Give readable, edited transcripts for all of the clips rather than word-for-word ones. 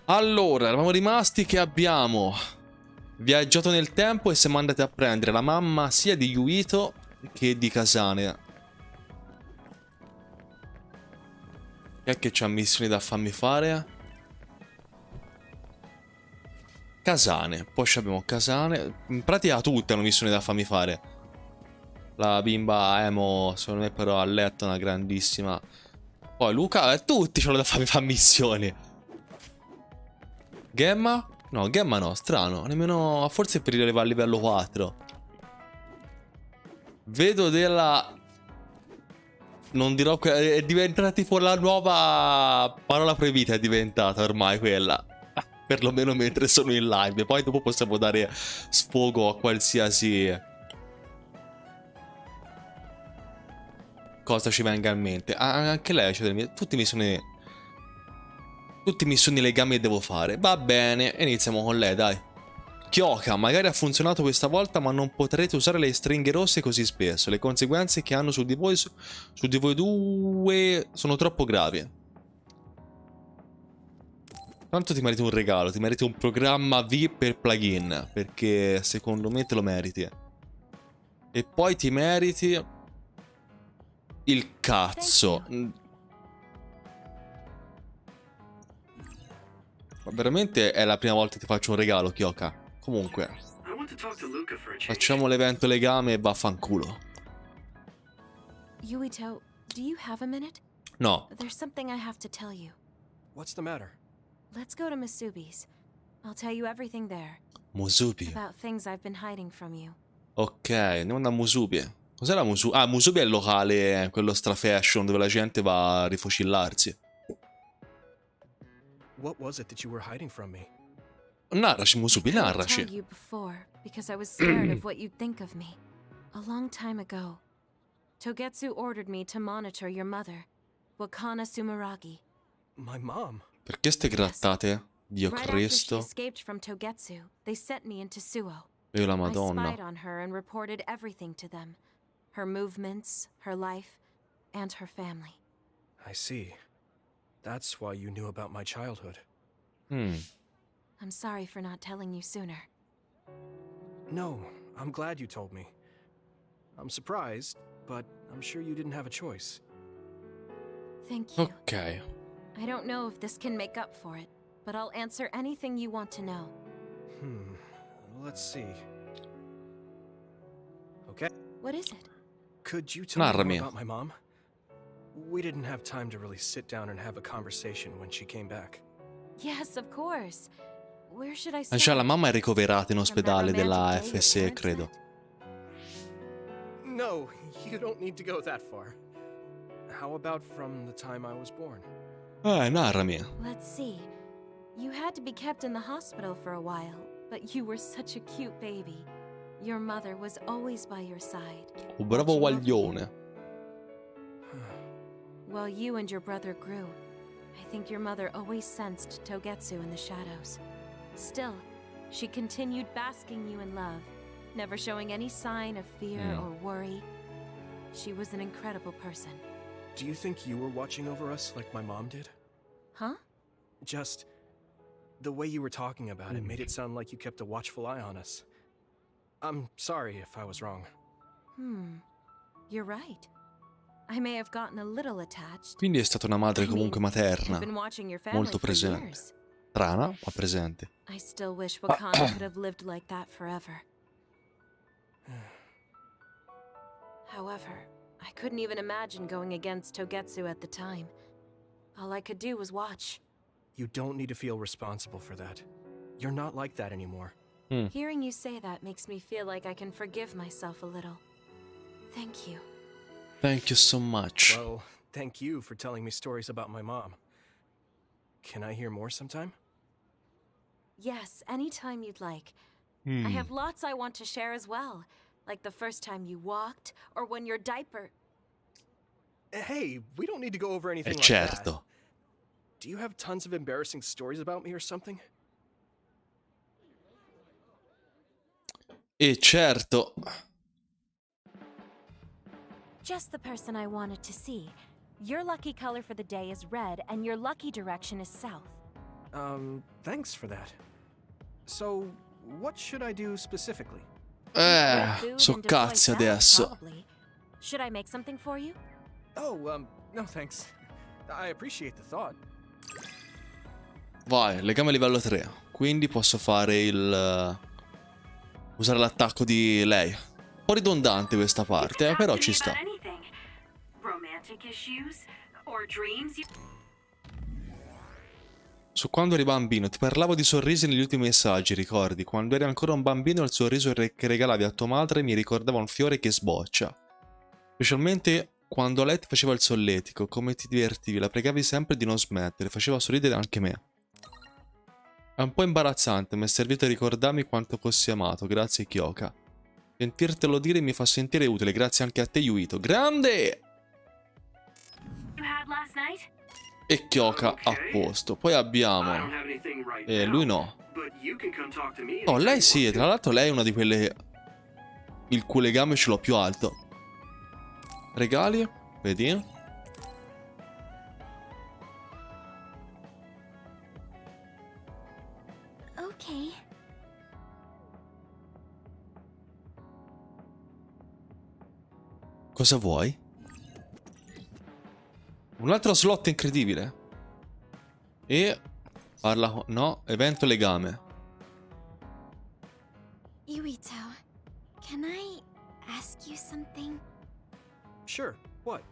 Allora, eravamo rimasti che abbiamo viaggiato nel tempo e siamo andati a prendere la mamma sia di Yuito che di Kasane. Chi è che c'ha missioni da farmi fare? Kasane. Poi abbiamo Kasane. In pratica tutte hanno missioni da farmi fare. La bimba Emo, secondo me però a letto è una grandissima. Poi Luca, tutti hanno da farmi fare missioni. Gemma? No, Gemma no, strano. Nemmeno, forse per arrivare a livello 4. Vedo della... Non dirò... È diventata tipo la nuova parola proibita, è diventata ormai quella. Perlomeno mentre sono in live. Poi dopo possiamo dare sfogo a qualsiasi cosa ci venga in mente. Ah, anche lei c'è del tutti i missioni legami che devo fare. Va bene, iniziamo con lei, dai. Kyoka, magari ha funzionato questa volta, ma non potrete usare le stringhe rosse così spesso. Le conseguenze che hanno su di voi due sono troppo gravi. Tanto ti meriti un regalo, ti meriti un programma V per plugin, perché secondo me te lo meriti. E poi ti meriti il cazzo. Ma veramente è la prima volta che ti faccio un regalo, Kyoka. Comunque, facciamo l'evento legame e vaffanculo. Yuito, do you have a minute? No. There's something I have to tell you. What's the matter? Let's go to Masubi's. I'll tell you everything there. Musubi. About things I've been hiding from you. Ok, andiamo da Musubi. Cos'è la Musubi? Ah, Musubi è il locale, quello stra-fashion, dove la gente va a rifocillarsi. What was it that you were hiding from me? Narraci, Musubi, I couldn't narraci. tell you before because I was scared of what you'd think of me. A long time ago, Togetsu ordered me to monitor your mother, Wakana Sumeragi. My mom? Perché ste grattate? Dio Right after she Cristo. escaped from Togetsu, they sent me into Suo. Io la I spied Madonna. on her and reported everything to them. Her movements, her life, and her family. I see. That's why you knew about my childhood. I'm sorry for not telling you sooner. No, I'm glad you told me. I'm surprised, but I'm sure you didn't have a choice. Thank you. Ok. I don't know if this can make up for it, but I'll answer anything you want to know. Let's see. Okay. What is it? Could you tell me Narrami. more about my mom? We didn't have time to really sit down and have a conversation when she came back. Yes, of course. Where should I start? Cioè, la mamma è ricoverata in ospedale From that della romantic day FSE, your parents credo. met? No, you don't need to go that far. How about from the time I was born? Narrami. Let's see. You had to be kept in the hospital for a while, but you were such a cute baby. Your mother was always by your side. Oh, bravo watching over you. guaglione. While you and your brother grew, I think your mother always sensed Togetsu in the shadows. Still, she continued basking you in love, never showing any sign of fear or worry. She was an incredible person. Do you think you were watching over us like my mom did? Huh? Just the way you were talking about it made it sound like you kept a watchful eye on us. I'm sorry if I was wrong. You're right. I may have gotten a little attached. Quindi è stata una madre comunque materna. I've been watching your family Molto for presente. years. Strana, ma presente. I still wish Wakana could have lived like that forever. However, I couldn't even imagine going against Togetsu at the time. All I could do was watch. You don't need to feel responsible for that. You're not like that anymore. Hearing you say that makes me feel like I can forgive myself a little. Thank you. Thank you so much. Well, thank you for telling me stories about my mom. Can I hear more sometime? Yes, anytime you'd like. I have lots I want to share as well. Like the first time you walked, or when your diaper... Hey, we don't need to go over anything like Certo. that. Do you have tons of embarrassing stories about me or something? E certo. Just the person I wanted to see. Your lucky color for the day is red, and your lucky direction is south. Thanks for that. So, what should I do specifically? Food so and deploy cazzi salad, adesso. probably. Should I make something for you? Oh, no thanks. I appreciate the thought. Vai, legame livello 3. Quindi posso fare il... usare l'attacco di lei. Un po' ridondante questa parte, però ci sta. Su quando eri bambino, ti parlavo di sorrisi negli ultimi messaggi, ricordi? Quando eri ancora un bambino il sorriso che regalavi a tua madre mi ricordava un fiore che sboccia. Specialmente quando lei ti faceva il solletico, come ti divertivi, la pregavi sempre di non smettere, faceva sorridere anche me. È un po' imbarazzante, mi è servito a ricordarmi quanto fossi amato, grazie Kyoka. Sentirtelo dire mi fa sentire utile, grazie anche a te Yuito. Grande! E Kyoka a posto. Poi abbiamo... lui no. Oh, lei sì, tra l'altro lei è una di quelle... il cui legame ce l'ho più alto. Regali? Vedi? Okay. Cosa vuoi? Un altro slot incredibile. E... parla... no, evento legame. Yuito, can I ask you something? Sure, what?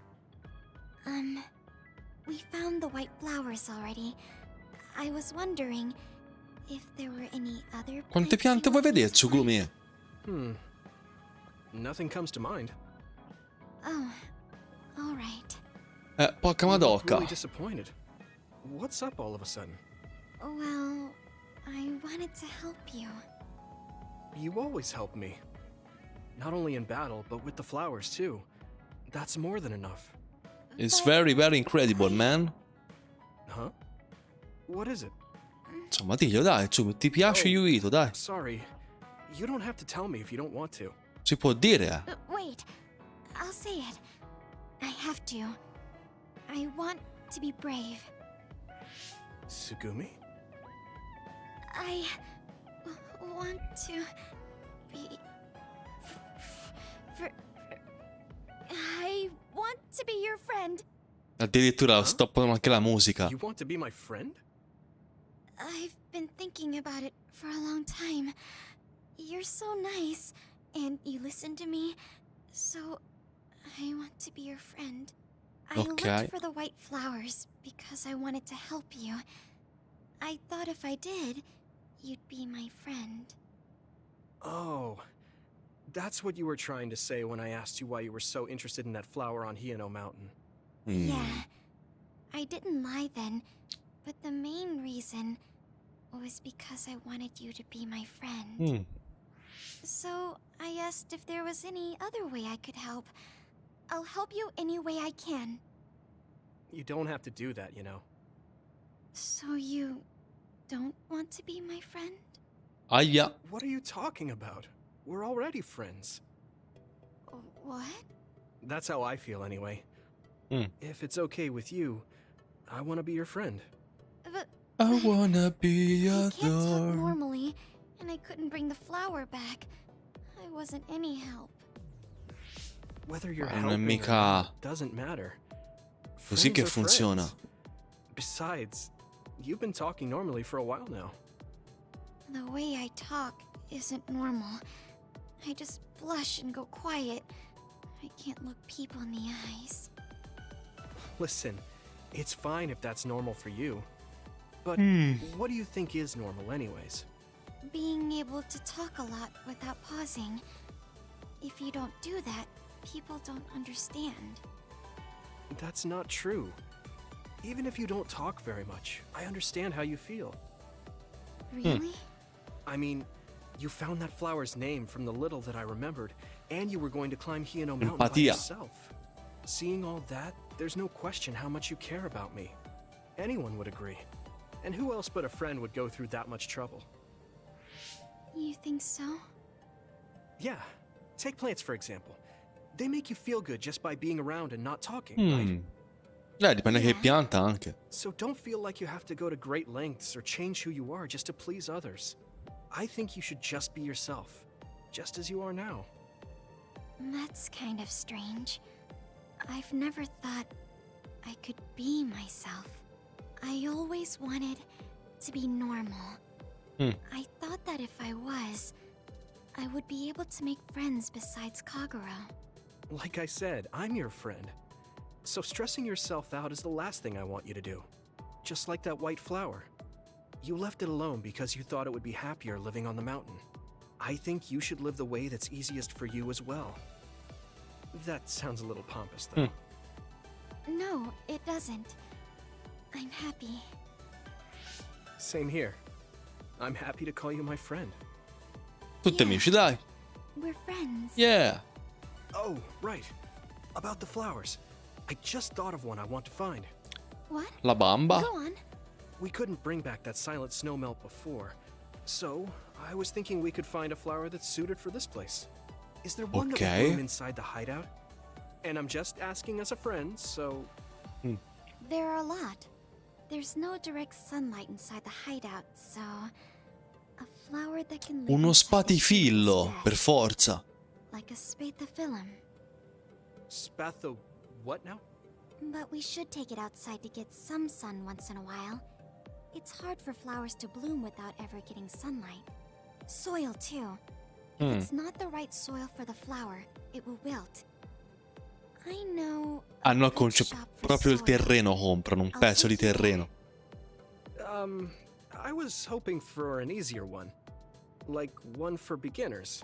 We found the white flowers already. I was wondering if there were any other Quante piante vuoi vedere, Tsugumi? Nothing comes to mind. Oh, all right. Porca You look madocca. really disappointed. What's up all of a sudden? Well, I wanted to help you. You always help me. Not only in battle, but with the flowers too. That's more than enough. It's very, very incredible, man. Huh? What is it? Insomma, diglielo, dai, Tsugumi, ti piace Yuito, dai. Sorry. You don't have to tell me if you don't want to. Si può dire, Wait, I'll say it. I have to. I want to be brave. Tsugumi? I want to be... I want to be your friend. Addirittura stoppano anche la musica. You want to be my friend? I've been thinking about it for a long time. You're so nice, and you listen to me, so I want to be your friend. I Okay. looked for the white flowers because I wanted to help you. I thought if I did, you'd be my friend. Oh. That's what you were trying to say when I asked you why you were so interested in that flower on Hiyano Mountain. Yeah. I didn't lie then, but the main reason was because I wanted you to be my friend. So I asked if there was any other way I could help. I'll help you any way I can. You don't have to do that, you know. So you don't want to be my friend? Aia. What are you talking about? We're already friends. What? That's how I feel anyway. Mm. If it's okay with you, I want to be your friend. But I wanna be I can't talk adored. normally, and I couldn't bring the flower back. I wasn't any help. Whether you're Ma non è helping or mica not doesn't matter. così Friends che are funziona. friends. Besides, you've been talking normally for a while now. The way I talk isn't normal. I just blush and go quiet. I can't look people in the eyes. Listen, it's fine if that's normal for you. But what do you think is normal anyways? Being able to talk a lot without pausing. If you don't do that, people don't understand. That's not true. Even if you don't talk very much, I understand how you feel. Really? I mean, you found that flower's name from the little that I remembered, and you were going to climb Hiyano Mountain by Empatia. yourself. Seeing all that, there's no question how much you care about me. Anyone would agree. And who else but a friend would go through that much trouble? You think so? Yeah. Take plants, for example. They make you feel good just by being around and not talking, right? Dipende che pianta anche. So don't feel like you have to go to great lengths or change who you are just to please others. I think you should just be yourself, just as you are now. That's kind of strange. I've never thought I could be myself. I always wanted to be normal. I thought that if I was, I would be able to make friends besides Kagura. Like I said, I'm your friend. So stressing yourself out is the last thing I want you to do. Just like that white flower. You left it alone because you thought it would be happier living on the mountain. I think you should live the way that's easiest for you as well. That sounds a little pompous, though. No, it doesn't. I'm happy. Same here. I'm happy to call you my friend. Tutti amici, dai. We're friends. Yeah. Oh, right. About the flowers. I just thought of one I want to find. What? La bamba. Go on. We couldn't bring back that silent snowmelt before, so I was thinking we could find a flower that's suited for this place. Is there one that would bloom inside the hideout? And I'm just asking as a friend, so... There are a lot. There's no direct sunlight inside the hideout, so... A flower that can live Uno inside the spatifillo, trees is per best. forza. Like a spathiphyllum. Spatho... what now? But we should take it outside to get some sun once in a while. It's hard for flowers to bloom without ever getting sunlight. Soil, too. If it's not the right soil for the flower, it will wilt. I know. Hanno proprio il terreno, comprano un pezzo di terreno. I was hoping for an easier one. Like one for beginners.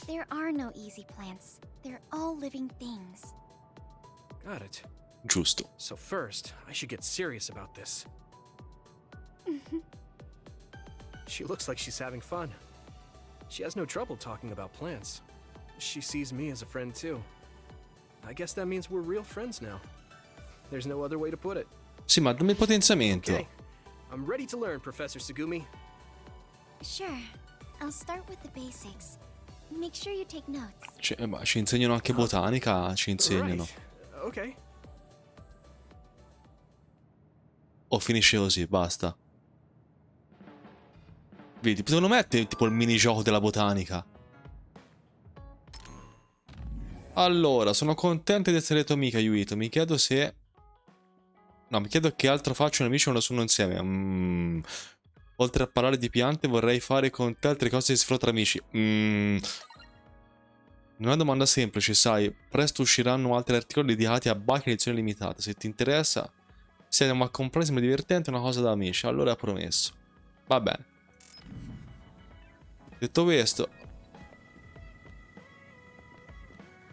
There are no easy plants. They're all living things. Got it. Giusto. So first, I should get serious about this. She looks like she's having fun. She has no trouble talking about plants. She sees me as a friend too. I guess that means we're real friends now. There's no other way to put it. Sì, ma dammi il potenziamento. Okay. I'm ready to learn, Professor Sugumi. Sure. I'll start with the basics. Make sure you take notes. Ma ci insegnano anche botanica, ci insegnano. Right. Okay. O finisce così, basta. Vedi, potevano mettere tipo il minigioco della botanica. Allora, sono contento di essere tuo amica, Yuito. Mi chiedo se... No, mi chiedo che altro facciano amici quando sono insieme. Oltre a parlare di piante, vorrei fare con te altre cose di sfrutto tra amici. Non è una domanda semplice, sai. Presto usciranno altri articoli dedicati a Baki in edizione limitata. Se ti interessa, se andiamo a comprare, sembra divertente, è una cosa da amici. Allora, promesso. Va bene. Detto questo...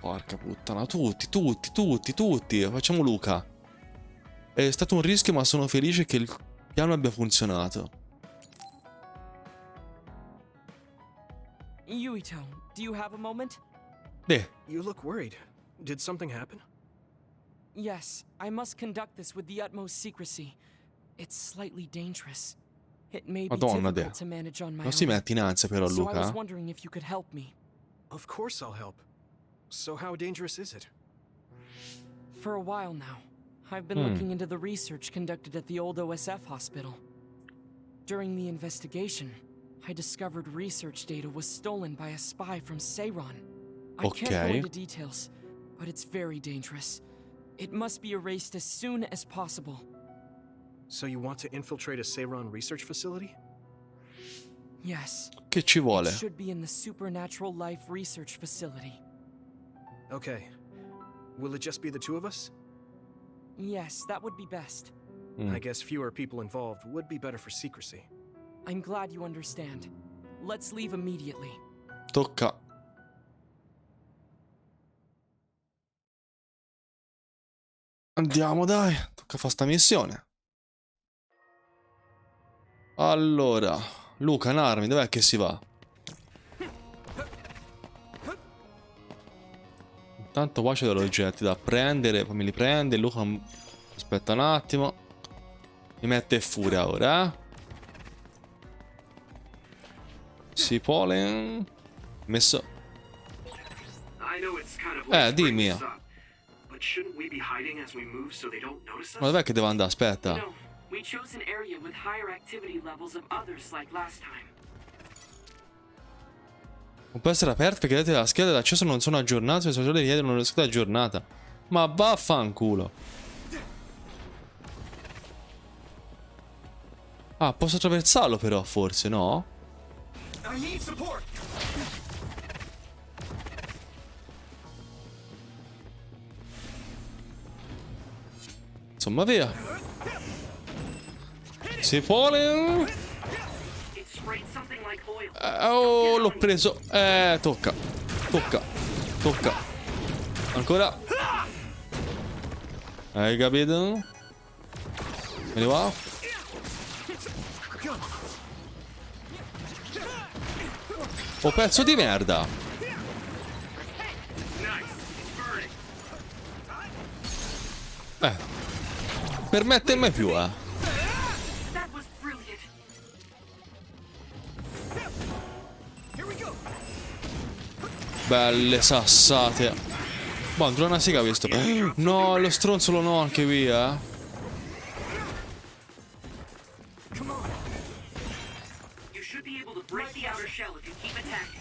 Porca puttana, tutti. Facciamo Luca. È stato un rischio, ma sono felice che il piano abbia funzionato. Yuito, do you have a moment? Beh, You look worried. Did something happen? Yes, I must conduct this with the utmost secrecy. It's slightly dangerous. It may be Madonna difficult Dea. to manage on my Non si own. mette in ansia però So I was Luca. wondering if you could help me. Of course I'll help. So how dangerous is it? For a while now, I've been looking into the research conducted at the old OSF hospital. During the investigation, I discovered research data was stolen by a spy from Seiron. I can't go Okay. into details, but it's very dangerous. It must be erased as soon as possible. So you want to infiltrate a Seiron research facility? Yes. Che ci vuole? It should be in the Supernatural Life Research Facility. Okay. Will it just be the two of us? Yes, that would be best. I guess fewer people involved would be better for secrecy. I'm glad you understand. Let's leave immediately. Tocca. Andiamo dai. Tocca fare sta missione. Allora. Luca, Narmi, dov'è che si va? Intanto qua c'è degli oggetti da prendere. Poi me li prende. Luca aspetta un attimo. Mi mette furia ora, Si Messo. I know it's kind of dimmi. shouldn't we be hiding as we move so they don't notice Ma us? dov'è che devo andare? Aspetta. No, we chose an area with higher activity levels of others like last time. Non può essere aperto perché i dati della scheda d'accesso non sono aggiornati. Le sociali richiedono una scheda aggiornata. Ma vaffanculo. Ah, posso attraversarlo però, forse, no? I need support. Insomma, via. Si vuole. It sprayed something like oil. Oh, l'ho preso. Tocca. Tocca. Tocca. Ancora. Hai capito? Vieni qua. Oh, pezzo di merda. Permette mai più, That was brilliant. Belle sassate. Boh, non una siga questo. No, lo stronzolo no, anche qui, Come on. You should be able to break the outer shell if you keep attacking.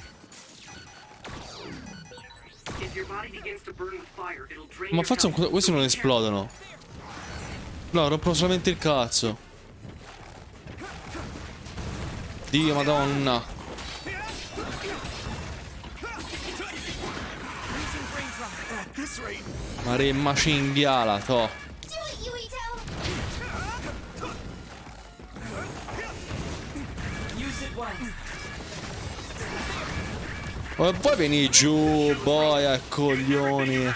If your body begins to burn with fire, it'll drain Ma your forse health. questi non esplodono. No, rompono solamente il cazzo. Dio, madonna. Maremma cinghiala, to. Do it, Yuito! Use it well. E poi vieni giù, boia, coglioni.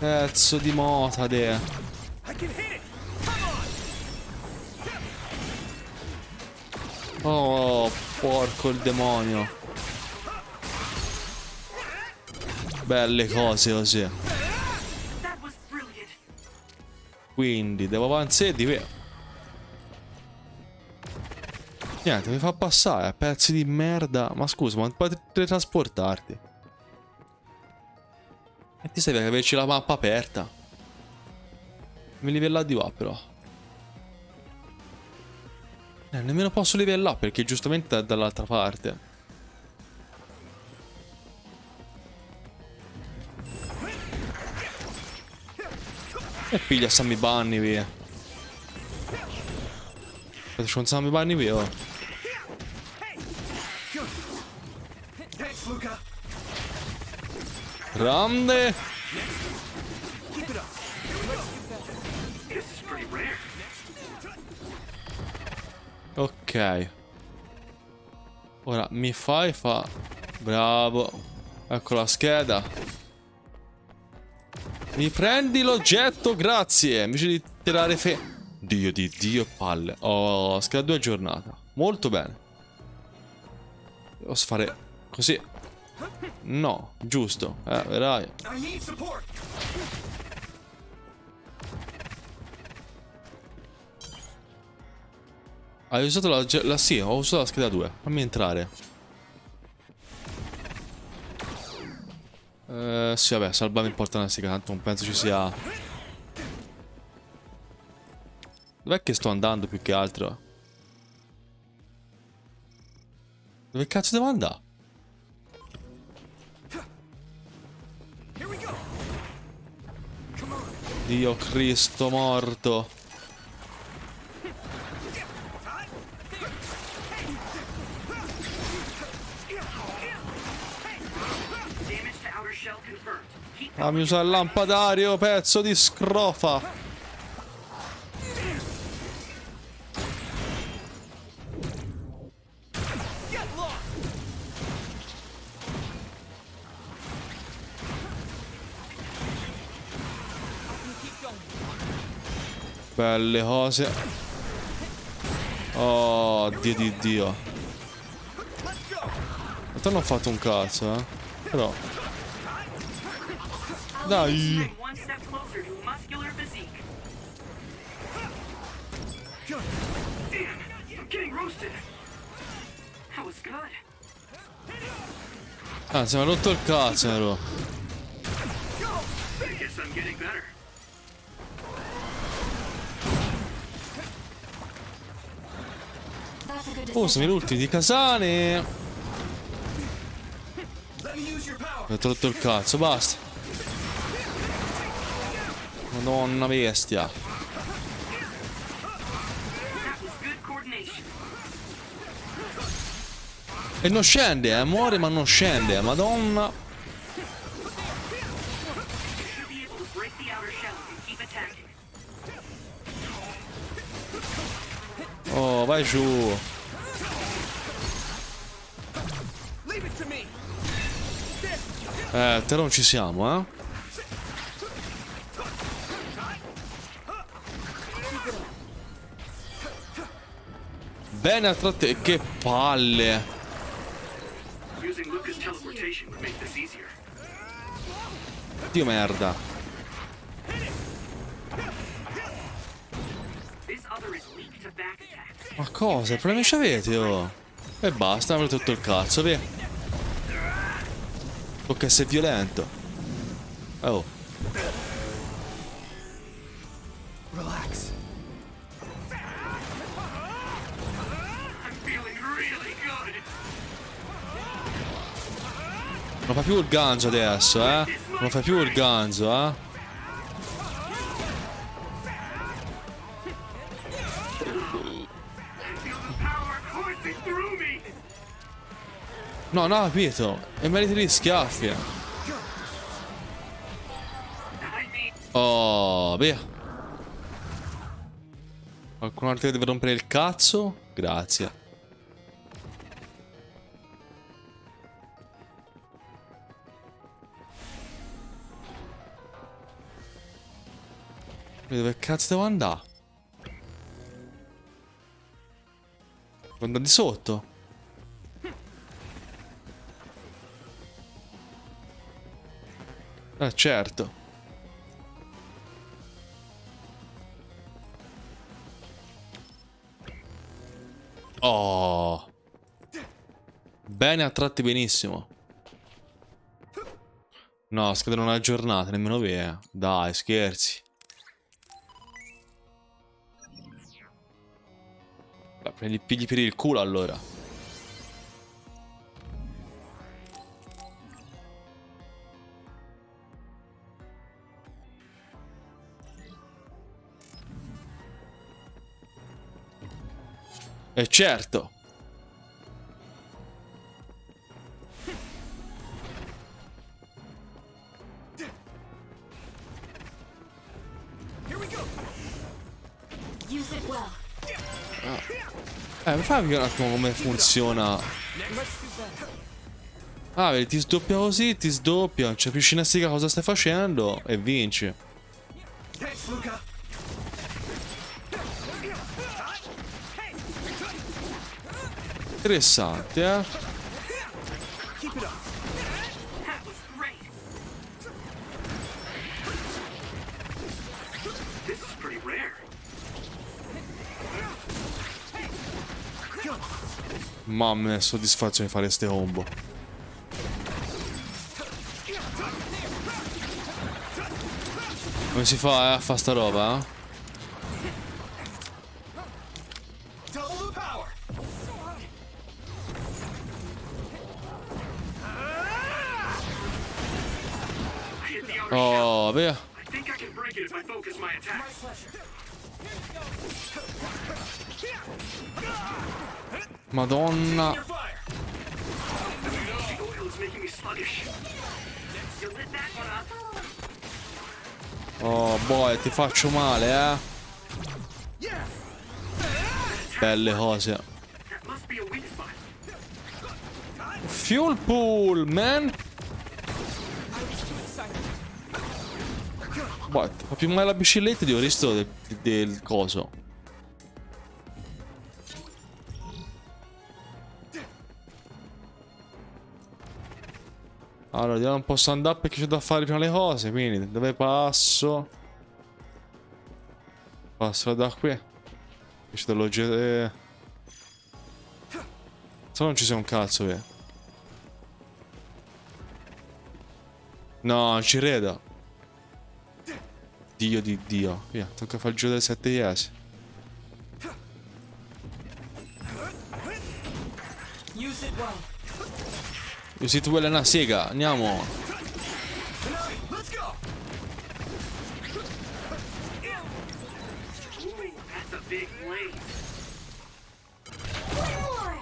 Pezzo di motade. I can hit it. Oh, porco il demonio. Belle cose così. That was brilliant. Quindi devo avanzare di qui. Niente, mi fa passare, pezzi di merda. Ma scusa, ma non puoi teletrasportarti? E ti serve che averci la mappa aperta. Mi livella di qua però. Nemmeno posso livellare perché giustamente è dall'altra parte. E piglia Sammy Bunny via. C'è un Sammy Bunny via. Oh. Thanks, Luca. Grande. Keep it up. This is pretty rare. Ok. Ora mi fai fa. Bravo. Ecco la scheda. Mi prendi l'oggetto, grazie. Invece di tirare Dio di Dio palle. Oh, scheda 2 aggiornata. Molto bene. Devo fare così. No, giusto. Vedrai. I need support. Hai usato la sì, ho usato la scheda 2. Fammi entrare. Sì, vabbè, salvami importante, tanto non penso ci sia. Dov'è che sto andando più che altro? Dove cazzo devo andare? Here we go. Come on. Dio Cristo morto. Damage to outer shell confirmed. Keep Fammi usare il lampadario, pezzo di scrofa. Get lost. Belle cose. Oh, Dio di Dio. Ma non ho fatto un cazzo, Però. Dai. getting one step closer to muscular physique. Damn, I'm getting roasted. That was good. Anzi, mi ha rotto il cazzo, ero. That's a good Usami l'ultimo di Casane. Mi ha tolto il cazzo, basta. Madonna bestia. E non scende, muore ma non scende, madonna. Oh, vai giù. Te non ci siamo, eh? Bene attratti. Che palle. Dio merda. Ma cosa? Problemi ci avete, oh? E basta, avrete tutto il cazzo, via. Tocca essere violento. Oh. Relax. Non fa più il ganzo adesso, eh? Non fa più il ganzo, eh? No, no, capito. E meriti gli schiaffi. Oh, via. Qualcun altro che deve rompere il cazzo? Grazie. Dove cazzo devo andare? Devo andare di sotto? Certo. Oh. Bene, a tratti benissimo. No, scadono una giornata, nemmeno via. Dai, scherzi. Prendi pigli per il culo allora. E certo. Fammi un attimo come funziona. Ah, vedi, ti sdoppia così, ti sdoppia. Non c'è più scinestica cosa stai facendo e vinci. Interessante, eh? Mamma mia, soddisfazione di fare ste combo. Come si fa a fare sta roba? Oh, via. Madonna. Oh boy, ti faccio male, eh. Belle cose. Fuel pool, man. Boh, fa più male la bicicletta di Oristo del coso. Allora, io non posso andare perché c'è da fare prima le cose, quindi dove passo? Passo da qui. C'è dell'oggetto. Se no non ci sia un cazzo, via. No, non ci credo. Dio di Dio. Via, tocca fare il giro delle 7 iesi. Use it well. Io si tu vuole una sega, andiamo.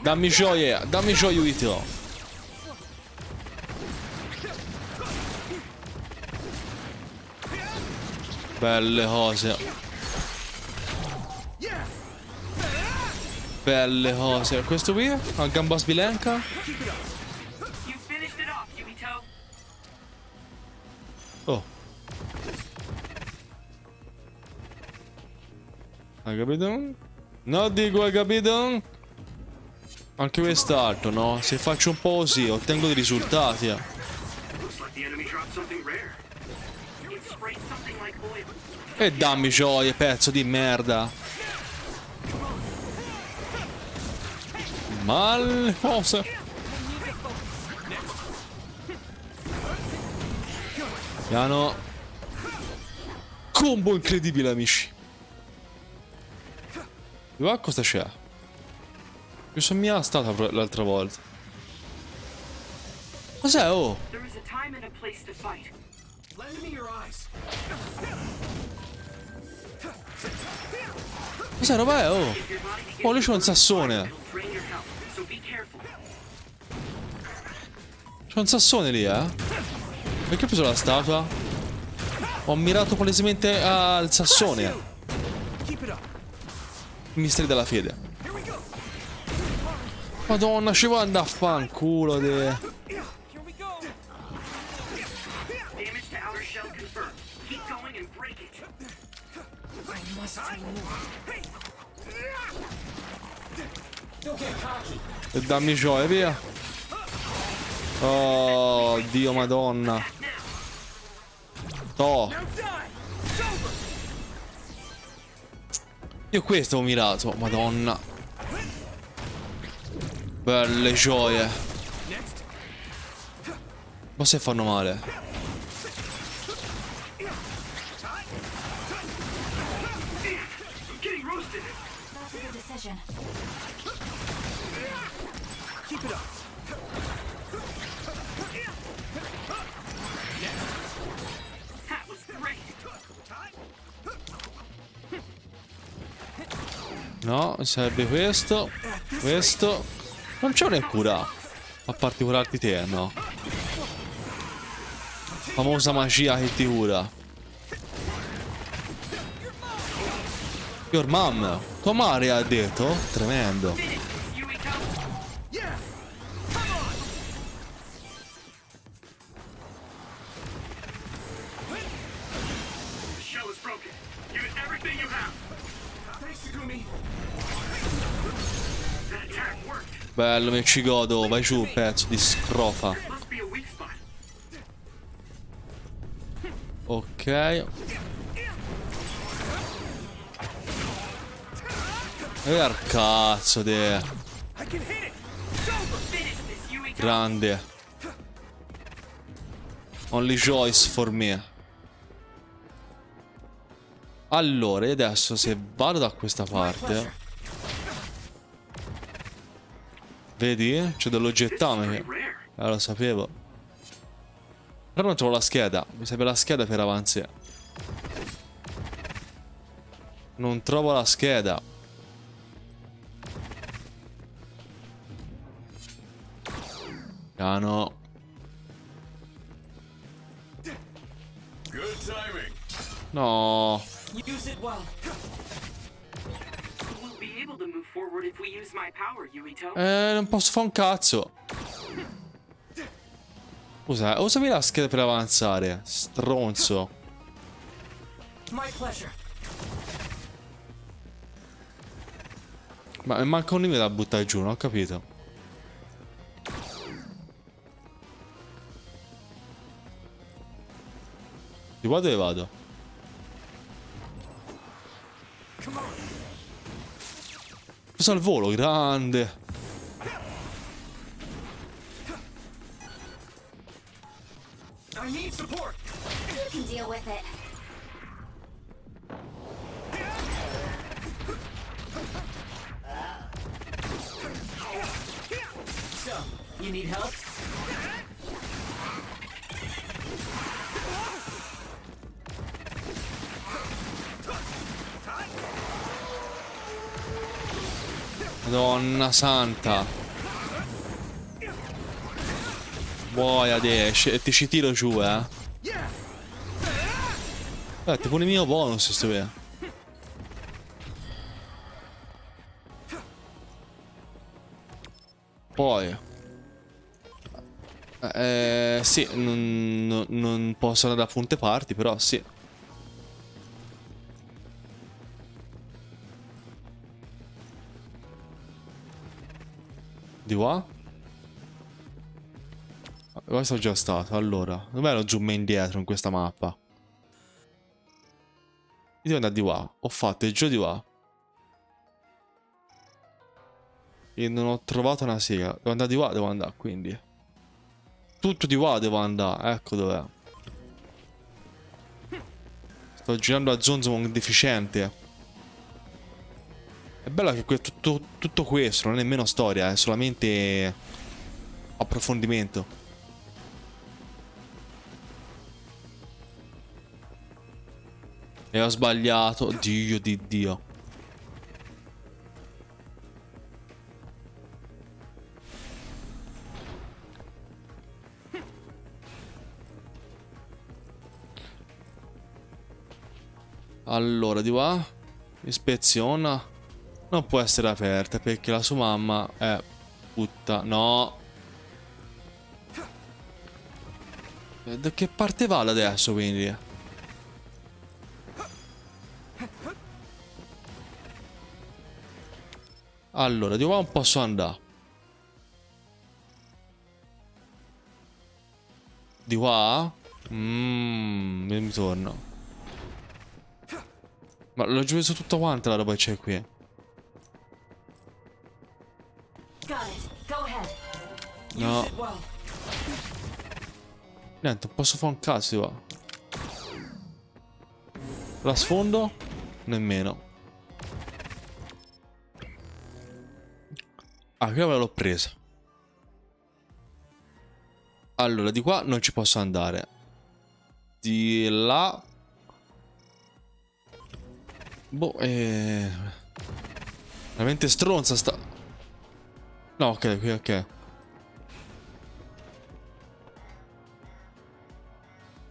Dammi gioia, Vito. Belle cose. Belle cose. Questo qui? A gamba sbilenca? Oh. Hai capito? No, dico, hai capito? Anche quest'altro, no? Se faccio un po' così, ottengo dei risultati. E dammi gioia, pezzo di merda. Male cose. Piano. Combo incredibile, amici. Qua cosa c'è? Io sono mia stata l'altra volta. Cos'è, oh? Cos'è, roba è, oh? Oh, lui c'è un sassone. C'è un sassone lì, eh? Perché ho preso la statua? Ho mirato palesemente al sassone. Misteri della fede. Madonna, ci vuoi andare a fanculo de... E dammi gioia, via. Oh, Dio, madonna. Oh. Io questo ho mirato, madonna. Belle gioie. Ma se fanno male. No, serve questo. Questo. Non c'è una cura. A parte curarti te, no. Famosa magia che ti cura. Your mom. Tua madre ha detto? Tremendo. Bello, mi ci godo. Vai giù, pezzo di scrofa. Ok. E cazzo de... Grande. Only joys for me. Allora, e adesso se vado da questa parte... Vedi? C'è dell'oggettame. Lo sapevo. Però non trovo la scheda. Mi serve la scheda per avanzare. Non trovo la scheda. Piano. No. Non posso fare un cazzo. Scusa, usami la scheda per avanzare. Stronzo. Ma manca un livello da buttare giù, non ho capito. Di qua dove vado? Preso al volo, grande. You need help? Madonna santa. Boia e ti ci tiro giù, ti pone il mio bonus sto via. Poi sì, non posso andare da fonte parti, però sì. Di qua? Qua sono già stato. Allora, dov'è lo zoom indietro in questa mappa? Io devo andare di qua. Ho fatto il giro di qua. E non ho trovato una sega. Devo andare di qua, devo andare, quindi. Tutto di qua devo andare. Ecco dov'è. Sto girando a zonzo con deficiente. È bello che tutto questo non è nemmeno storia, è solamente approfondimento. E ho sbagliato. Dio di Dio. Allora, di qua. Ispeziona. Non può essere aperta perché la sua mamma è putta. No. Da che parte va adesso quindi? Allora, di qua non posso andare. Di qua? Mi torno. Ma l'ho già visto tutta quanta la roba che c'è qui. No. Niente, non posso fare un cazzo di qua. La sfondo? Nemmeno. Ah, quella l'ho presa. Allora, di qua non ci posso andare. Di là. Boh, veramente stronza sta. No, ok, qui, ok.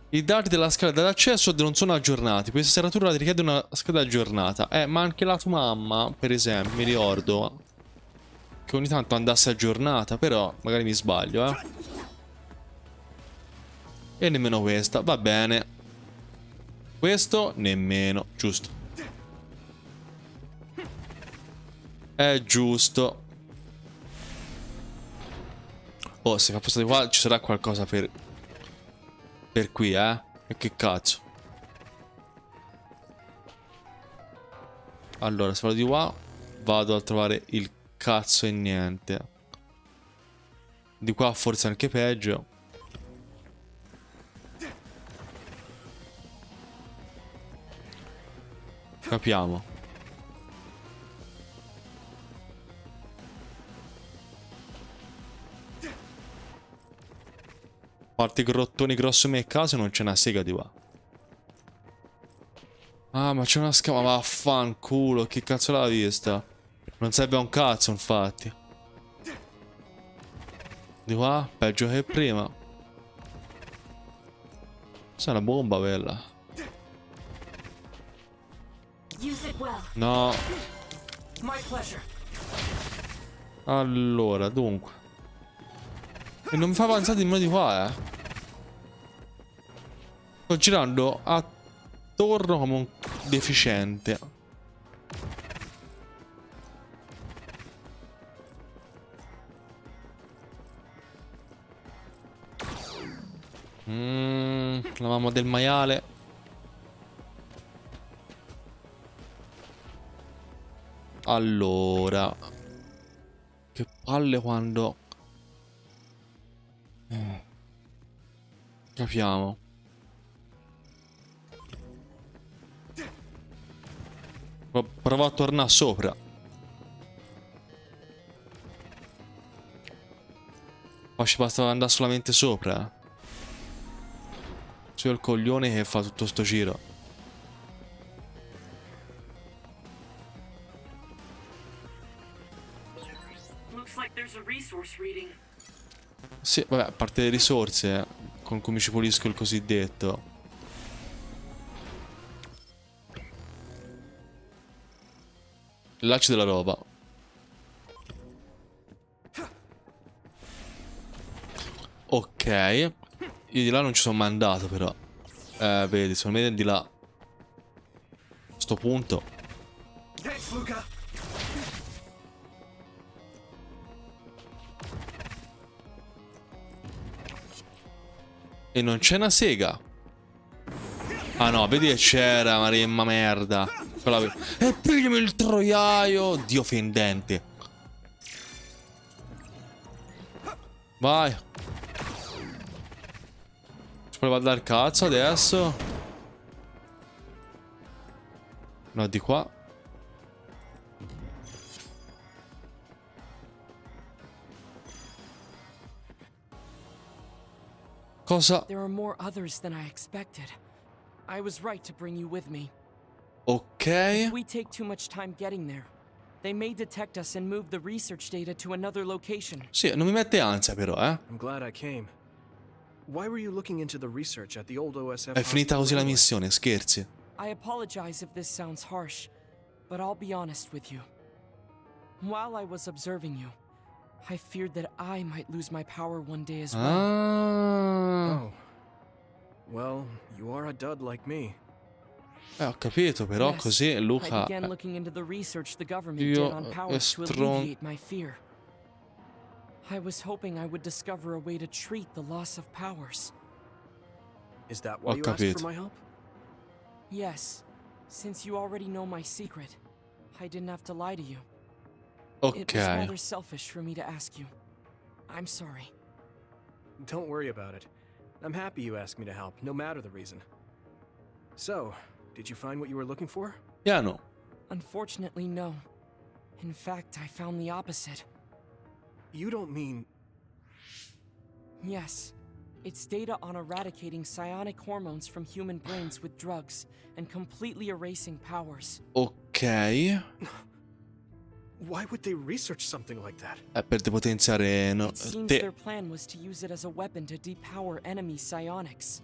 I dati della scheda d'accesso non sono aggiornati. Questa serratura richiede una scheda aggiornata. Ma anche la tua mamma, per esempio, mi ricordo che ogni tanto andasse aggiornata, però magari mi sbaglio, E nemmeno questa, va bene. Questo nemmeno, giusto. È giusto. Oh, se fa passare qua ci sarà qualcosa per qui, E che cazzo. Allora, se vado di qua, vado a trovare il cazzo e niente. Di qua forse anche peggio. Capiamo. A parte i grottoni grossi come caso non c'è una sega di qua. Ah, ma c'è una scama. Vaffanculo, che cazzo l'ha vista? Non serve a un cazzo, infatti. Di qua, peggio che prima. Questa è una bomba bella. No. Allora, dunque. E non mi fa avanzare nemmeno di qua, Sto girando attorno come un deficiente. La mamma del maiale. Allora. Che palle quando... Capiamo. Provo a tornare sopra. Qua ci basta andare solamente sopra. C'è il coglione che fa tutto sto giro. Looks like there's a resource reading. Sì, vabbè, a parte le risorse, con come ci pulisco il cosiddetto. Là c'è della roba. Ok. Io di là non ci sono mai andato però. Vedi, secondo me di là. Sto punto. Thanks, Luca. E non c'è una sega. Ah no, vedi che c'era, Maremma merda. E pigliami il troiaio. Dio fendente. Vai. Ci prova a dar cazzo adesso. No, di qua. Cosa? There are more others than I expected. I was right to bring you with me. Ok. If we take too much time getting there, they may detect us and move the research data to another location. Sì, non mi mette ansia però, eh. I'm glad I came. Why were you looking into the research at the old OSF? È finita così la anyway? missione, scherzi. I apologize if this sounds harsh, but I'll be honest with you. While I was observing you, I feared that I might lose my power one day as well. Ah. Oh. Well, you are a dud like me. Ho capito, però Yes, così I Luca. began looking into the research the government Io did on powers to stron- alleviate my fear. I was hoping I would discover a way to treat the loss of powers. Is that why Ho you asked capito. for my help? Yes, since you already know my secret, I didn't have to lie to you. It was rather Ok. selfish for me to ask you. I'm sorry. Don't worry about it. I'm happy you asked me to help, no matter the reason. So, did you find what you were looking for? Piano. Unfortunately, no. In fact, I found the opposite. You don't mean... Yes. It's data on eradicating psionic hormones from human brains with drugs and completely erasing powers. Ok. Why would they research something like that? Per depotenziare. No, It seems te. their plan was to use it as a weapon to depower enemy psionics.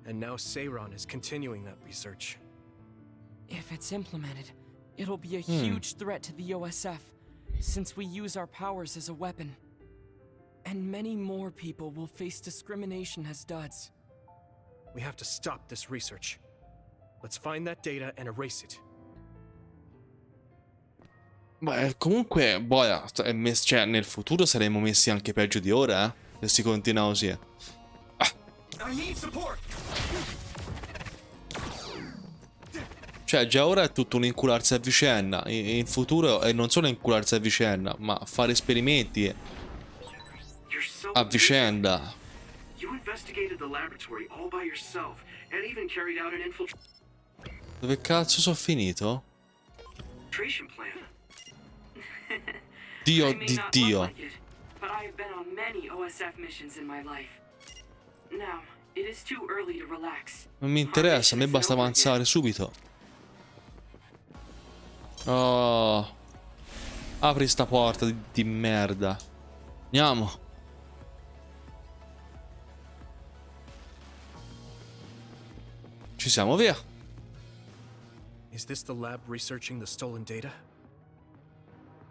And now Seiron is continuing that research. If it's implemented, it'll be a huge threat to the OSF, since we use our powers as a weapon. And many more people will face discrimination as duds. We have to stop this research. Let's find that data and erase it. Beh, comunque, boia, cioè, nel futuro saremmo messi anche peggio di ora, se si continua così. I need support. Cioè, già ora è tutto un incularsi a vicenda. In futuro è non solo incularsi a vicenda, ma fare esperimenti You're so a vicenda. You investigated the laboratory all by yourself and even carried out an Dove cazzo sono finito? infiltration plan. Dio I may di not Dio. look like it, but I have been on many OSF missions in my life. Now, it is too early to relax. Non mi interessa, a me basta avanzare subito. Oh. Apri sta porta di merda. Andiamo. Ci siamo, via. Is this the lab researching the stolen data?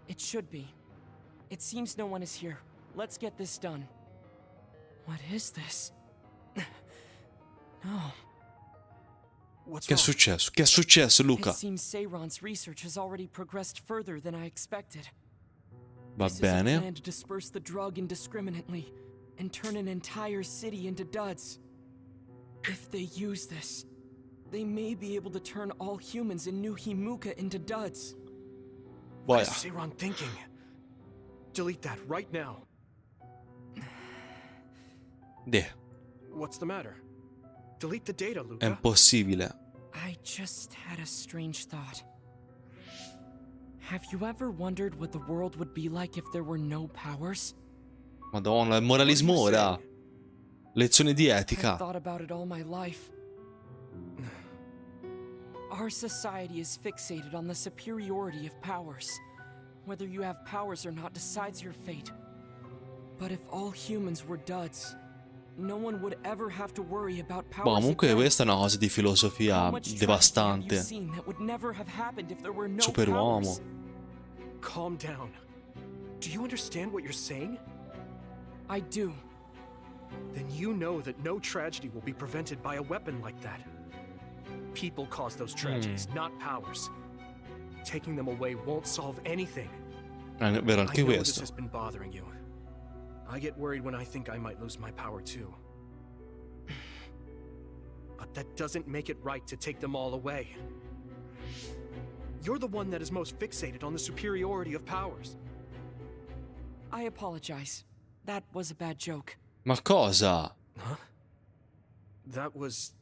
It should be. It seems no one is here. Let's get this done. What is this? No. What's Che è wrong? successo? Che è successo, Luca? It seems Seiron's research has already progressed further than I expected. Va This is a plan bene. to disperse the drug indiscriminately and turn an entire city into duds. If they use this, they may be able to turn all humans in New Himuka into duds. What Boia. is Seiron thinking? Delete that right now. De. What's the matter? Delete the data, È Luca. impossibile. I just had a strange thought. Have you ever wondered what the world would be like if there were no powers? Madonna, il moralismo ora. Lezioni di I've etica. thought about it all my life. Our society is fixated on the superiority of powers. Whether you have powers or not decides your fate. But if all humans were duds, no one would ever have to worry about Boh, powers comunque again. questa è una cosa di How filosofia much tragedy have you devastante. seen that would never have happened if there were no Superuomo. powers? Calm down. Do you understand what you're saying? I do. Then you know that no tragedy will be prevented by a weapon like that. People cause those tragedies, not powers. Taking them away won't solve anything. È vero I anche know this questo. has been bothering you. I get worried when I think I might lose my power too. But that doesn't make it right to take them all away. You're the one that is most fixated on the superiority of powers. I apologize. That was a bad joke. Ma cosa? Huh? That was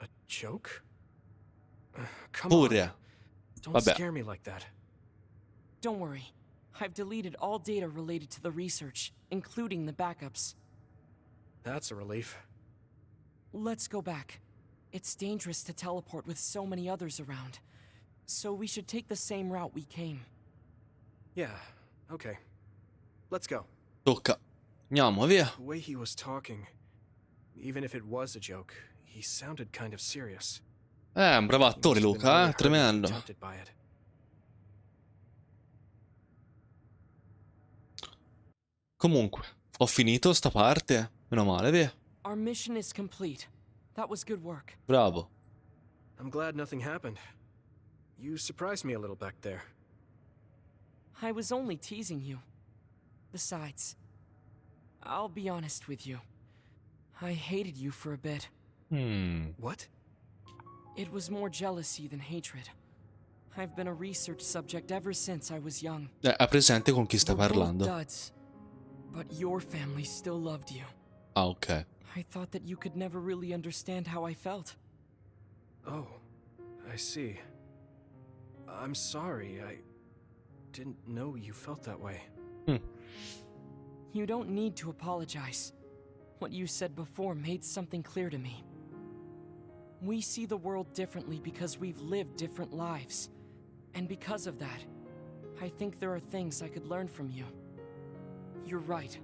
a joke? Come Pure. on. Don't Vabbè. scare me like that. Don't worry. I've deleted all data related to the research, including the backups. That's a relief. Let's go back. It's dangerous to teleport with so many others around. So we should take the same route we came. Yeah, okay. Let's go. Tocca. Andiamo, via. The way he was talking, even if it was a joke, he sounded kind of serious. Un bravo He attore must have been Luca, really hurt and tremendo. tempted by it. Comunque, ho finito sta parte. Meno male, via. Our mission is complete. That was good work. Bravo. I'm glad nothing happened. You surprised me a little back there. I was only teasing you. Besides, I'll be honest with you. I hated you for a bit. What? It was more jealousy than hatred. I've been a research subject ever since I was young. Ha presente con chi sta We're both parlando? duds, but your family still loved you. Ah, ok. I thought that you could never really understand how I felt. Oh, I see. I'm sorry, I didn't know you felt that way. You don't need to apologize. What you said before made something clear to me. We see the world differently because we've lived different lives. And because of that, I think there are things I could learn from you. You're right.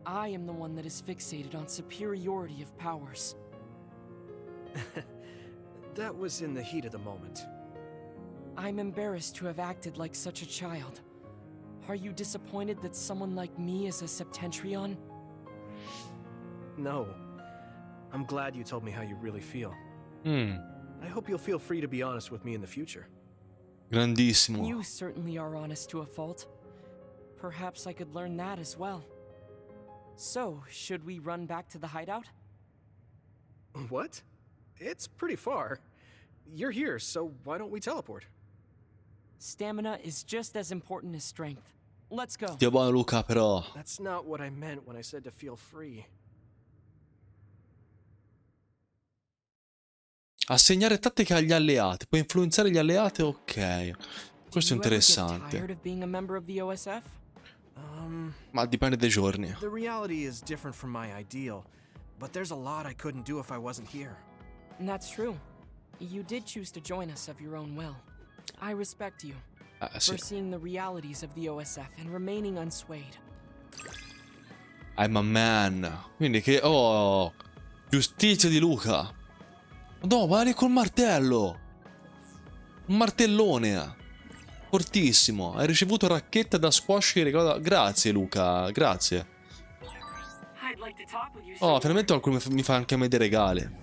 I am the one that is fixated on superiority of powers. That was in the heat of the moment. I'm embarrassed to have acted like such a child. Are you disappointed that someone like me is a Septentrion? No. I'm glad you told me how you really feel. Mm, I hope you'll feel free to be honest with me in the future. grandissimo. You certainly are honest to a fault. Perhaps I could learn that as well. So, should we run back to the hideout? What? It's pretty far. You're here, so why don't we teleport? Stamina is just as important as strength. Let's go. Dio buono Luca, però. That's not what I meant when I said to feel free. Assegnare tattiche agli alleati. Puoi influenzare gli alleati? Ok. Questo è Do you ever get tired interessante. of being a member of the OSF? Ma dipende dai giorni. The reality is different from my ideal, but there's a lot I couldn't do if I wasn't here. And that's true. You did choose to join us of your own will. I respect you Sì. for seeing the realities of the OSF and remaining unswayed. I'm a man. Quindi che... Oh! Giustizia di Luca. No, guarda col martello. Un martellone. Fortissimo. Hai ricevuto racchetta da squash e regalo. Grazie Luca, grazie. I'd like to talk with you. Oh, some finalmente qualcuno mi fa anche a me dei regali.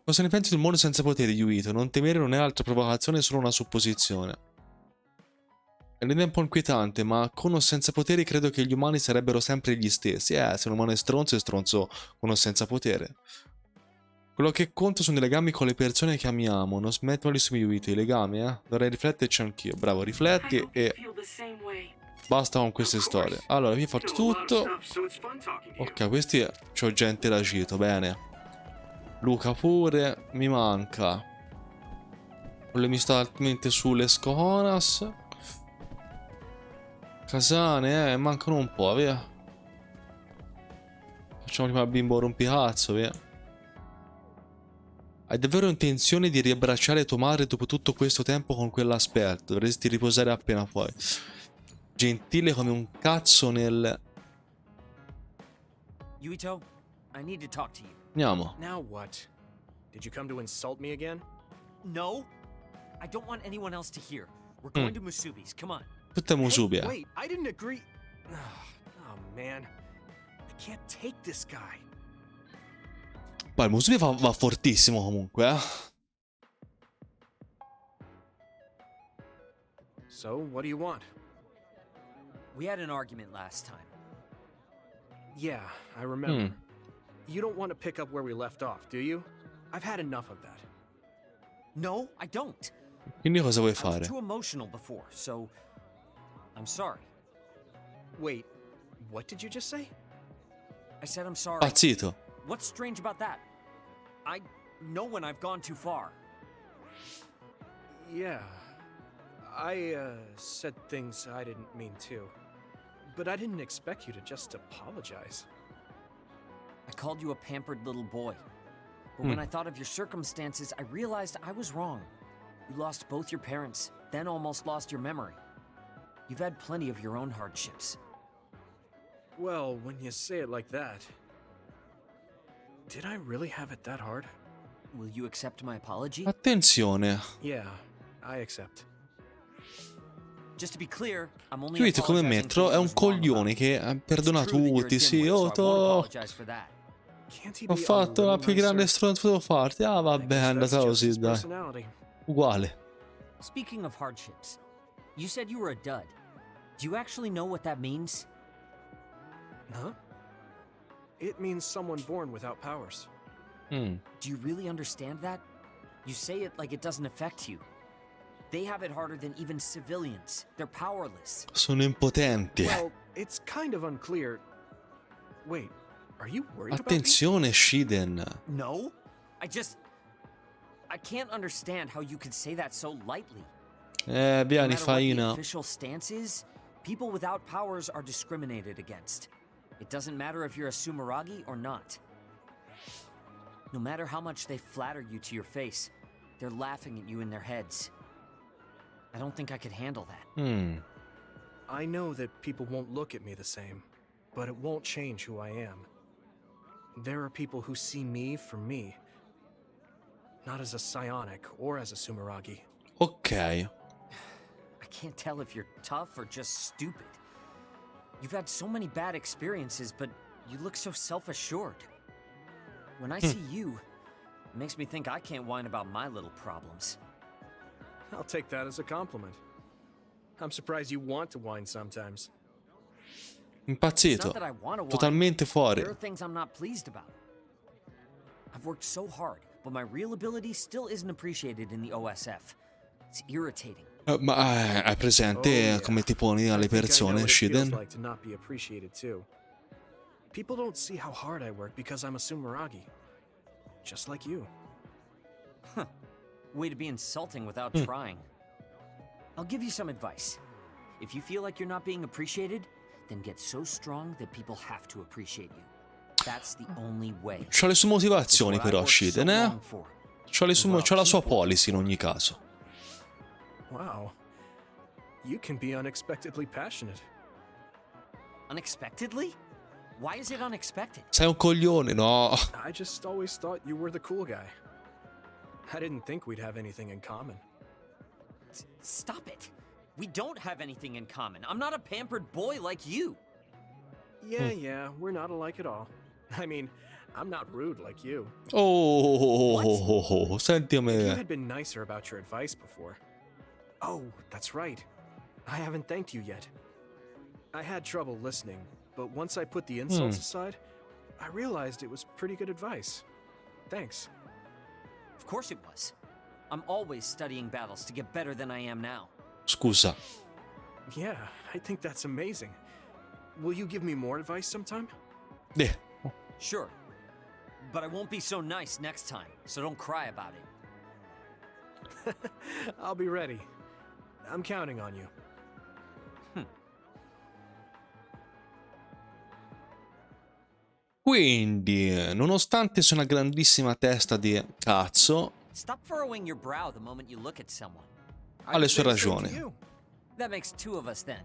Cosa ne pensi del mondo senza poteri, Yuito? Non temere non è altra provocazione, è solo una supposizione. È un'idea un po' inquietante, ma con o senza poteri credo che gli umani sarebbero sempre gli stessi. Se un umano è stronzo con o senza potere. Quello che conta sono i legami con le persone che amiamo. Non smettono di Yuito, i legami, Dovrei rifletterci anch'io. Bravo, I rifletti hope you e feel the same way. basta con queste storie. Allora, io ho fatto tutto. So it's fun talking to you. Ok, questi ci ho già interagito, bene. Luca pure, mi manca. Volevo inizialmente sulle Sconas. Casane, mancano un po', via. Facciamo prima il bimbo rompicazzo, via. Hai davvero intenzione di riabbracciare tua madre dopo tutto questo tempo con quell'aspetto? Dovresti riposare appena puoi. Gentile come un cazzo nel... Yuito, I need to talk to you. Andiamo. Now what? Did you come to insult me again? No, I don't want anyone else to hear. We're going to Musubi's. Come on. Tutta Hey, Musubia. wait, I didn't agree. Oh man, I can't take this guy. Poi il Musubia va fortissimo comunque, eh. So, what do you want? We had an argument last time. Yeah, I remember. You don't want to pick up where we left off, do you? I've had enough of that. No, I don't. Quindi cosa vuoi I was fare? too emotional before, so I'm sorry. Wait, what did you just say? I said I'm sorry. Pazzito. What's strange about that? I know when I've gone too far. Yeah, I said things I didn't mean to. But I didn't expect you to just apologize. I called you a pampered little boy. But when I thought of your circumstances, I realized I was wrong. You lost both your parents, then almost lost your memory. You've had plenty of your own hardships. Well, when you say it like that... Did I really have it that hard? Will you accept my apology? Attenzione. Yeah, I accept. Just to be clear, I'm only Yuito come apologizing Metro for è what un was wrong about coglione it. che perdona It's true that you're a tutti. Sì, dimwit, so I won't apologize for that. Can't he Ho be a fatto la little più grande nicer? stronzo farti. Ah, I vabbè, guess è that's andata just così, his dai. personality. Uguale. Speaking of hardships, you said you were a dud. Do you actually know what that means? Huh? It means someone born without powers. Mm. Do you really understand that? You say it like it doesn't affect you. They have it harder than even civilians. They're powerless. Sono impotenti. Well, it's kind of unclear. Wait, are you worried about me? Attenzione, Shiden. No? I can't understand how you could say that so lightly. No Vieni, matter what the faina. official stance is, people without powers are discriminated against. It doesn't matter if you're a Sumeragi or not. No matter how much they flatter you to your face, they're laughing at you in their heads. I don't think I could handle that. Mm. I know that people won't look at me the same, but it won't change who I am. There are people who see me for me, not as a psionic or as a Sumeragi. Ok. I can't tell if you're tough or just stupid. You've had so many bad experiences, but you look so self-assured. When I see you, it makes me think I can't whine about my little problems. I'll take that as a compliment. I'm surprised you want to whine sometimes. It's Impazzito. not that I want to whine. Totalmente fuori. There are things I'm not pleased about. I've worked so hard, but my real ability still isn't appreciated in the OSF. It's irritating. Ma hai presente yeah. come ti poni I alle think I know persone, what it feels Shiden? like to not be appreciated too. People don't see how hard I work because I'm a Sumeragi. Just like you. Way to be insulting without trying. I'll give you some advice. If you feel like you're not being appreciated, then get so strong that people have to appreciate you. That's the only way. C'ha le sue motivazioni It's what I però, worked so Shiden, eh? long for. C'ha la sua policy in ogni caso. Wow. You can be unexpectedly passionate. Unexpectedly? Why is it unexpected? Sei un coglione, no? I just always thought you were the cool guy. I didn't think we'd have anything in common. Stop it. We don't have anything in common. I'm not a pampered boy like you. Yeah, we're not alike at all. I mean, I'm not rude like you. Oh, senti a If you me. had been nicer about your advice before. Oh, that's right. I haven't thanked you yet. I had trouble listening, but once I put the insults aside, I realized it was pretty good advice. Thanks. Of course it was. I'm always studying battles to get better than I am now. Scusa. Yeah, I think that's amazing. Will you give me more advice sometime? Sure. But I won't be so nice next time, so don't cry about it. I'll be ready. I'm counting on you. Quindi, nonostante sia una grandissima testa di cazzo, Stop furrowing your brow the moment you look at someone. ha le sue ragioni. That makes two of us then.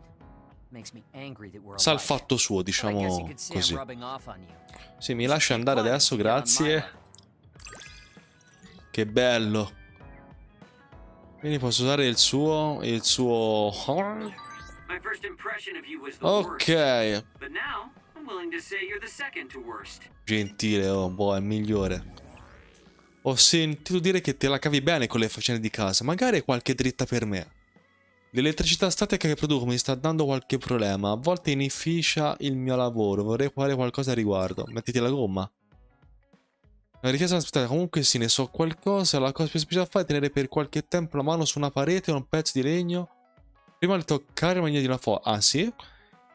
Makes me angry that we're Sa il alike. fatto suo, But I guess you diciamo could say I'm così. rubbing off on you. Sì, mi lascia andare adesso, grazie. Che bello. Quindi posso usare il suo... My first impression of you was the worst. Ok. But now, I'm willing to say you're the second to worst. Gentile, oh, boh, è il migliore. Ho sentito dire che te la cavi bene con le faccende di casa. Magari hai qualche dritta per me. L'elettricità statica che produco mi sta dando qualche problema. A volte inefficia il mio lavoro. Vorrei fare qualcosa a riguardo. Mettiti la gomma. La richiesta aspettata. Comunque sì, ne so qualcosa. La cosa più semplice da fare è tenere per qualche tempo la mano su una parete o un pezzo di legno. Prima di toccare in maniera di una forza. Ah sì?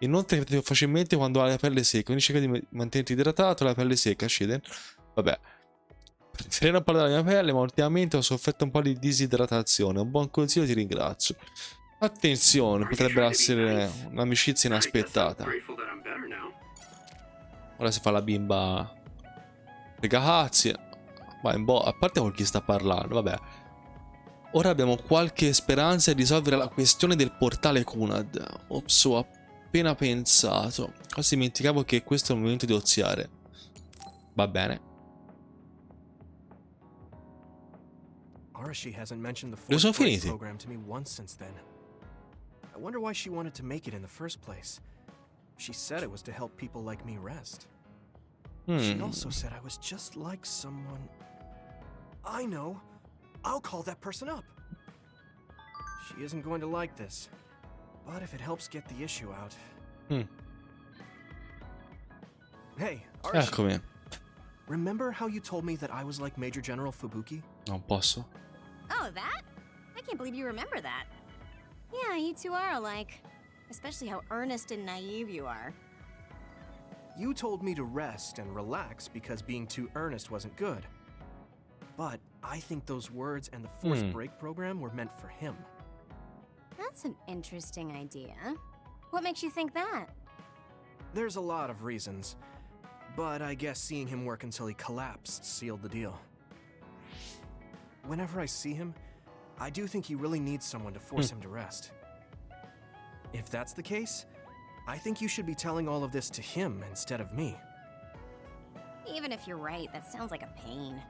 Inoltre capite facilmente quando hai la pelle secca. Quindi cerca di mantenerti idratato. La pelle secca, scende. Vabbè. Serena un po' della mia pelle, ma ultimamente ho sofferto un po' di disidratazione. Un buon consiglio, ti ringrazio. Attenzione, potrebbe essere un'amicizia inaspettata. Ora si fa la bimba. Ragazzi. Ma a parte con chi sta parlando, vabbè. Ora abbiamo qualche speranza di risolvere la questione del portale Kunad. Ops, ho appena pensato. Quasi dimenticavo che questo è il momento di oziare. Va bene. Arashi hasn't mentioned the Dove sono force break finiti? program to me once since then. I wonder why she wanted to make it in the first place. She said it was to help people like me rest. She also said I was just like someone... I know! I'll call that person up! She isn't going to like this. But if it helps get the issue out... Hey, Arashi, Eccomi. remember how you told me that I was like Major General Fubuki? Non posso. Oh, that? I can't believe you remember that. Yeah, you two are alike. Especially how earnest and naive you are. You told me to rest and relax because being too earnest wasn't good. But I think those words and the force break program were meant for him. That's an interesting idea. What makes you think that? There's a lot of reasons, but I guess seeing him work until he collapsed sealed the deal. Whenever I see him, I do think he really needs someone to force him to rest. If that's the case, I think you should be telling all of this to him instead of me. Even if you're right, that sounds like a pain.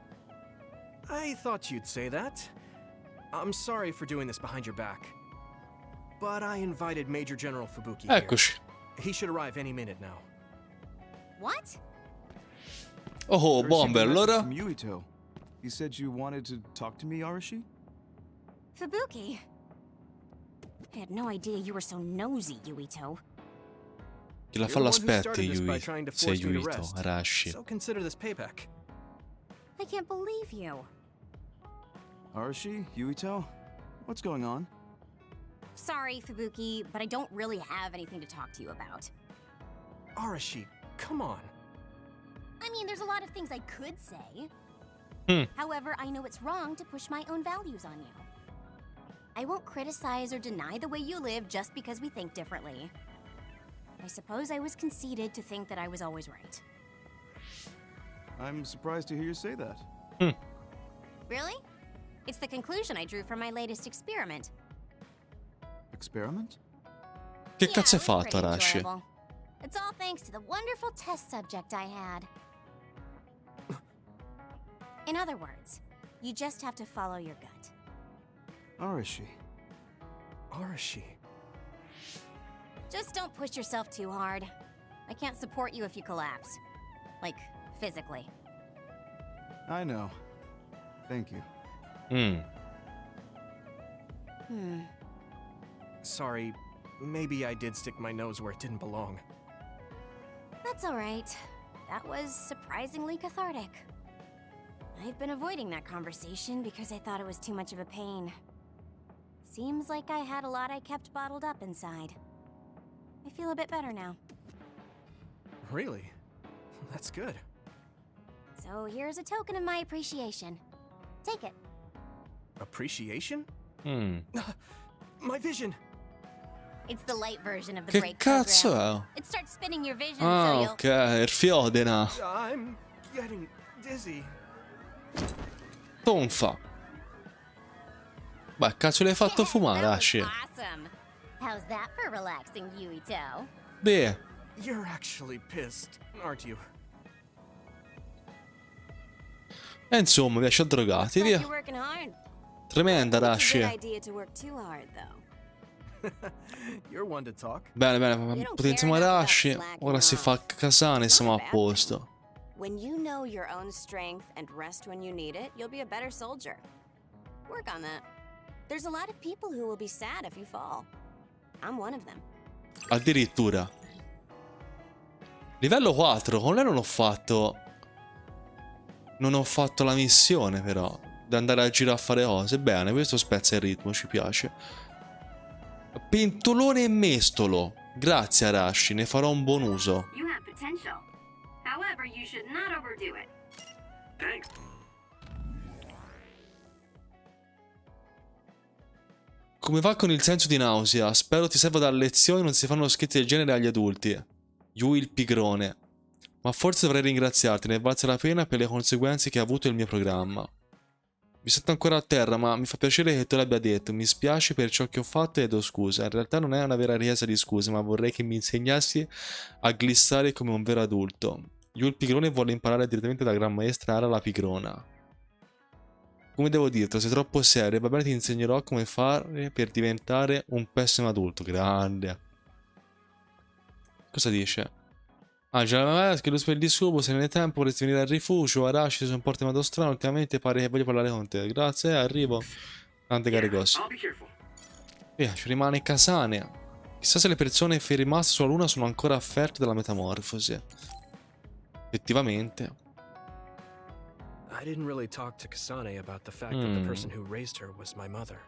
I thought you'd say that. I'm sorry for doing this behind your back. But I invited Major General Fubuki here. Eccoci. He should arrive any minute now. What? Oh, Received a bombe, message allora? from Yuito. He said you wanted to talk to me, Arashi? Fubuki? I had no idea you were so nosy, Yuito. Chi la You're fa the lo one who aspetta, started this by Yui. trying to Sei force me to Yuito, rest. Arashi. So consider this payback. I can't believe you. Arashi? Yuito? What's going on? Sorry, Fubuki, but I don't really have anything to talk to you about. Arashi, come on. I mean, there's a lot of things I could say. However, I know it's wrong to push my own values on you. I won't criticize or deny the way you live just because we think differently. I suppose I was conceited to think that I was always right. I'm surprised to hear you say that. Really? It's the conclusion I drew from my latest experiment. Experiment? Che Yeah, cazzo hai it was fatto, pretty Arashi? enjoyable. It's all thanks to the wonderful test subject I had. In other words, you just have to follow your gut. Arashi. Arashi. Just don't push yourself too hard. I can't support you if you collapse. Like, physically. I know. Thank you. Sorry, maybe I did stick my nose where it didn't belong. That's alright. That was surprisingly cathartic. I've been avoiding that conversation because I thought it was too much of a pain. Seems like I had a lot I kept bottled up inside. I feel a bit better now. Really? That's good. So here's a token of my appreciation. Take it. Appreciation? Mm. My vision! It's the light version of the Che break cazzo program. è? It starts spinning your vision, so Ah, you'll... ok, il fiodena. I'm getting dizzy. Tonfa. Beh, cazzo l'hai fatto fumare, That was Ashi. awesome. How's that for relaxing, Yuito? Beh, You're actually pissed, aren't you? e insomma, vi lascia drogati, via. You're working hard. Tremenda, It's a Ashi. good idea to work too hard, though. You're one to talk. Bene, bene, potenziamo Arashi. Ora si fa Kasane e siamo a posto. When you know your own strength and rest when you need it, you'll be a better soldier. Work on that. There's a lot of people who will be sad if you fall. I'm one of them. Addirittura. Livello 4, con lei non ho fatto... Non ho fatto la missione, però. Da andare a girare a fare cose. Bene, questo spezza il ritmo, ci piace. Pentolone e mestolo. Grazie Arashi, ne farò un buon uso. You have potential. However, you should not overdo it. Thanks. Come va con il senso di nausea? Spero ti serva da lezione e non si fanno scherzi del genere agli adulti. Yui il pigrone. Ma forse dovrei ringraziarti, ne è valsa la pena per le conseguenze che ha avuto il mio programma. Mi sento ancora a terra, ma mi fa piacere che tu l'abbia detto. Mi spiace per ciò che ho fatto e do scusa. In realtà non è una vera richiesta di scuse, ma vorrei che mi insegnassi a glissare come un vero adulto. Io il pigrone vuole imparare direttamente dalla gran maestra Ara la pigrona. Come devo dirtelo, sei troppo serio. Va bene, ti insegnerò come fare per diventare un pessimo adulto. Grande. Cosa dice? Ah, già la mamma che lo spero di suo, se ne è tempo vorresti venire al rifugio. Arashi si comporta in modo strano. Ultimamente pare che voglio parlare con te. Grazie, arrivo. Tante care cose. I'll be careful. Via, ci rimane Kasane. Chissà se le persone rimaste sulla luna sono ancora afferte dalla metamorfosi. Effettivamente. I didn't really talk to Kasane about the fact that the person who raised her was my mother.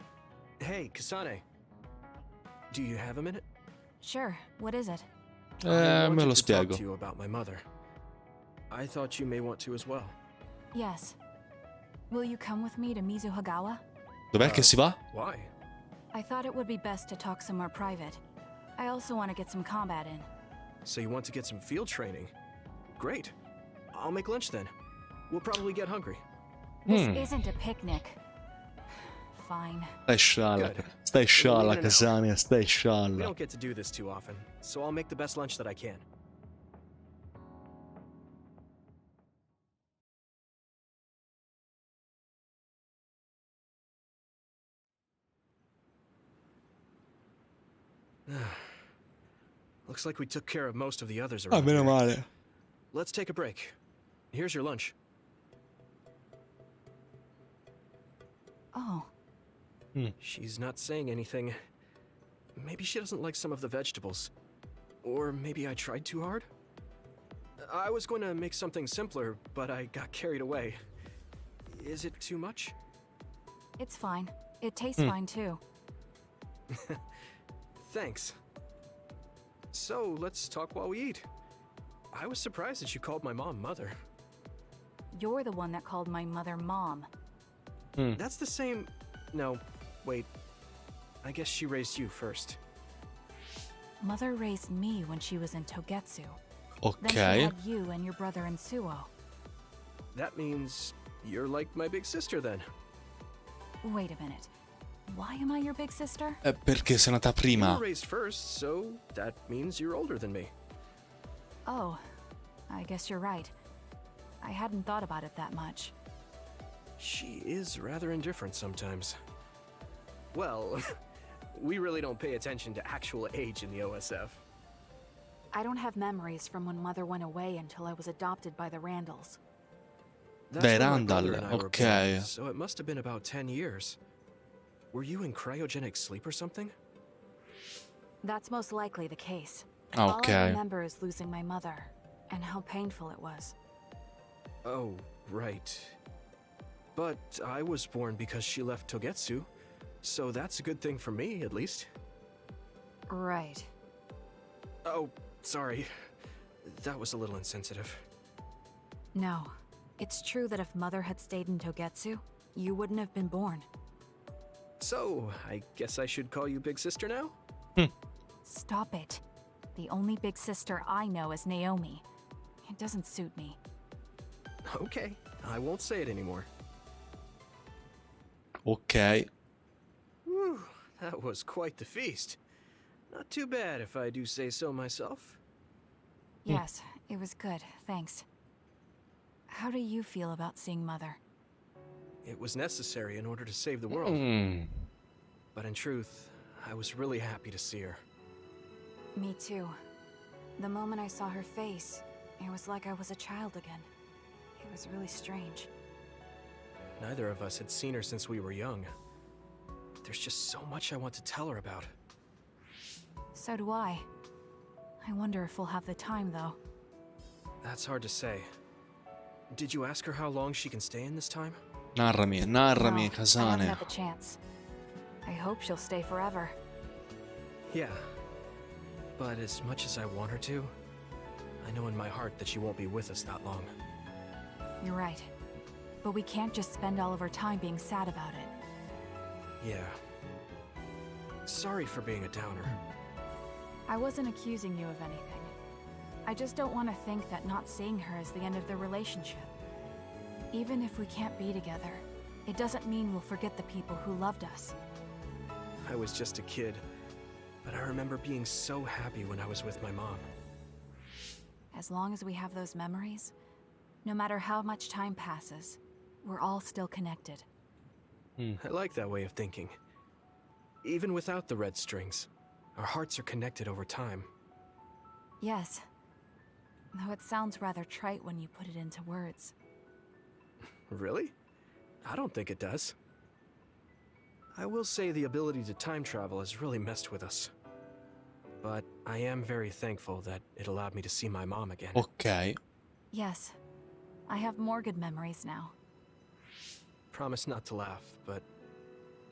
Hey, Kasane. Do you have a minute? Sure, what is it? I Me lo wanted to talk spiego. to you about my mother. I thought you may want to as well. Yes. Will you come with me to Mizuhagawa? Dov'è che si va? Why? I thought it would be best to talk somewhere private. I also want to get some combat in. So you want to get some field training? Great. I'll make lunch then. We'll probably get hungry. This isn't a picnic. Fine. Stai scialla. Good. Stai scialla, We'll eat it Kasane, stai We scialla. don't get to do this too often, so I'll make the best lunch that I can. Looks like we took care of most of the others Ah, around meno here. male. Let's take a break. Here's your lunch. Oh, She's not saying anything. Maybe she doesn't like some of the vegetables. Or maybe I tried too hard? I was going to make something simpler, but I got carried away. Is it too much? it's fine. It tastes fine too. Thanks. So, let's talk while we eat. I was surprised that you called my mom mother. You're the one that called my mother Mom. That's the same... No, wait. I guess she raised you first. Mother raised me when she was in Togetsu. Then she Ok. had you and your brother in Suo. That means you're like my big sister then. Wait a minute. Why am I your big sister? Perché sei nata You prima. were raised first, so that means you're older than me. Oh, I guess you're right. I hadn't thought about it that much. She is rather indifferent sometimes. Well, we really don't pay attention to actual age in the OSF. I don't have memories from when Mother went away until I was adopted by the Randalls. That's Dai, when my Randall, brother and I were ok. born, so it must have been about 10 years. Were you in cryogenic sleep or something? That's most likely the case. Ah, All I ok. remember is losing my mother, and how painful it was. Oh, right. But I was born because she left Togetsu, so that's a good thing for me, at least. Right. Oh, sorry. That was a little insensitive. No. It's true that if Mother had stayed in Togetsu, you wouldn't have been born. So, I guess I should call you Big Sister now? Stop it. The only big sister I know is Naomi. It doesn't suit me. Okay, I won't say it anymore. Ok. Whew, that was quite the feast. Not too bad if I do say so myself. Yes, it was good, thanks. How do you feel about seeing Mother? It was necessary in order to save the world. But in truth, I was really happy to see her. Me too. The moment I saw her face, it was like I was a child again. It was really strange. Neither of us had seen her since we were young. There's just so much I want to tell her about. So do I. I wonder if we'll have the time, though. That's hard to say. Did you ask her how long she can stay in this time? Narrami, No, I Casane. haven't had the chance. I hope she'll stay forever. Yeah. But as much as I want her to, I know in my heart that she won't be with us that long. You're right. But we can't just spend all of our time being sad about it. Yeah. Sorry for being a downer. I wasn't accusing you of anything. I just don't want to think that not seeing her is the end of the relationship. Even if we can't be together, it doesn't mean we'll forget the people who loved us. I was just a kid, but I remember being so happy when I was with my mom. As long as we have those memories, no matter how much time passes, we're all still connected. I like that way of thinking. Even without the red strings, our hearts are connected over time. Yes. Though it sounds rather trite when you put it into words. Really? I don't think it does. I will say the ability to time travel has really messed with us. But I am very thankful that it allowed me to see my mom again. Ok. Yes. I have more good memories now. Promise not to laugh, but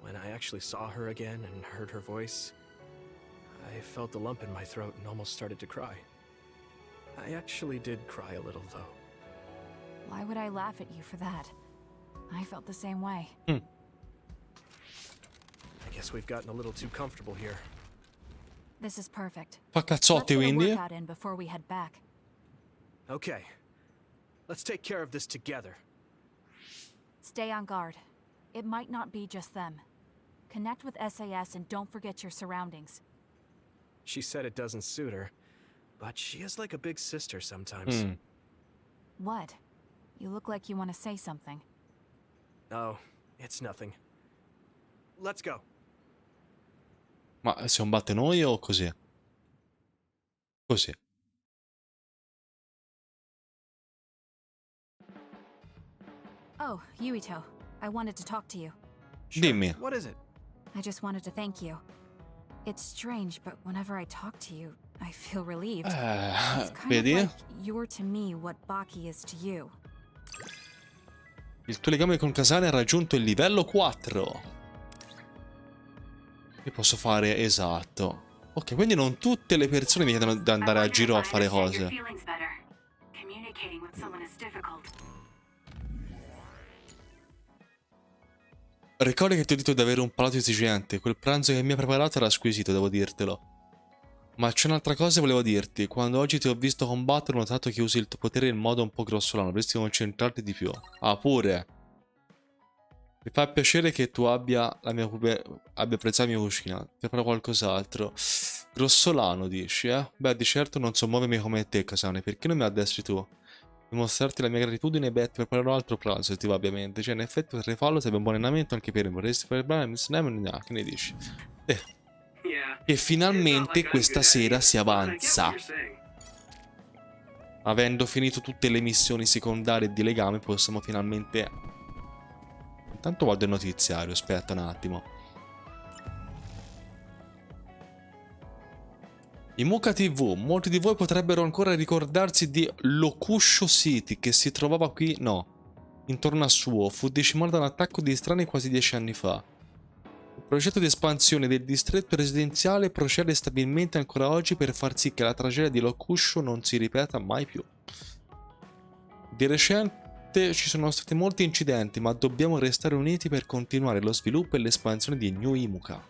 when I actually saw her again and heard her voice, I felt a lump in my throat and almost started to cry. I actually did cry a little, though. Why would I laugh at you for that? I felt the same way. I guess we've gotten a little too comfortable here. This is perfect. Fa cazzotti, Let's get a quindi? workout in before we head back. Okay. Let's take care of this together. Stay on guard. It might not be just them. Connect with SAS and don't forget your surroundings. She said it doesn't suit her, but she is like a big sister sometimes. What? You look like you want to say something. Oh, it's nothing. Let's go. Ma si combatte noi o così? Così. Oh, Yuito. I wanted to talk to you. Dimmi. What is it? I just wanted to thank you. It's strange, but whenever I talk to you, I feel relieved. It's kind Vedi? of like you're to me what Baki is to you. Il tuo legame con Casane ha raggiunto il livello 4. Che posso fare? Esatto. Ok, quindi non tutte le persone mi chiedono di andare a giro a fare cose. Ricordi che ti ho detto di avere un palato esigente. Quel pranzo che mi ha preparato era squisito, devo dirtelo. Ma c'è un'altra cosa che volevo dirti. Quando oggi ti ho visto combattere ho notato che usi il tuo potere in modo un po' grossolano. Dovresti concentrarti di più. Ah, pure. Mi fa piacere che tu abbia apprezzato la mia cucina. Prepara qualcos'altro. Grossolano, dici, eh? Beh, di certo non so muovermi come te, Casane. Perché non mi addestri tu? Dimostrarti la mia gratitudine, beh, ti preparerò altro pranzo se ti va, ovviamente. Cioè, in effetti potrei farlo, sarebbe un buon allenamento anche per me. Vorresti fare bene, che ne dici? E finalmente questa sera si avanza. Avendo finito tutte le missioni secondarie di legame, possiamo finalmente... Intanto guardo il notiziario, aspetta un attimo. Imuka TV, molti di voi potrebbero ancora ricordarsi di Lokusho City, che si trovava qui, no, intorno a Suo, fu decimata da un attacco di strani quasi 10 anni fa. Il progetto di espansione del distretto residenziale procede stabilmente ancora oggi per far sì che la tragedia di Lokusho non si ripeta mai più. Di recente ci sono stati molti incidenti, ma dobbiamo restare uniti per continuare lo sviluppo e l'espansione di New Imuka.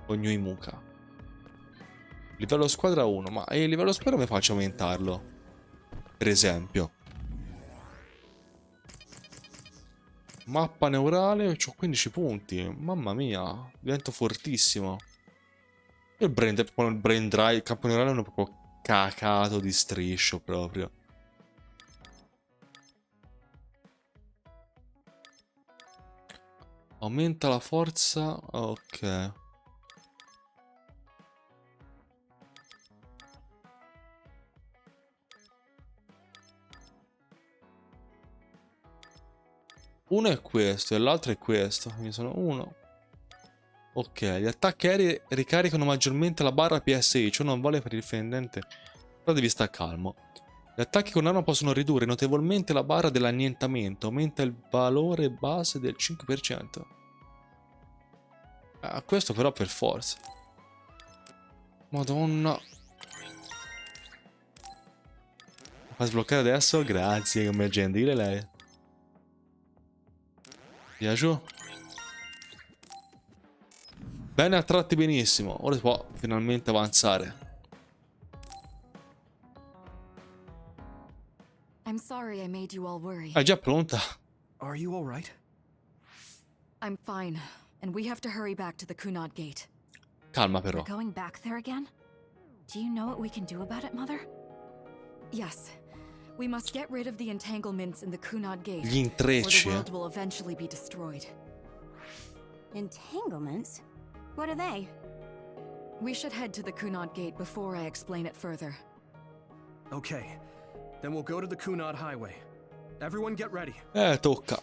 O New Imuka. Livello squadra 1, ma il livello squadra come faccio a aumentarlo? Per esempio. Mappa neurale, ho 15 punti. Mamma mia, divento fortissimo. Il brain drive, il campo neurale è proprio cacato di striscio proprio. Aumenta la forza, ok. Uno è questo e l'altro è questo. Quindi sono uno. Ok, gli attacchi aerei ricaricano maggiormente la barra PSI, ciò non vale per il difendente. Però devi stare calmo. Gli attacchi con arma possono ridurre notevolmente la barra dell'annientamento. Aumenta il valore base del 5%. Questo però per forza. Madonna. Fa sbloccare adesso? Grazie, come gentile lei. Via giù. Bene, a tratti benissimo. Ora si può finalmente avanzare. I'm sorry I made you all worry. È già pronta. Are you all right? I'm fine, and we have to hurry back to the Kunad Gate. Calma però. We're going back there again? Do you know what we can do about it, Mother? Yes. We must get rid of the entanglements in the Kunad Gate. Gli intrecci, or the world will eventually be destroyed. Entanglements? What are they? We should head to the Kunad Gate before I explain it further. Okay. Then we'll go to the Kunad Highway. Everyone get ready. Tocca.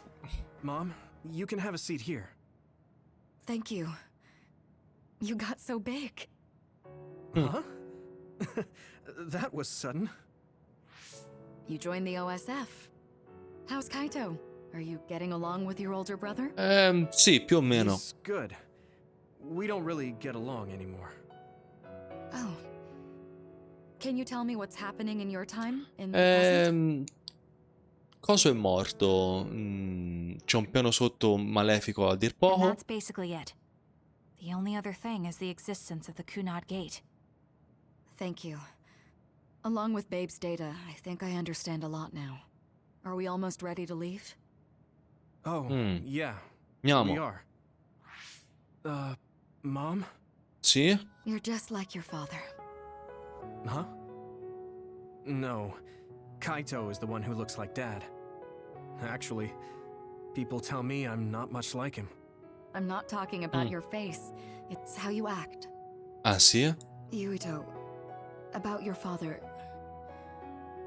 Mom, you can have a seat here. Thank you. You got so big. Huh? That was sudden. You joined the OSF. How's Kaito? Are you getting along with your older brother? Sì, più o meno. He's good. We don't really get along anymore. Oh. Can you tell me what's happening in your time? In the present? Coso è morto. C'è un piano sotto malefico a dir And poco. that's basically it. The only other thing is the existence of the Kunad Gate. Thank you. Along with Babe's data, I think I understand a lot now. Are we almost ready to leave? Oh, yeah. Andiamo. We are. Mom? Sì? You're just like your father. Huh? No. Kaito is the one who looks like Dad. Actually, people tell me I'm not much like him. I'm not talking about your face. It's how you act. Ah, sì? Yuito, about your father.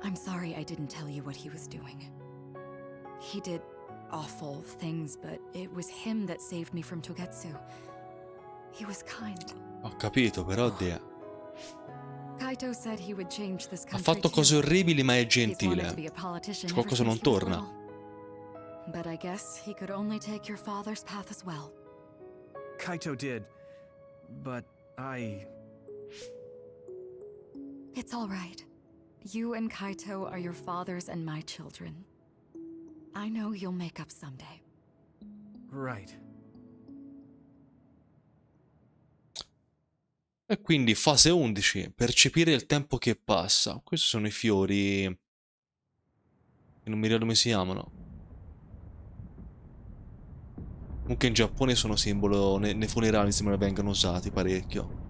I'm sorry I didn't tell you what he was doing. He did awful things, but it was him that saved me from Togetsu. He was kind. Ho capito, però Dio. Kaito said he would change this Ha country fatto cose too. orribili, ma è He's wanted gentile. to be a politician C'è ever qualcosa non since he was torna. little. But I guess he could only take your father's path as well. Kaito did, but I... It's all right. You and Kaito are your father's and my children. I know you'll make up someday. Right. E quindi fase 11, percepire il tempo che passa. Questi sono i fiori che non mi ricordo come si chiamano. Comunque in Giappone sono simbolo, nei funerali sembra vengano usati parecchio.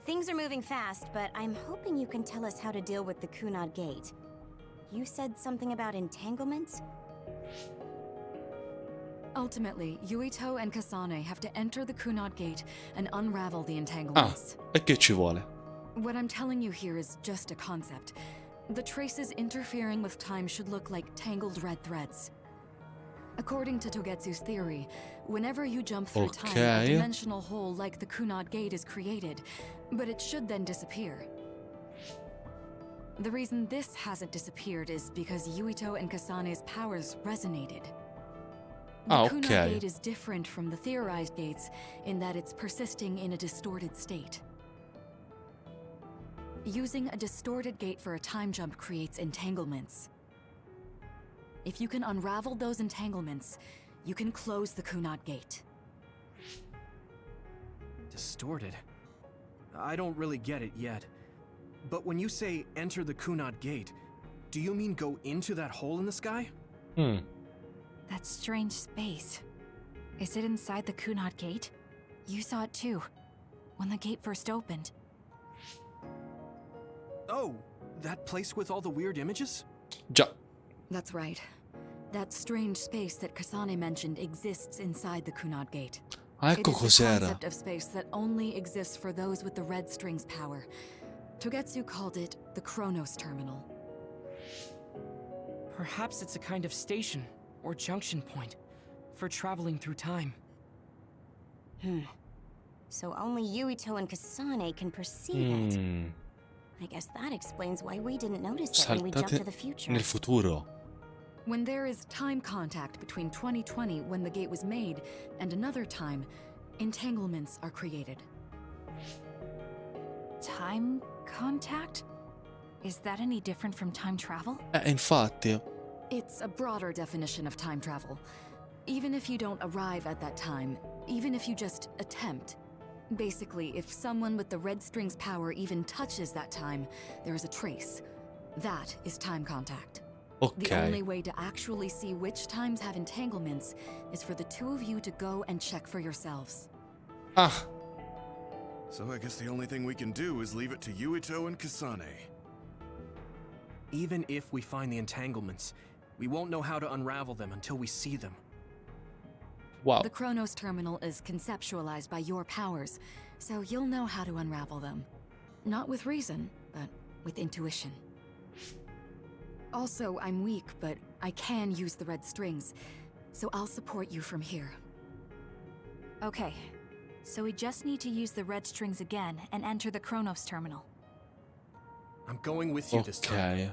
Things are moving fast, but I'm hoping you can tell us how to deal with the Kunad Gate. You said something about entanglements? Ultimately, Yuito and Kasane have to enter the Kunad Gate and unravel the entanglements. E che ci vuole? What I'm telling you here is just a concept. The traces interfering with time should look like tangled red threads. According to Togetsu's theory, whenever you jump through time, a dimensional hole like the Kunad Gate is created, but it should then disappear. The reason this hasn't disappeared is because Yuito and Kasane's powers resonated. The Kunad Gate is different from the theorized gates in that it's persisting in a distorted state. Using a distorted gate for a time jump creates entanglements. If you can unravel those entanglements, you can close the Kunad Gate. Distorted? I don't really get it yet. But when you say enter the Kunad Gate, do you mean go into that hole in the sky? That strange space. Is it inside the Kunad Gate? You saw it too, when the gate first opened. Oh, that place with all the weird images? Già. That's right. That strange space that Kasane mentioned exists inside the Kunad Gate. Ah, ecco It is the cos'era. concept of space that only exists for those with the red string's power. Togetsu called it the Chronos Terminal. Perhaps it's a kind of station or junction point for traveling through time. So only Yuito and Kasane can perceive it. I guess that explains why we didn't notice it when we jumped to the future. Nel futuro. When there is time contact between 2020, when the gate was made, and another time, entanglements are created. Time contact? Is that any different from time travel? Infatti. It's a broader definition of time travel. Even if you don't arrive at that time, even if you just attempt. Basically, if someone with the red string's power even touches that time, there is a trace. That is time contact. The only way to actually see which times have entanglements is for the two of you to go and check for yourselves. Ah. So I guess the only thing we can do is leave it to Yuito and Kasane. Even if we find the entanglements, we won't know how to unravel them until we see them. Wow. The Chronos Terminal is conceptualized by your powers, so you'll know how to unravel them. Not with reason, but with intuition. Also, I'm weak, but I can use the red strings, so I'll support you from here. Okay, so we just need to use the red strings again and enter the Chronos Terminal. I'm going with you this time.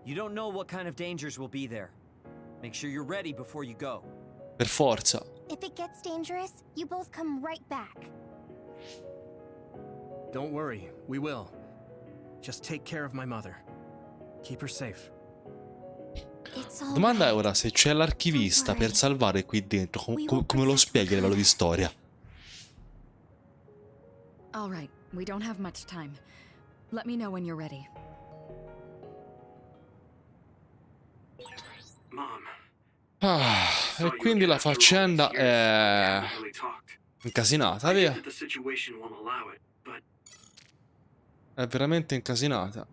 You don't know what kind of dangers will be there. Make sure you're ready before you go. Per forza. If it gets dangerous, you both come right back. Don't worry, we will. Just take care of my mother. Keep her safe. La domanda è ora se c'è l'archivista per salvare qui dentro. Come lo spieghi a livello di storia? All right, we don't have much time. Let me know when you're ready. E quindi la faccenda è incasinata, via. È veramente incasinata.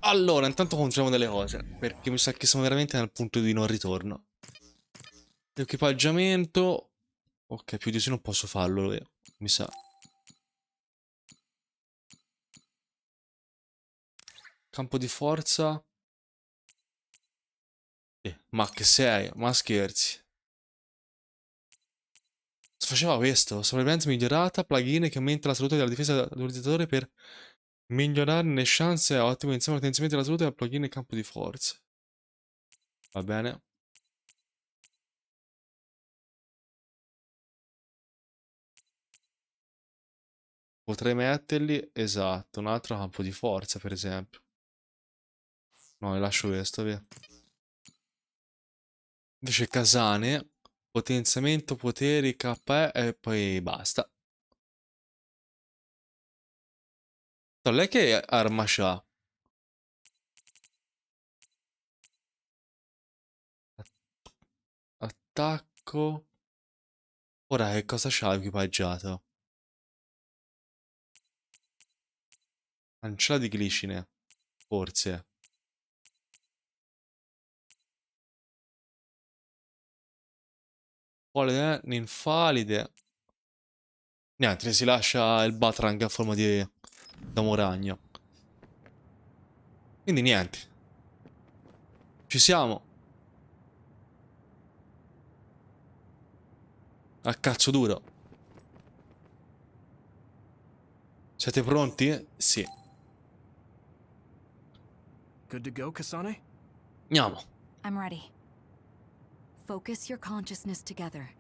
Allora, intanto controlliamo delle cose, perché mi sa che siamo veramente nel punto di non ritorno. L'equipaggiamento. Ok, più di così non posso farlo, mi sa. Campo di forza. Ma che sei? Ma scherzi. Si faceva questo. Sopravvivenza migliorata. Plugin che aumenta la salute della difesa dell'utilizzatore per migliorare le chance. È ottimo insieme al potenziamento della salute del plugin campo di forza. Va bene. Potrei metterli. Esatto. Un altro campo di forza, per esempio. No, lascio questo, via. Invece Kasane, potenziamento, poteri, KE e poi basta. Lei che arma c'ha? Attacco. Ora che cosa c'ha equipaggiato? Ancella di glicine. Forse. Ninfalide. Niente, si lascia il Batrang a forma di Damo Ragno. Quindi niente. Ci siamo. A cazzo duro. Siete pronti? Sì. Good to go, Kasane? Andiamo. I'm ready. Focus your consciousness together.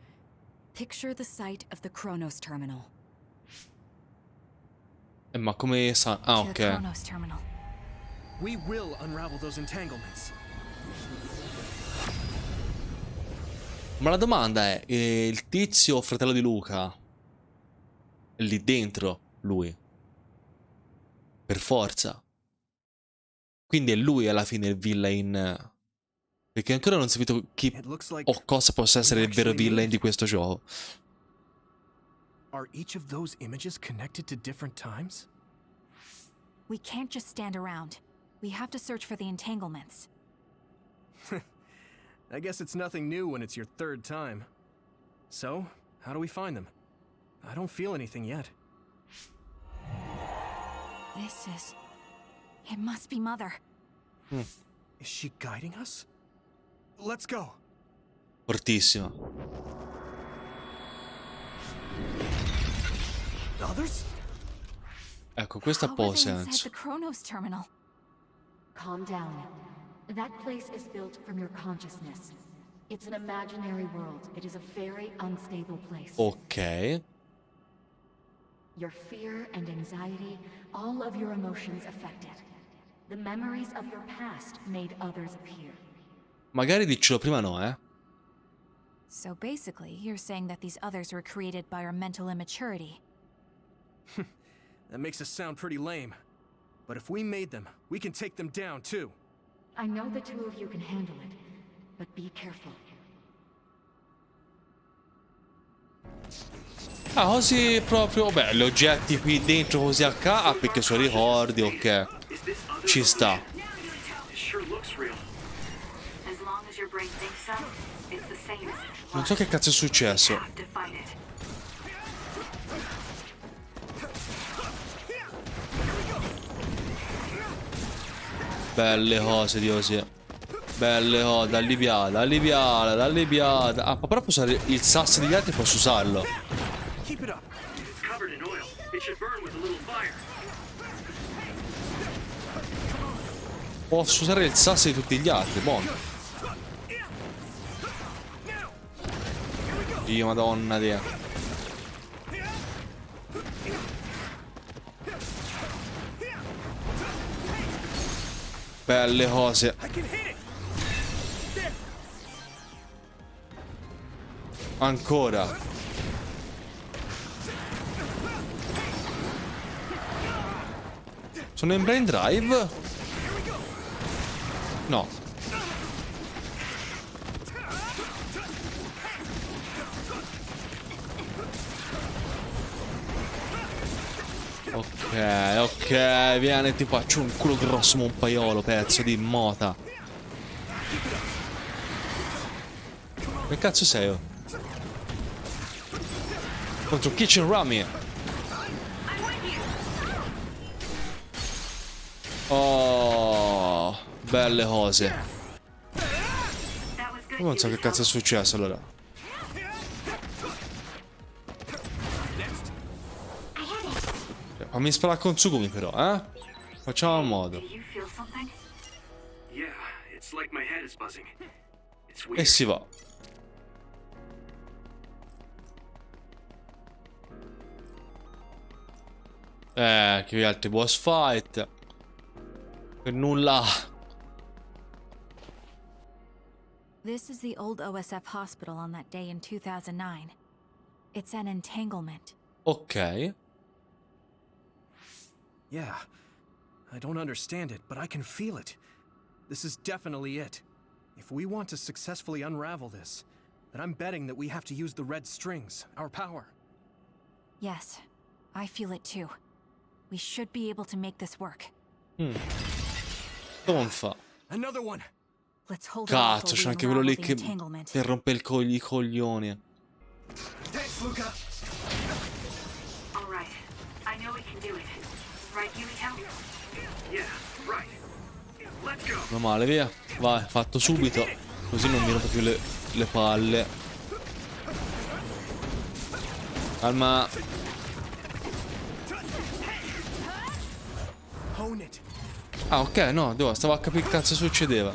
Picture the site of the Chronos Terminal. Ma come sa... Ah, ok. Chronos Terminal. We will unravel those entanglements. Ma la domanda è, il tizio fratello di Luca è lì dentro lui? Per forza. Quindi è lui alla fine il villain. Perché ancora non si è capito chi o cosa possa essere il vero villain di questo gioco. Are each of those images connected to different times? We can't just stand around. We have to search for the entanglements. I guess it's nothing new when it's your third time. So, how do we find them? I don't feel anything yet. This is... It must be Mother. Is she guiding us? Let's go. Fortissima. Others? Ecco, questo ha How poco are they inside senso. the Chronos terminal? Calm down. That place is built from your consciousness. It's an imaginary world. It is a very unstable place. Ok. Your fear and anxiety, all of your emotions affected. The memories of your past made others appear. Magari diccelo prima no, eh. So basically, you're saying that these others were created by our mental immaturity. That makes us sound pretty lame. But if we made them, we can take them down too. I know the two of you can handle it, but be careful. Ah, così proprio... Beh, gli oggetti qui dentro così a caso. Ah, perché sono ricordi, ok. Ci sta. Non so che cazzo è successo. Belle cose, Dio sì. Belle cose, da alleviata, alleviata, da alleviata. Ah, però posso usare il sasso degli altri, posso usarlo. Posso usare il sasso di tutti gli altri, buono. Dio, madonna dia. Belle cose. Ancora. Sono in brain drive? No. Ok, vieni, ti faccio un culo grosso, un paiolo, pezzo di mota. Che cazzo sei, oh? Contro Kitchen Rummy. Oh, belle cose. Non so che cazzo è successo allora. Fammi sparare con Tsugumi però, eh? Facciamo un modo. E si va. Che altri boss fight. Per nulla. This is the old OSF hospital on that day in 2009. It's an entanglement. Ok. Yeah. I don't understand it, but I can feel it. This is definitely it. If we want to successfully unravel this, then I'm betting that we have to use the red strings, our power. Yes, I feel it too. We should be able to make this work. Tonfa. Another one. Let's hold Cazzo, c'è anche quello lì che rompe i coglioni. Thanks, Luca. All right. I know we can do it. Right, Yumito? Yeah, right. Let's go. Non male, via. Vai, fatto subito. Così non mi rompo più le palle. Calma. Ah, ok, no, stavo a capire che cazzo succedeva.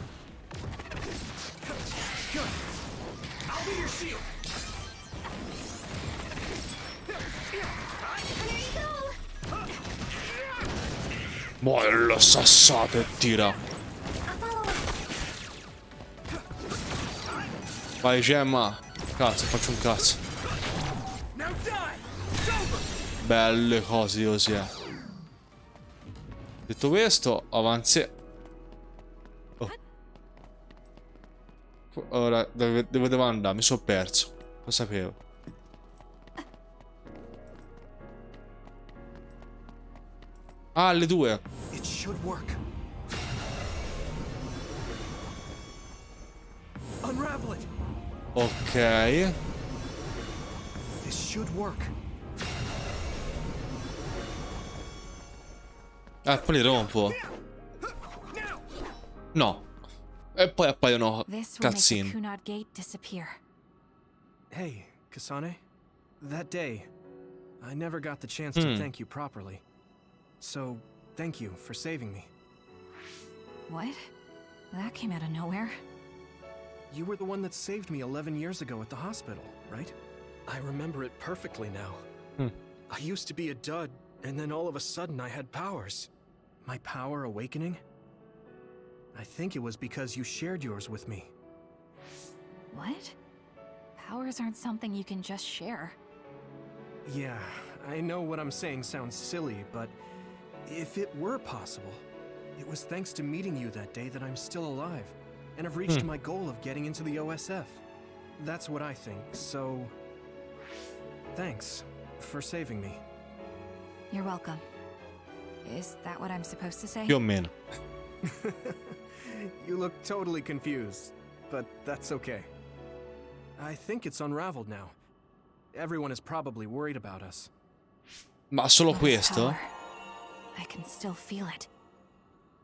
Bello sassato e tira. Vai Gemma. Cazzo, faccio un cazzo. Belle cose così. Detto questo, avanzi. Oh. Ora devo andare, mi sono perso. Lo sapevo. Ah, le due. It should work. Unravel it. Ok. This should work. Poi li rompo. No. E poi appaiono This will make the cutscene. Kunad Gate disappear. Hey, Kasane. That day, I never got the chance to thank you properly. So, thank you for saving me. What? That came out of nowhere. You were the one that saved me 11 years ago at the hospital, right? I remember it perfectly now. I used to be a dud, and then all of a sudden I had powers. My power awakening? I think it was because you shared yours with me. What? Powers aren't something you can just share. Yeah, I know what I'm saying sounds silly, but if it were possible, it was thanks to meeting you that day that I'm still alive, and have reached my goal of getting into the OSF. That's what I think, so... Thanks for saving me. You're welcome. Is that what I'm supposed to say? Più o meno. You look totally confused, but that's okay. I think it's unraveled now. Everyone is probably worried about us. Ma solo What is questo? power? I can still feel it.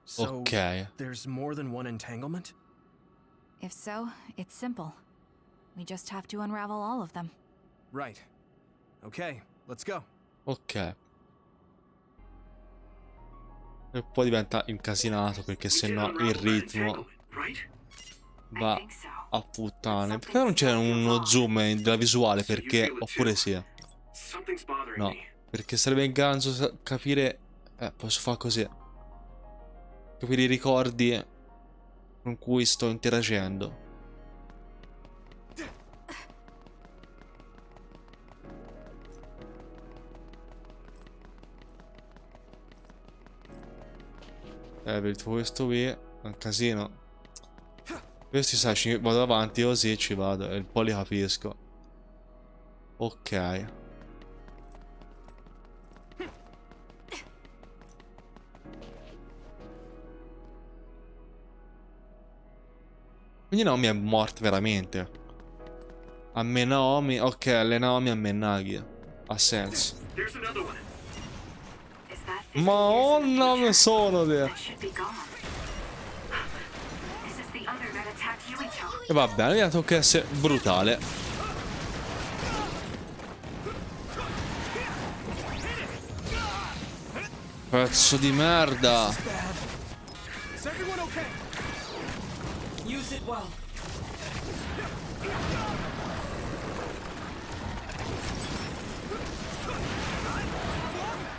So, Ok. there's more than one entanglement? If so, it's simple. We just have to unravel all of them. Right. Okay, let's go. Ok. E poi diventa incasinato perché sennò il ritmo va a puttane. Perché non c'è uno zoom della visuale? Perché? Oppure sì. No. Perché sarebbe in ganzo capire... posso fare così. Capire i ricordi con cui sto interagendo. Per tipo questo qui è un casino. Questi sai, vado avanti così ci vado e un po' li capisco. Ok. Quindi Naomi è morta veramente. A me Naomi. Ok, le Naomi a me Nagi. Ha senso. Madonna ne sono te. E va bene, mi tocca essere brutale. Pezzo di merda. Use it well.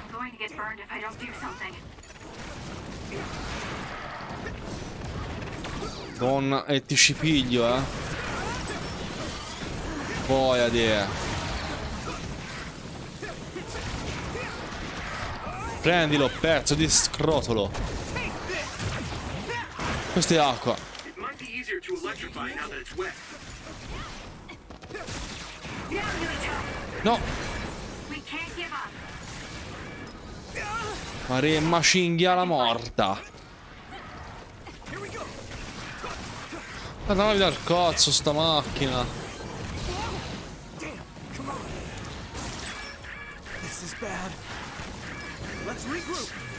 I'm going to get burned if I don't do something. Donna, e ti ci piglio, Poi adè. Prendilo, pezzo di scrotolo. Questa è acqua. No. Maremma cinghia la morta. Andiamo dal cazzo sta macchina.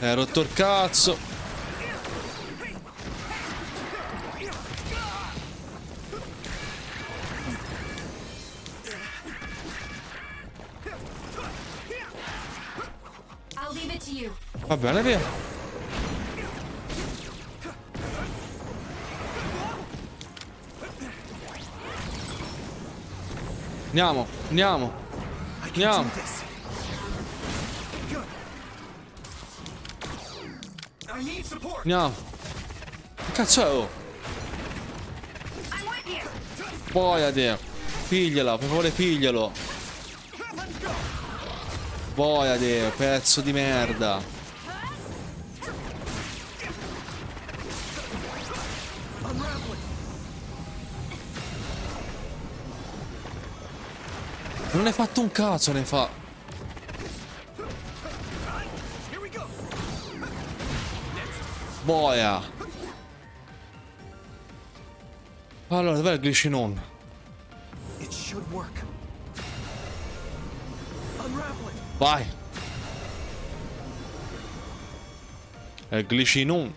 Rotto il cazzo. Va bene, via. Andiamo, andiamo. Andiamo. Andiamo. Che cazzo è? Oh? Boiade. Pigliala, per favore piglialo. Boiade, pezzo di merda. Non hai fatto un cazzo, ne fa. Boia. Allora, dov'è il glicinone? Vai. È il glicinone.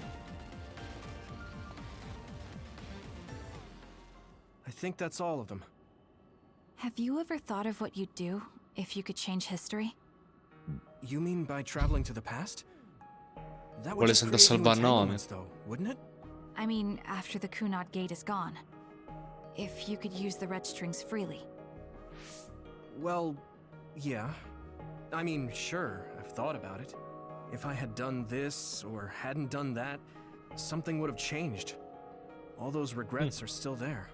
I think that's all of them. Have you ever thought of what you'd do if you could change history? You mean by traveling to the past? That Vuole would senza create new salvar Nona. entanglements, though, wouldn't it? I mean, after the Kunad gate is gone. If you could use the red strings freely. Well, yeah. I mean, sure, I've thought about it. If I had done this or hadn't done that, something would have changed. All those regrets are still there.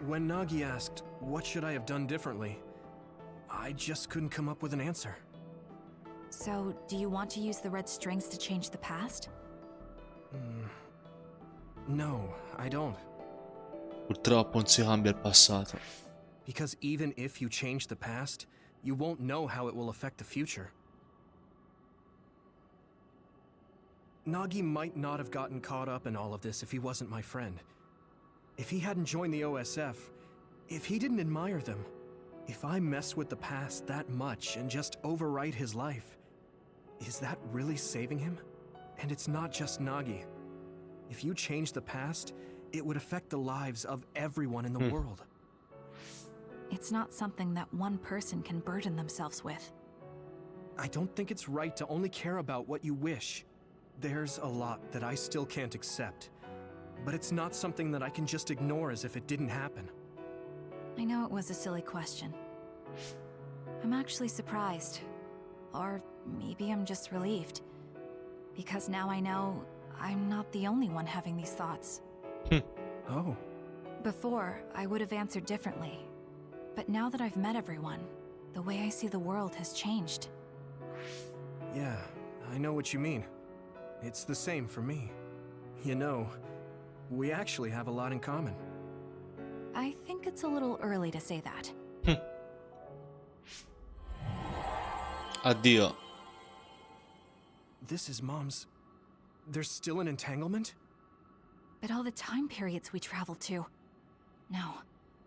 When Nagi asked, what should I have done differently, I just couldn't come up with an answer. So, do you want to use the red strings to change the past? No, I don't. Purtroppo non si cambia il passato. Because even if you change the past, you won't know how it will affect the future. Nagi might not have gotten caught up in all of this if he wasn't my friend. If he hadn't joined the OSF, if he didn't admire them, if I mess with the past that much and just overwrite his life, is that really saving him? And it's not just Nagi. If you change the past, it would affect the lives of everyone in the world. It's not something that one person can burden themselves with. I don't think it's right to only care about what you wish. There's a lot that I still can't accept, but it's not something that I can just ignore as if it didn't happen. I know it was a silly question. I'm actually surprised. Or maybe I'm just relieved. Because now I know I'm not the only one having these thoughts. Oh. Before, I would have answered differently. But now that I've met everyone, the way I see the world has changed. Yeah, I know what you mean. It's the same for me. You know, we actually have a lot in common. I think it's a little early to say that. Addio. This is Mom's... There's still an entanglement? But all the time periods we traveled to. No,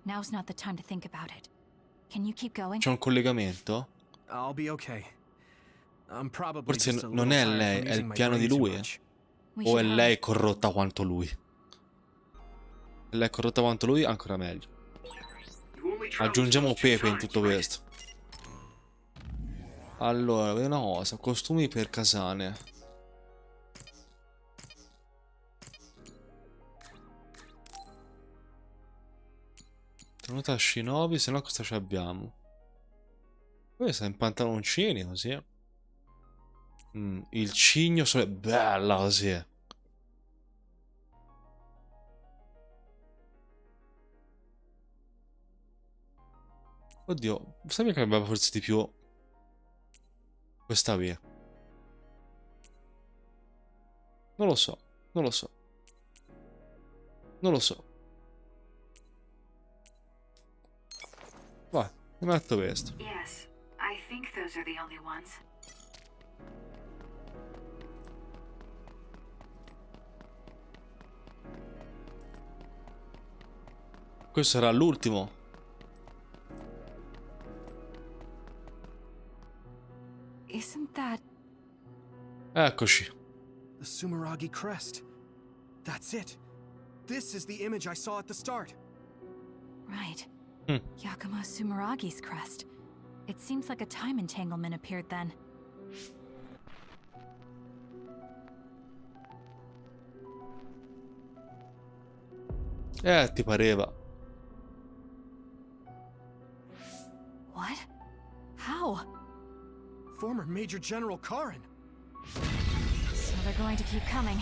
now's not the time to think about it. Can you keep going? C'è un collegamento? I'll be okay. I'm probably Forse just a non little è tired lei, from è il using my piano di brain too lui. much. O è lei corrotta quanto lui? Se lei è corrotta quanto lui, ancora meglio. Aggiungiamo Pepe in tutto questo. Allora, vedi una cosa. Costumi per Kasane. Tenuta a Shinobi, se no cosa ci abbiamo? Questa è in pantaloncini così. Il cigno è bella così. Oddio, sai che aveva forse di più questa via. Non lo so, non lo so. Non lo so. Vai, mi metto questo. Yes, I think those are the only ones. Questo sarà l'ultimo. Isn't that... Eccoci. The Sumeragi crest. That's it. This is the image I saw at the start. Right. Yakumo Sumeragi's crest. It seems like a time entanglement appeared then. Ti pareva. What? How? Former Major General Karin. So they're going to keep coming.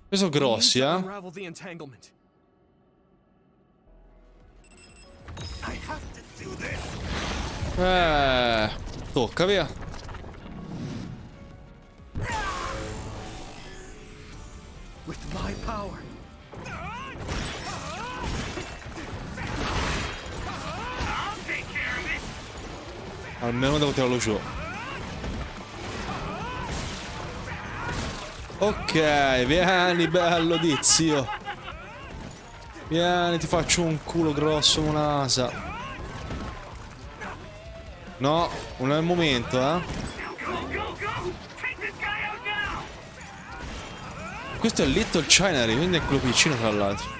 Questi sono grossi, eh? Unravel the entanglement. I have to do this. Tocca, via. With my power. Almeno devo tirarlo giù. Ok, vieni, bello di zio. Vieni, ti faccio un culo grosso, un'asa. No, non è il momento, eh. Questo è Little Chinary, quindi è quello piccino tra l'altro.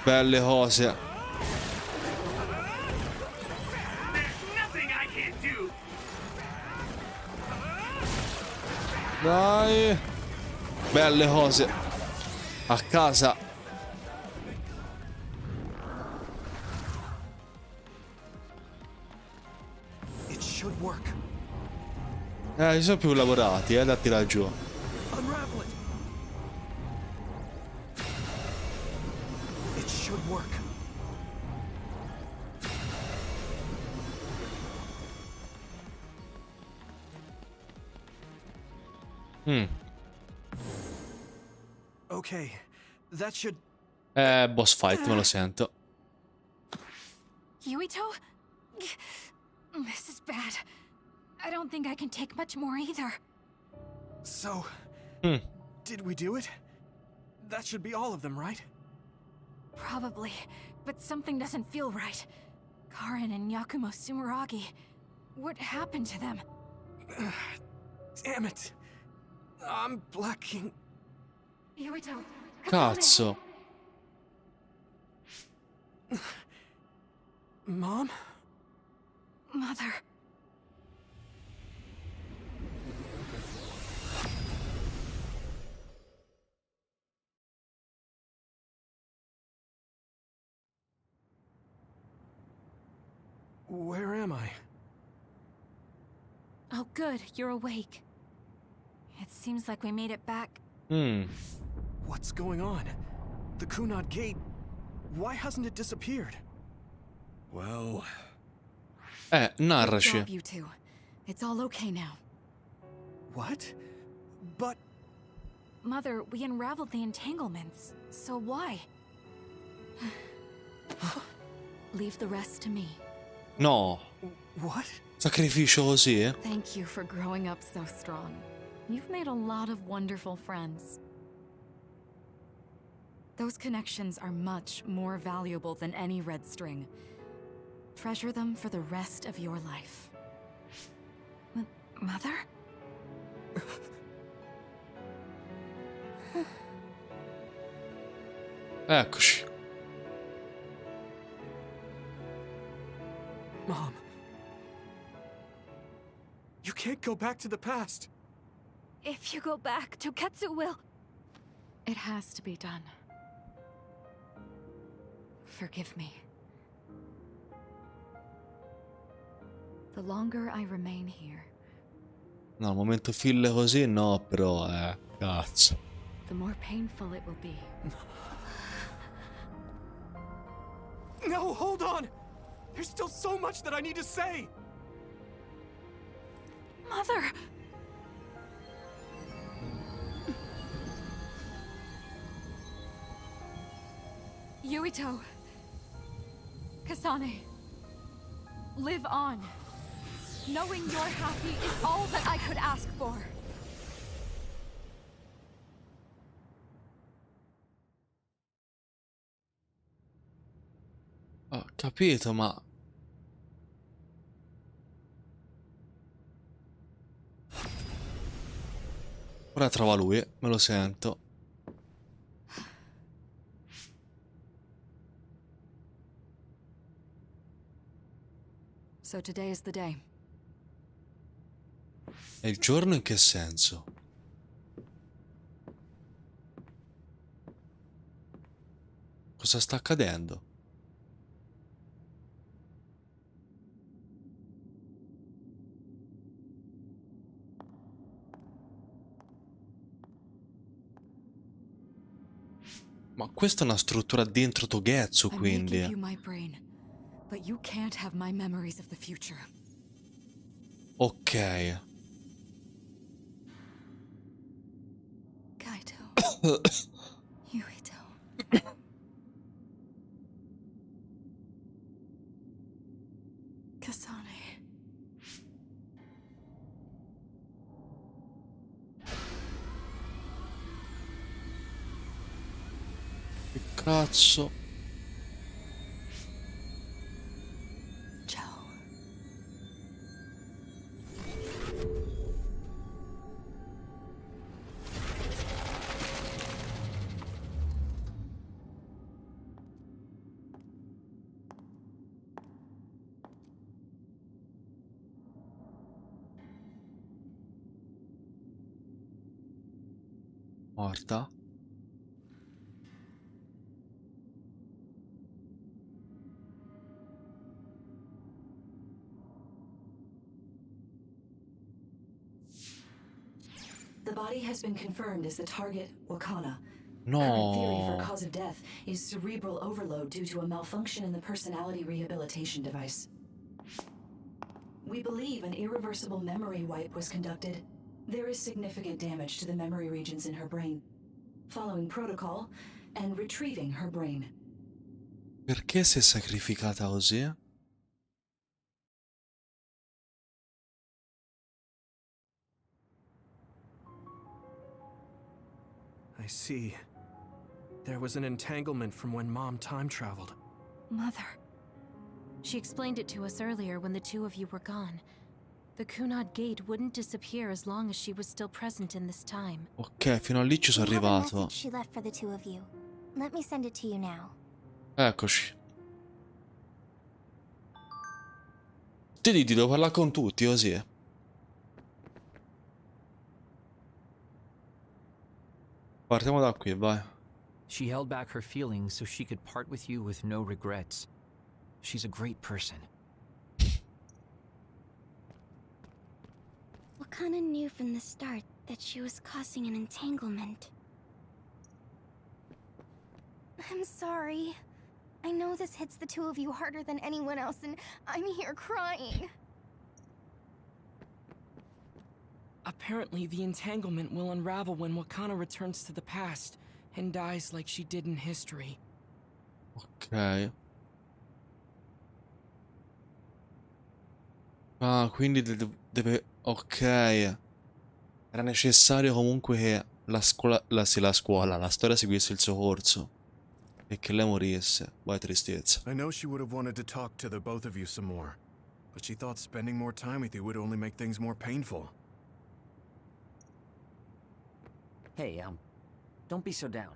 Belle cose. Dai. Belle cose. A casa. It should work. Ci sono più lavorati, da tirare giù. Unravel it. It should work. Okay, that should. Boss fight, me lo sento. Yuito? This is bad. I don't think I can take much more either. So, did we do it? That should be all of them, right? Probably, but something doesn't feel right. Karin and Yakumo Sumeragi. What happened to them? Damn it. I'm blacking. Yuito. Cazzo. Mom? Mother. Where am I? Oh, good. You're awake. It seems like we made it back. What's going on? The Kunad Gate. Why hasn't it disappeared? Well... narraci. Good job, you two. It's all okay now. What? But... Mother, we unraveled the entanglements. So why? Leave the rest to me. No. What? Sacrificio così, eh? Thank you for growing up so strong. You've made a lot of wonderful friends. Those connections are much more valuable than any red string. Treasure them for the rest of your life. Mother? Eccoci. Mom. You can't go back to the past. If you go back, Toketsu will... It has to be done. Forgive me. The longer I remain here, No, al momento fille così no, però, cazzo. the more painful it will be. No, hold on! There's still so much that I need to say! Mother! Yuito. Kasane. Live on. Knowing you're happy is all that I could ask for. Ho capito, ma... Ora trova lui, me lo sento. So today is the day. È il giorno in che senso? Cosa sta accadendo? Ma questa è una struttura dentro Togetsu, I may quindi. give you my brain, but you can't have my memories of the future. Ok. Kaito. Yuito. Kasane. Che cazzo? Ciao. Morta? The body has been confirmed as the target, Wakana. Current theory for No. cause of death is cerebral overload due to a malfunction in the personality rehabilitation device. We believe an irreversible memory wipe was conducted. There is significant damage to the memory regions in her brain. Following protocol and retrieving her brain. Perché si è sacrificata così? I see. There was an entanglement from when Mom time traveled. Mother. She explained it to us earlier when the two of you were gone. The Kunad Gate wouldn't disappear as long as she was still present in this time. Ok, fino a lì ci sono We have a arrivato. message she left for the two of you. Let me send it to you now. Eccoci. Ti devo parlare con tutti così. Partiamo da qui, vai. She held back her feelings so she could part with you with no regrets. She's a great person. Wakana knew from the start that she was causing an entanglement. I'm sorry. I know this hits the two of you harder than anyone else, and I'm here crying. Apparently, the entanglement will unravel when Wakana returns to the past and dies like she did in history. Ok. Ah, quindi deve... Ok. Era necessario comunque che la scuola... la storia seguisse il suo corso. E che lei morisse. Vai tristezza. I know she would have wanted to talk to the both of you some more, but she thought spending more time with you would only make things more painful. Hey, don't be so down.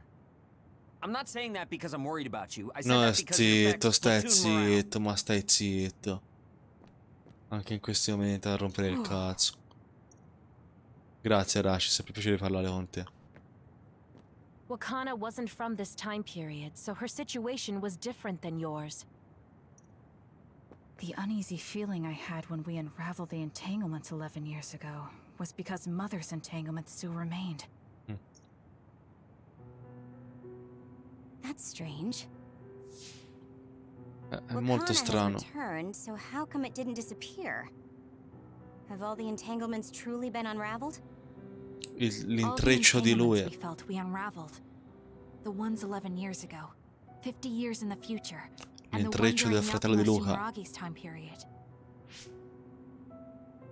I'm not saying that because I'm worried about you. I said No, that because it zitto, affects stai platoon morale. zitto, ma stai zitto. Anche in questi momenti a rompere il cazzo. Grazie, Arashi, è sempre piacere parlare con te. Wakana wasn't from this time period, so her situation was different than yours. The uneasy feeling I had when we unraveled the entanglements 11 years ago was because Mother's entanglements still remained. That's strange. È molto Wakana strano. has returned, so how come it didn't disappear? Have all the entanglements truly been unraveled? L'intreccio di lui. We felt we unraveled. The ones 11 years ago, 50 years in the future, and the one L'intreccio del during fratello di Yakumo Luca. Sumeragi's time period.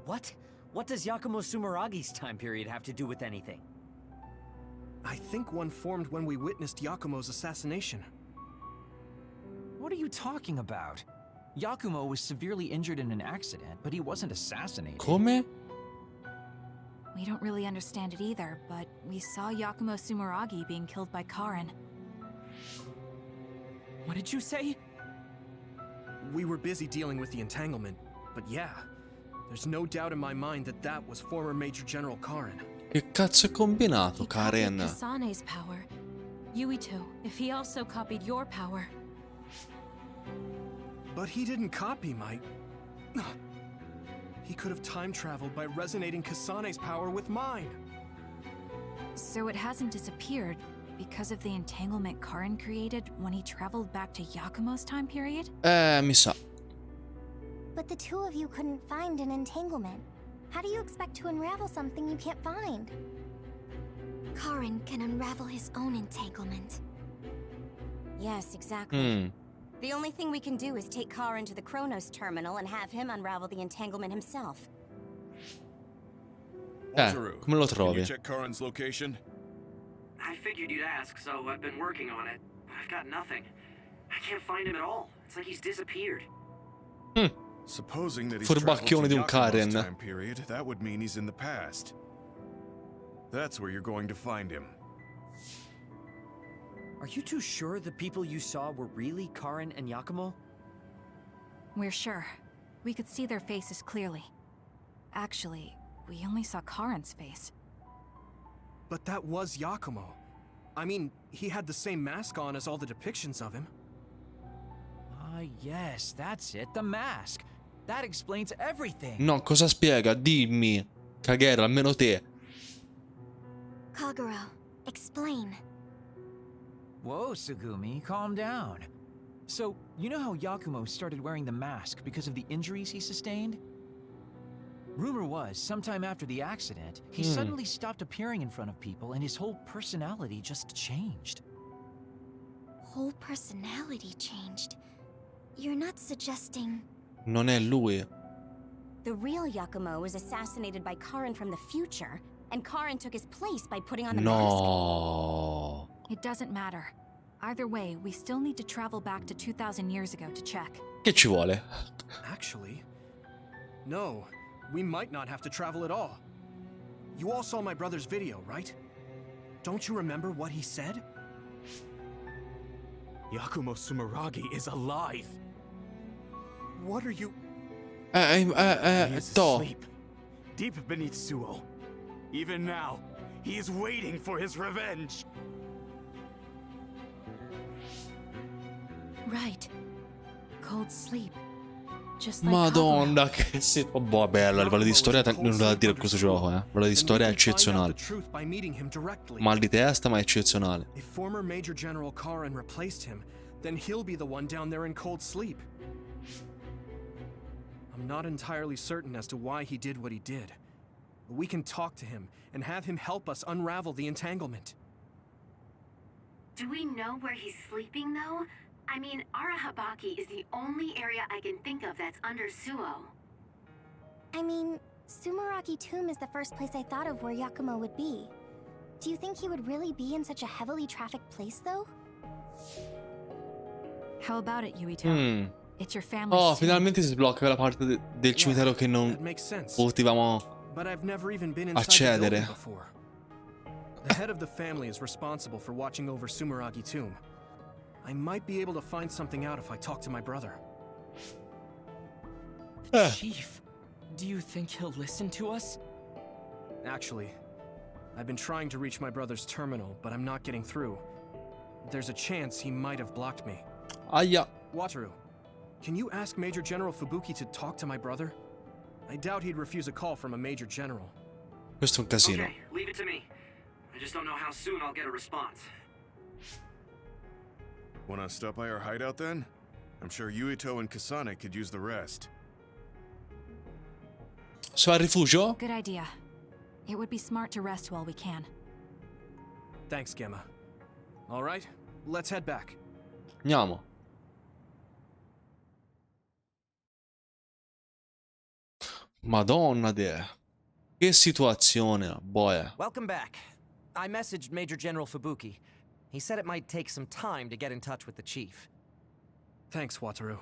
What? What does Yakumo Sumeragi's time period have to do with anything? I think one formed when we witnessed Yakumo's assassination. What are you talking about? Yakumo was severely injured in an accident, but he wasn't assassinated. Come? We don't really understand it either, but we saw Yakumo Sumeragi being killed by Karin. What did you say? We were busy dealing with the entanglement, but yeah, there's no doubt in my mind that that was former Major General Karin. Che cazzo è combinato, Karen? Kasane's power. Yuito, if he also copied your power. But he didn't copy my... He could have time traveled by resonating Kasane's power with mine. So it hasn't disappeared, because of the entanglement Karin created when he traveled back to Yakumo's time period? Mi sa. But the two of you couldn't find an entanglement. How do you expect to unravel something you can't find? Karin can unravel his own entanglement. Yes, exactly. The only thing we can do is take Karin to the Chronos terminal and have him unravel the entanglement himself. Come lo Can trovi? you check Karin's location? I figured you'd ask, so I've been working on it. But I've got nothing. I can't find him at all. It's like he's disappeared. Supposing that he's Furbacchione di un traveled to Karen. Yakumo's time period, that would mean he's in the past. That's where you're going to find him. Are you too sure the people you saw were really Karin and Yakumo? We're sure. We could see their faces clearly. Actually, we only saw Karin's face. But that was Yakumo. I mean, he had the same mask on as all the depictions of him. Ah, yes, that's it, the mask. That explains everything. No, cosa spiega? Dimmi. Kagero, almeno te. Kagero, explain. Whoa, Sugumi, calm down. So, you know how Yakumo started wearing the mask because of the injuries he sustained? Rumor was, sometime after the accident, he suddenly stopped appearing in front of people and his whole personality just changed. Whole personality changed. You're not suggesting... Non è lui. The real Yakumo was assassinated by Karin from the future, and Karin took his place by putting on the mask. No. It doesn't matter. Either way, we still need to travel back to 2000 years ago to check. Che ci vuole? Actually, no. We might not have to travel at all. You all saw my brother's video, right? Don't you remember what he said? Yakumo Sumeragi is alive. What are you... He is To. asleep, deep beneath Suo. Even now, he is waiting for his revenge. Right. Cold sleep. Just like Madonna, che si... Oh, boh, bello, a livello di storia non da dire questo gioco, A livello di storia è eccezionale. Mal di testa, ma è eccezionale. If former Major General Karin replaced him, then he'll be the one down there in cold sleep. I'm not entirely certain as to why he did what he did. But we can talk to him and have him help us unravel the entanglement. Do we know where he's sleeping, though? I mean, Arahabaki is the only area I can think of that's under Suo. I mean, Sumeragi Tomb is the first place I thought of where Yakumo would be. Do you think he would really be in such a heavily trafficked place, though? How about it, Yuito? It's your family. Oh, finalmente si sblocca quella parte del cimitero che non potevamo But I've never even been inside the accedere. building before. The head of the family is responsible for watching over Sumeragi Tomb. I might be able to find something out if I talk to my brother. Chief, do you think he'll listen to us? Actually, I've been trying to reach my brother's terminal, but I'm not getting through. There's a chance he might have blocked me. Aia. Wataru, can you ask Major General Fubuki to talk to my brother? I doubt he'd refuse a call from a Major General. Questo è un casino. Okay, leave it to me. I just don't know how soon I'll get a response. Wanna stop by our hideout then? I'm sure Yuito and Kasane could use the rest. Si va al rifugio? Good idea. It would be smart to rest while we can. Thanks, Gemma. All right, let's head back. Andiamo. Madonna de. Che situazione, boia. Welcome back. I messaged Major General Fubuki. He said it might take some time to get in touch with the chief. Thanks, Wataru.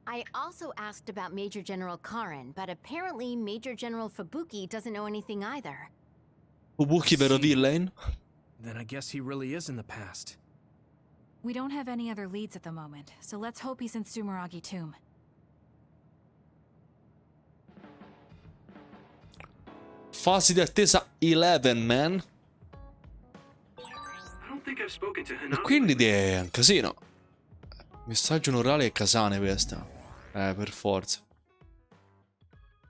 I also asked about Major General Karin, but apparently Major General Fubuki doesn't know anything either. Fubuki vero villain? Then I guess he really is in the past. We don't have any other leads at the moment, so let's hope he's in Sumeragi Tomb. Fasi di attesa 11, man. E quindi è un casino. Messaggio orale e Kasane questa. Per forza.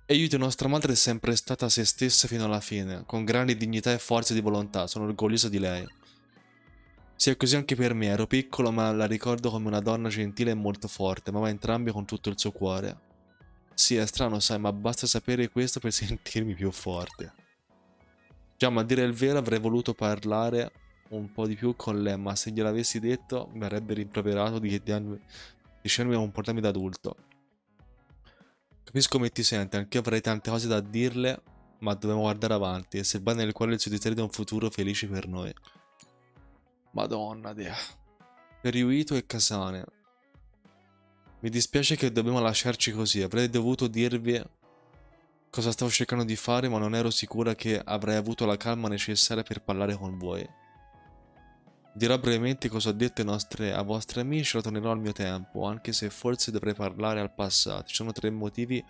E Yuito, nostra madre, è sempre stata se stessa fino alla fine, con grande dignità e forza di volontà. Sono orgoglioso di lei. Sì, è così anche per me. Ero piccolo, ma la ricordo come una donna gentile e molto forte. Amava entrambi con tutto il suo cuore. Sì, è strano, sai, ma basta sapere questo per sentirmi più forte. Già, ma a dire il vero avrei voluto parlare un po' di più con lei, ma se gliel'avessi detto mi avrebbe rimproverato dicendomi di comportarmi da adulto. Capisco come ti senti, anche io avrei tante cose da dirle, ma dobbiamo guardare avanti e serbare nel cuore il suo desiderio di un futuro felice per noi. Madonna Dea. Per Yuito e Kasane. Mi dispiace che dobbiamo lasciarci così, avrei dovuto dirvi cosa stavo cercando di fare, ma non ero sicura che avrei avuto la calma necessaria per parlare con voi. Dirò brevemente cosa ho detto ai vostri amici, lo tornerò al mio tempo, anche se forse dovrei parlare al passato. Ci sono 3 motivi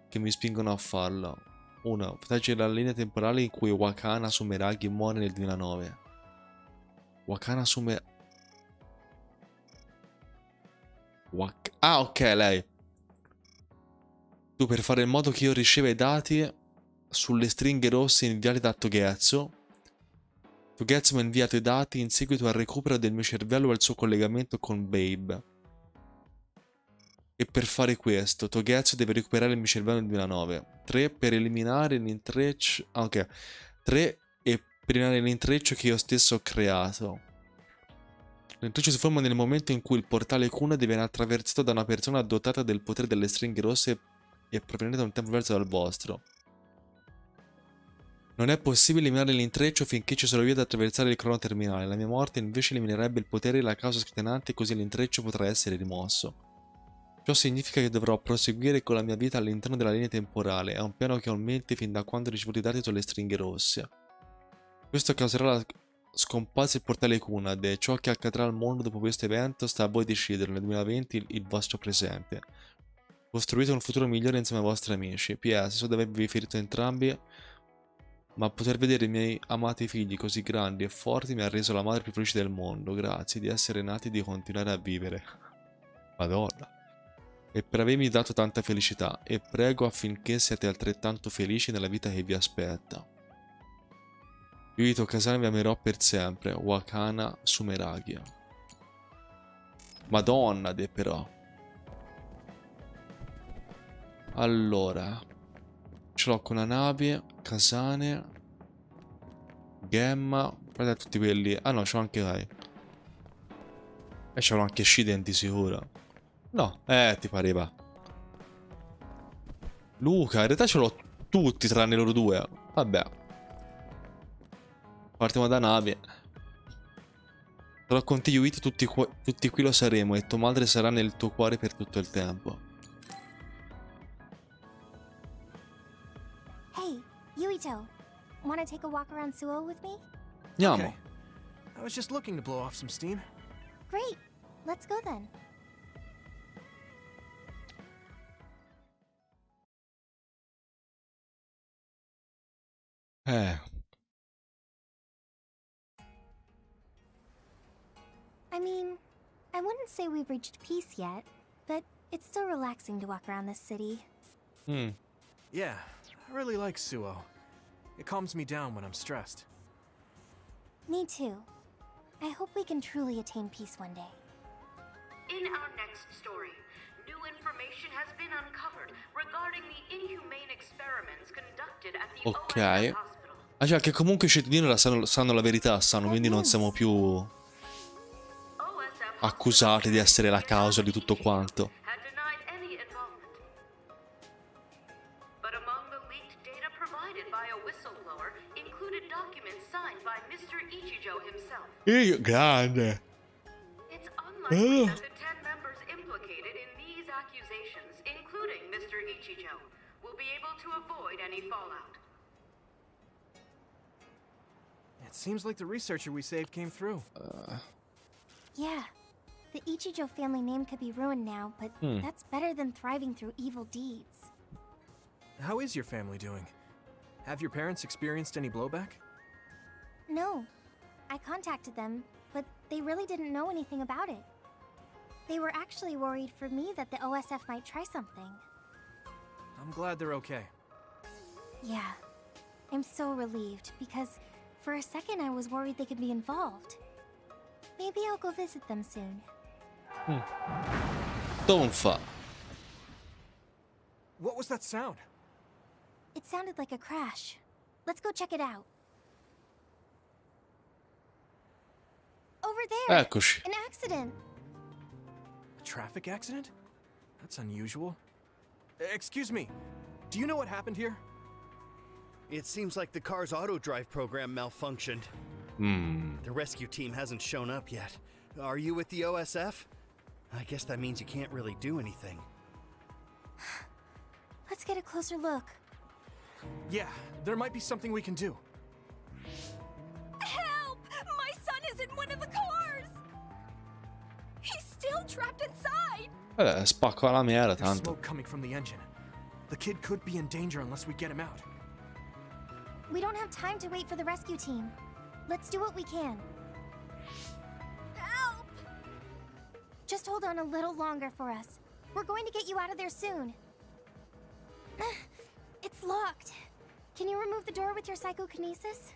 che mi spingono a farlo. 1. Proteggere la linea temporale in cui Wakana Sumeragi muore nel 2009. Wakana Sumeragi... Ah, ok, lei. Tu per fare in modo che io riceva i dati sulle stringhe rosse inviate da Togetsu. Togetsu mi ha inviato i dati in seguito al recupero del mio cervello e al suo collegamento con Babe. E per fare questo, Togetsu deve recuperare il mio cervello nel 2009. 3. Per eliminare l'intreccio... Ah, ok. 3. E per eliminare l'intreccio che io stesso ho creato. L'intreccio si forma nel momento in cui il portale Kuna viene attraversato da una persona dotata del potere delle stringhe rosse e proveniente da un tempo diverso dal vostro. Non è possibile eliminare l'intreccio finché ci sono io ad attraversare il crono terminale. La mia morte invece eliminerebbe il potere e la causa scatenante, così l'intreccio potrà essere rimosso. Ciò significa che dovrò proseguire con la mia vita all'interno della linea temporale. È un piano che ho in mente fin da quando ho ricevuto i dati sulle stringhe rosse. Questo causerà la scomparsa del portale Kunad e ciò che accadrà al mondo dopo questo evento sta a voi decidere nel 2020 il vostro presente. Costruite un futuro migliore insieme ai vostri amici. PS, so di avervi ferito entrambi, ma poter vedere i miei amati figli così grandi e forti mi ha reso la madre più felice del mondo. Grazie di essere nati e di continuare a vivere. Madonna. E per avermi dato tanta felicità. E prego affinché siate altrettanto felici nella vita che vi aspetta. Yuito Kasane vi amerò per sempre. Wakana Sumeragi. Madonna de però. Allora. Ce l'ho con la nave. Kasane. Gemma. Guarda tutti quelli. Ah no, c'ho anche lei. E c'ho anche Shiden di sicuro. No, ti pareva. Luca, in realtà ce l'ho tutti tranne loro due. Vabbè. Partiamo da nave. Sarò con te, Yuito, tutti qui lo saremo e tua madre sarà nel tuo cuore per tutto il tempo. Hey, Yuito. Wanna take a walk around Suo with me? Andiamo. Okay. I was just looking to blow off some steam. Great. Let's go then. I mean, I wouldn't say we've reached peace yet, but it's still relaxing to walk around this city. Yeah, I really like Suo. It calms me down when I'm stressed. Me too. I hope we can truly attain peace one day. In our next story, new information has been uncovered regarding the inhumane experiments conducted at the Ok. Ah già, che comunque i cittadini sanno la verità, quindi non siamo più accusati di essere la causa di tutto quanto. Grande. It's unlikely that the 10 members implicated in these accusations, including Mr. Ichijo, will be able to avoid any fallout. It seems like the researcher we saved came through. Yeah. The Ichijo family name could be ruined now, but that's better than thriving through evil deeds. How is your family doing? Have your parents experienced any blowback? No. I contacted them, but they really didn't know anything about it. They were actually worried for me that the OSF might try something. I'm glad they're okay. Yeah. I'm so relieved, because for a second I was worried they could be involved. Maybe I'll go visit them soon. Tonfa. What was that sound? It sounded like a crash. Let's go check it out. Over there! Eccoci. An accident! A traffic accident? That's unusual. Excuse me, do you know what happened here? It seems like the car's auto-drive program malfunctioned. The rescue team hasn't shown up yet. Are you with the OSF? I guess that means you can't really do anything. Let's get a closer look. Yeah, there might be something we can do. Help! My son is in one of the cars! He's still trapped inside! Spacco la mierda There's tanto. smoke coming from the engine. The kid could be in danger unless we get him out. We don't have time to wait for the rescue team. Let's do what we can. Help! Just hold on a little longer for us. We're going to get you out of there soon. It's locked. Can you remove the door with your psychokinesis?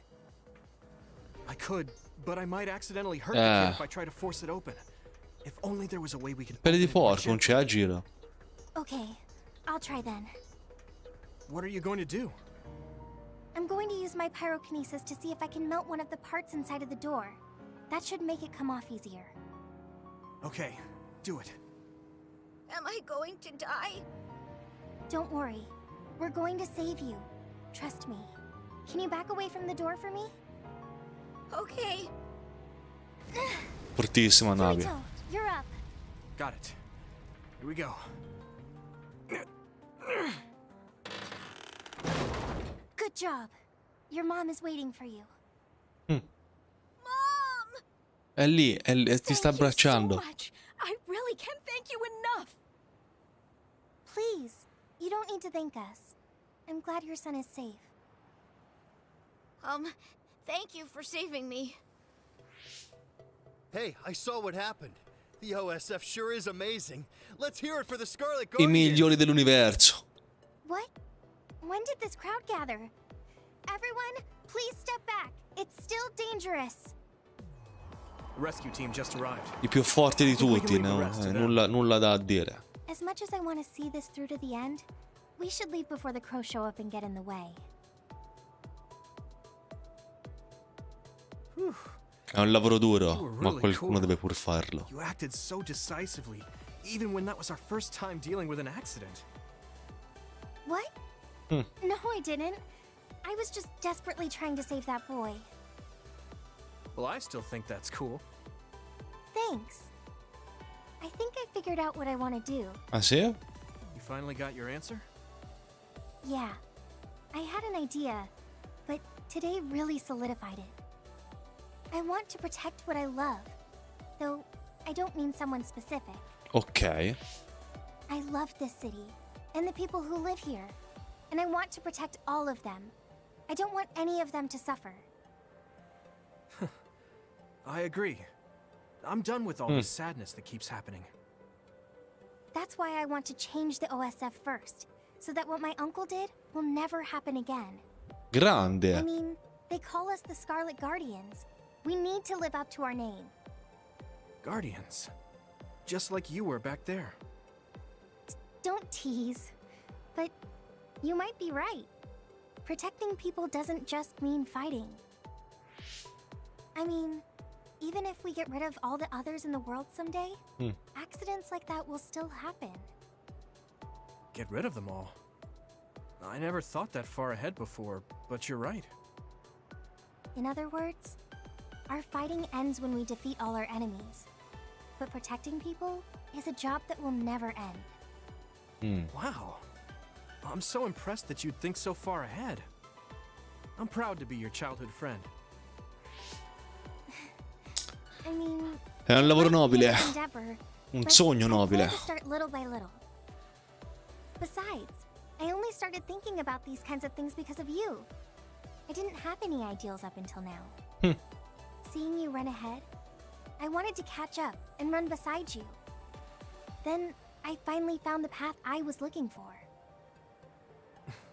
I could, but I might accidentally hurt the kid if I try to force it open. If only there was a way we could... Peli di forza, non c'è a giro. Okay, I'll try then. What are you going to do? I'm going to use my pyrokinesis to see if I can melt one of the parts inside of the door. That should make it come off easier. Okay, do it. Am I going to die? Don't worry. We're going to save you. Trust me. Can you back away from the door for me? Okay. Fortissima nave. Kirito, you're up. Got it. Here we go. Good job. Your mom is waiting for you. Mom! È lì, ti sta abbracciando. So much. I really can't thank you enough. Please, you don't need to thank us. I'm glad your son is safe. Thank you for saving me. Hey, I saw what happened. The OSF sure is amazing. Let's hear it for the Scarlet I Guardians. migliori dell'universo. What? When did this crowd gather? Everyone, please step back. It's still dangerous. Rescue team just arrived. I più forti di tutti, no? Nulla da dire. As much as I want to see this through to the end, we should leave before the crows show up and get in the way. È un lavoro duro, ma qualcuno deve pur farlo. You acted so decisively, even when that was our first time dealing with an accident. What? No, I didn't. I was just desperately trying to save that boy. Well, I still think that's cool. Thanks. I think I figured out what I want to do. Ah, sì? You finally got your answer? Yeah. I had an idea, but today really solidified it. I want to protect what I love, though I don't mean someone specific. Ok. I love this city, and the people who live here, and I want to protect all of them. I don't want any of them to suffer. I agree. I'm done with all this sadness that keeps happening. That's why I want to change the OSF first, so that what my uncle did will never happen again. Grande. I mean, they call us the Scarlet Guardians. We need to live up to our name. Guardians. Just like you were back there. Don't tease. But you might be right. Protecting people doesn't just mean fighting. I mean, even if we get rid of all the others in the world someday, accidents like that will still happen. Get rid of them all. I never thought that far ahead before, but you're right. In other words, our fighting ends when we defeat all our enemies. But protecting people is a job that will never end. Wow. I'm so impressed that you'd think so far ahead. I'm proud to be your childhood friend. I mean, È un lavoro nobile. endeavor, Un but sogno I nobile. plan to start little by little. Besides, I only started thinking about these kinds of things because of you. I didn't have any ideals up until now. Seeing you run ahead, I wanted to catch up and run beside you. Then I finally found the path I was looking for.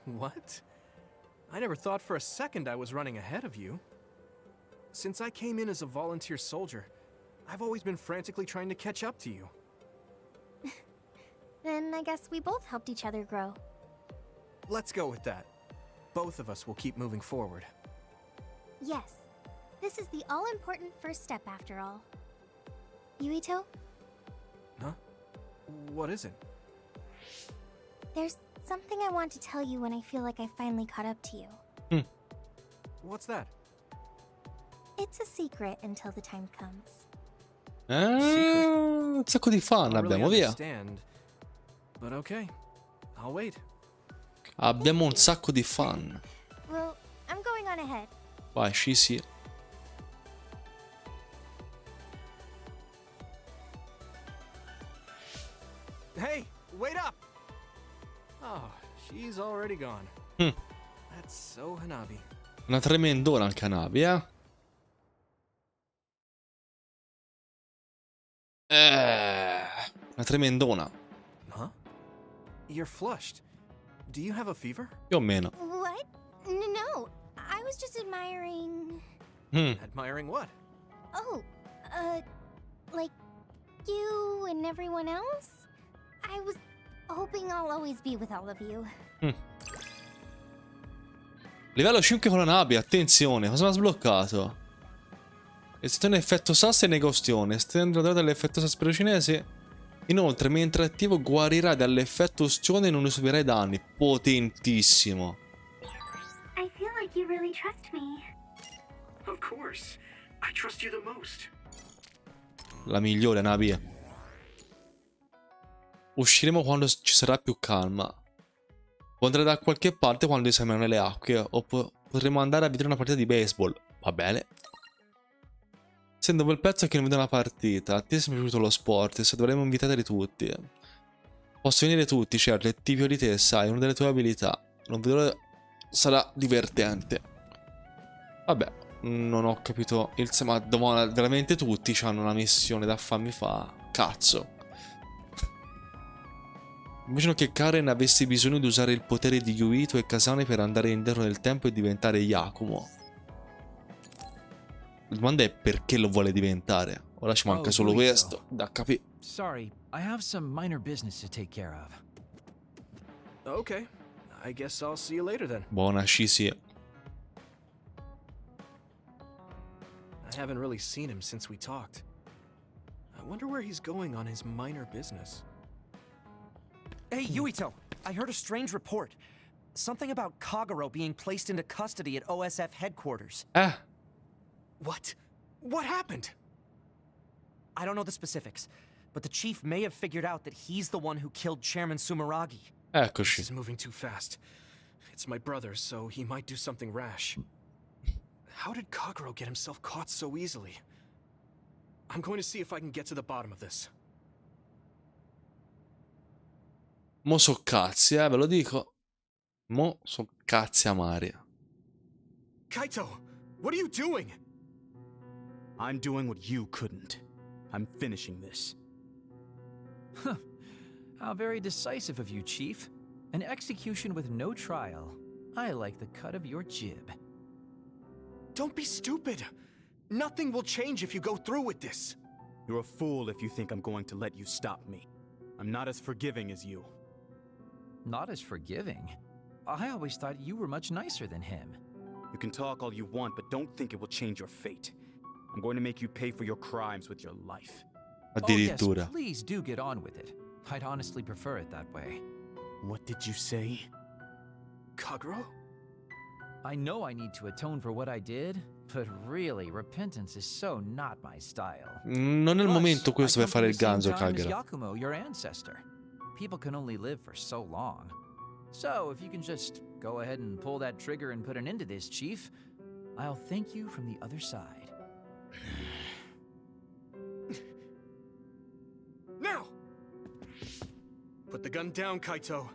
What? I never thought for a second I was running ahead of you. Since I came in as a volunteer soldier, I've always been frantically trying to catch up to you. Then I guess we both helped each other grow. Let's go with that. Both of us will keep moving forward. Yes. This is the all-important first step after all. Yuito? Huh? What is it? There's something I want to tell you when I feel like I finally caught up to you. What's that? It's a secret until the time comes. Un sacco di fan abbiamo, via. But okay. I'll wait. Abbiamo un sacco di fan. Well, I'm going on ahead. Vai, sì. Hey, wait up! Oh, she's already gone. That's so Hanabi. Una tremendona anche Hanabi, una tremendona. Huh? You're flushed. Do you have a fever? Più o meno. What? No, I was just admiring... Admiring what? Oh, like you and everyone else? I was hoping I'll always be with all of you. Livello 5 con Hanabi, attenzione, cosa mi ha sbloccato? Estensione effetto sasso e negaustione. Estende la durata dell'effetto sasso cinese. Inoltre, mentre attivo, guarirà dall'effetto ostione e non ne subirai danni. Potentissimo. I feel like you really trust me. Of course. I trust you the most. La migliore, Hanabi. Usciremo quando ci sarà più calma. Può andare da qualche parte quando esaminerò le acque. O potremo andare a vedere una partita di baseball. Va bene. Essendo quel pezzo che non vedo una partita, a te è sempre piaciuto lo sport, se dovremmo invitarli tutti. Posso venire tutti, certo, è tipico di te, sai, una delle tue abilità. Non vedo, sarà divertente. Vabbè, non ho capito il ma veramente tutti hanno una missione da farmi fa. Cazzo. Immagino che Karen avesse bisogno di usare il potere di Yuito e Kasane per andare indietro nel tempo e diventare Yakumo. La domanda è perché lo vuole diventare. Ora ci manca solo questo da capire. Sorry, I have some minor business to take care of. Okay, I guess I'll see you later then. Buona, sì. I haven't really seen him since we talked. I wonder where he's going on his minor business. Hey, Yuito! I heard a strange report. Something about Kagero being placed into custody at OSF headquarters. What? What happened? I don't know the specifics, but the chief may have figured out that he's the one who killed Chairman Sumeragi. This is moving too fast. It's my brother, so he might do something rash. How did Kagero get himself caught so easily? I'm going to see if I can get to the bottom of this. Mo so cazzi, ve lo dico. Mo so cazzi amari. Kaito, what are you doing? I'm doing what you couldn't. I'm finishing this. Huh. How very decisive of you, Chief. An execution with no trial. I like the cut of your jib. Don't be stupid. Nothing will change if you go through with this. You're a fool if you think I'm going to let you stop me. I'm not as forgiving as you. Not as forgiving? I always thought you were much nicer than him. You can talk all you want, but don't think it will change your fate. I'm going to make you pay for your crimes with your life. Addirittura. Oh, yes, please do get on with it. I'd honestly prefer it that way. What did you say? Kagero? I know I need to atone for what I did, but really, repentance is so not my style. Non è il momento questo per fare il ganzo, Kagero. Kagero. Yakumo, your ancestor. People can only live for so long. So, if you can just go ahead and pull that trigger and put an end to this, Chief, I'll thank you from the other side. Now! Put the gun down, Kaito.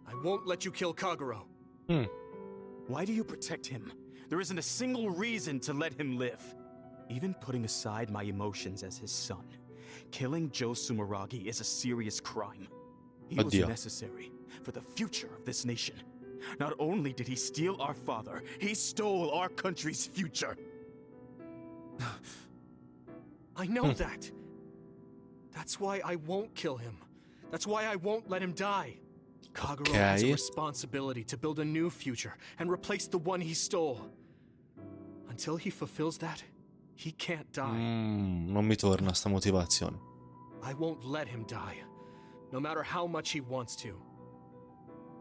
I won't let you kill Kagero. Why do you protect him? There isn't a single reason to let him live. Even putting aside my emotions as his son, killing Joe Sumeragi is a serious crime. He was necessary for the future of this nation. Not only did he steal our father, he stole our country's future. I know that. That's why I won't kill him. That's why I won't let him die. Kagero has a responsibility to build a new future and replace the one he stole. Until he fulfills that, he can't die. Non mi torna sta motivazione. I won't let him die, no matter how much he wants to.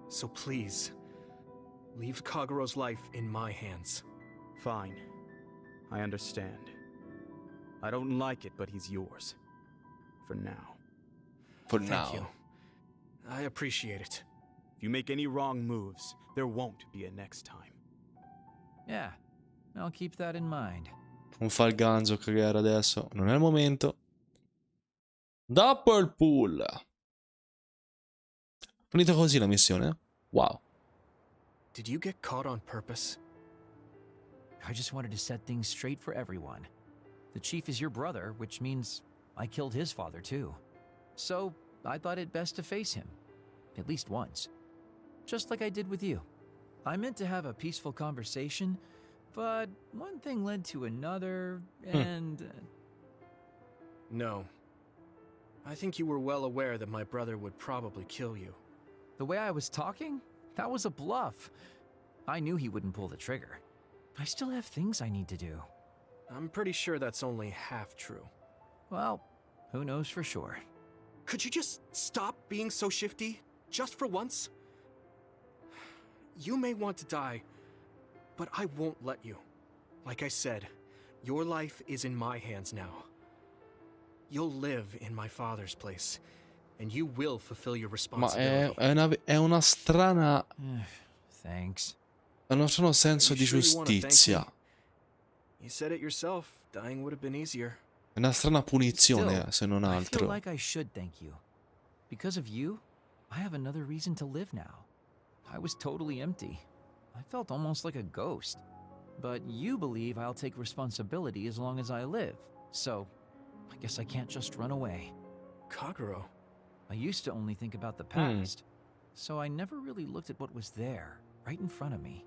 So please, leave Kagero's life in my hands. Fine. I understand. I don't like it, but he's yours. For now. Thank you. I appreciate it. If you make any wrong moves, there won't be a next time. Yeah, I'll keep that in mind. Non fa il ganzo cagare adesso. Non è il momento. Double pull. Finita così la missione. Wow. Did you get caught on purpose? I just wanted to set things straight for everyone. The chief is your brother, which means I killed his father too. So I thought it best to face him. At least once. Just like I did with you. I meant to have a peaceful conversation, but one thing led to another, and... No. I think you were well aware that my brother would probably kill you. The way I was talking? That was a bluff. I knew he wouldn't pull the trigger. I still have things I need to do. I'm pretty sure that's only half true. Well, who knows for sure. Could you just stop being so shifty? Just for once? You may want to die, but I won't let you. Like I said, your life is in my hands now. You'll live in my father's place, and you will fulfill your responsibility. Ma è una strana... Thanks. È uno strano senso di giustizia. You said it yourself. Dying would have been easier. È una strana punizione, se non I altro. feel like I should thank you. Because of you, I have another reason to live now. I was totally empty. I felt almost like a ghost. But you believe I'll take responsibility as long as I live. So, I guess I can't just run away. Kagero. I used to only think about the past. So I never really looked at what was there, right in front of me.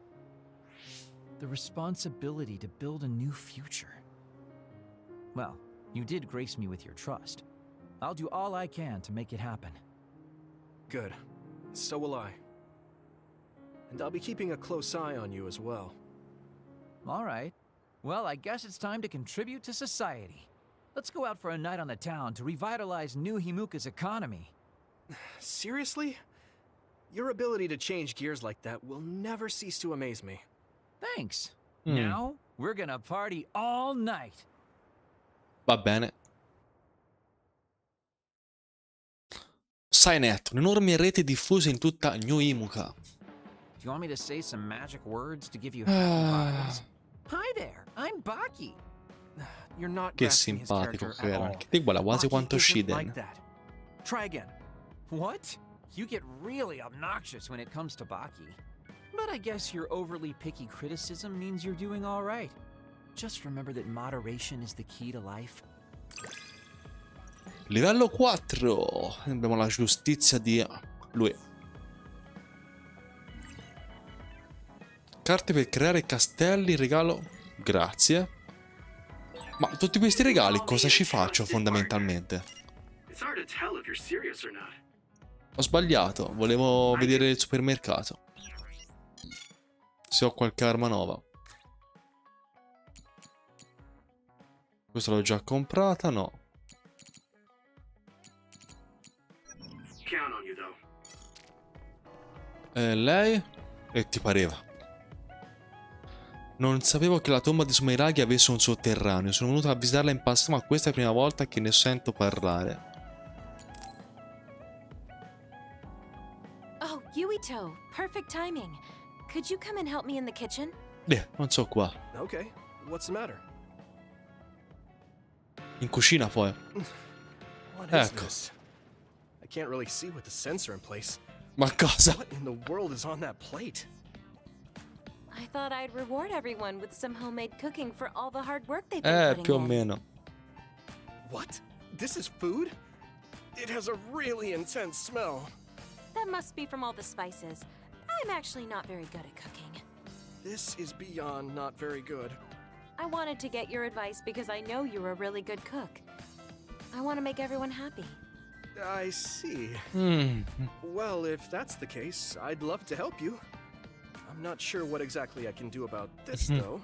The responsibility to build a new future. Well, you did grace me with your trust. I'll do all I can to make it happen. Good. So will I. And I'll be keeping a close eye on you as well. All right. Well, I guess it's time to contribute to society. Let's go out for a night on the town to revitalize New Himuka's economy. Seriously? Your ability to change gears like that will never cease to amaze me. Thanks. Now, we're gonna party all night. Va bene. Skynet, un'enorme rete diffusa in tutta New Himuka. Do you want me to say some magic words to give you happy vibes? Hi there, I'm Baki. You're not Che grasping his simpatico character che at era. all. Che ti guarda quasi Baki quanto isn't Shiden. like that. Try again. What? You get really obnoxious when it comes to Baki. But I guess your overly picky criticism means you're doing all right. Just remember that moderation is the key to life. Livello 4. Abbiamo la giustizia di lui. Carte per creare castelli, regalo. Grazie. Ma tutti questi regali cosa ci faccio fondamentalmente? Ho sbagliato, volevo vedere il supermercato. Se ho qualche arma nuova. Questa l'ho già comprata, no. Lei? E ti pareva. Non sapevo che la tomba di Sumeraghi avesse un sotterraneo. Sono venuto a visitarla in passato, ma questa è la prima volta che ne sento parlare. Oh, Yuito, perfect timing. Could you come and help me in the kitchen? Non so qua. Okay, what's the matter? In cucina poi. What is this? I can't really see with the sensor in place. Ma cosa? What in the world is on that plate? I thought I'd reward everyone with some homemade cooking for all the hard work they've been putting Più o in. meno. What? This is food? It has a really intense smell. That must be from all the spices. I'm actually not very good at cooking. This is beyond not very good. I wanted to get your advice because I know you're a really good cook. I want to make everyone happy. I see. Well, if that's the case, I'd love to help you. I'm not sure what exactly I can do about this, though.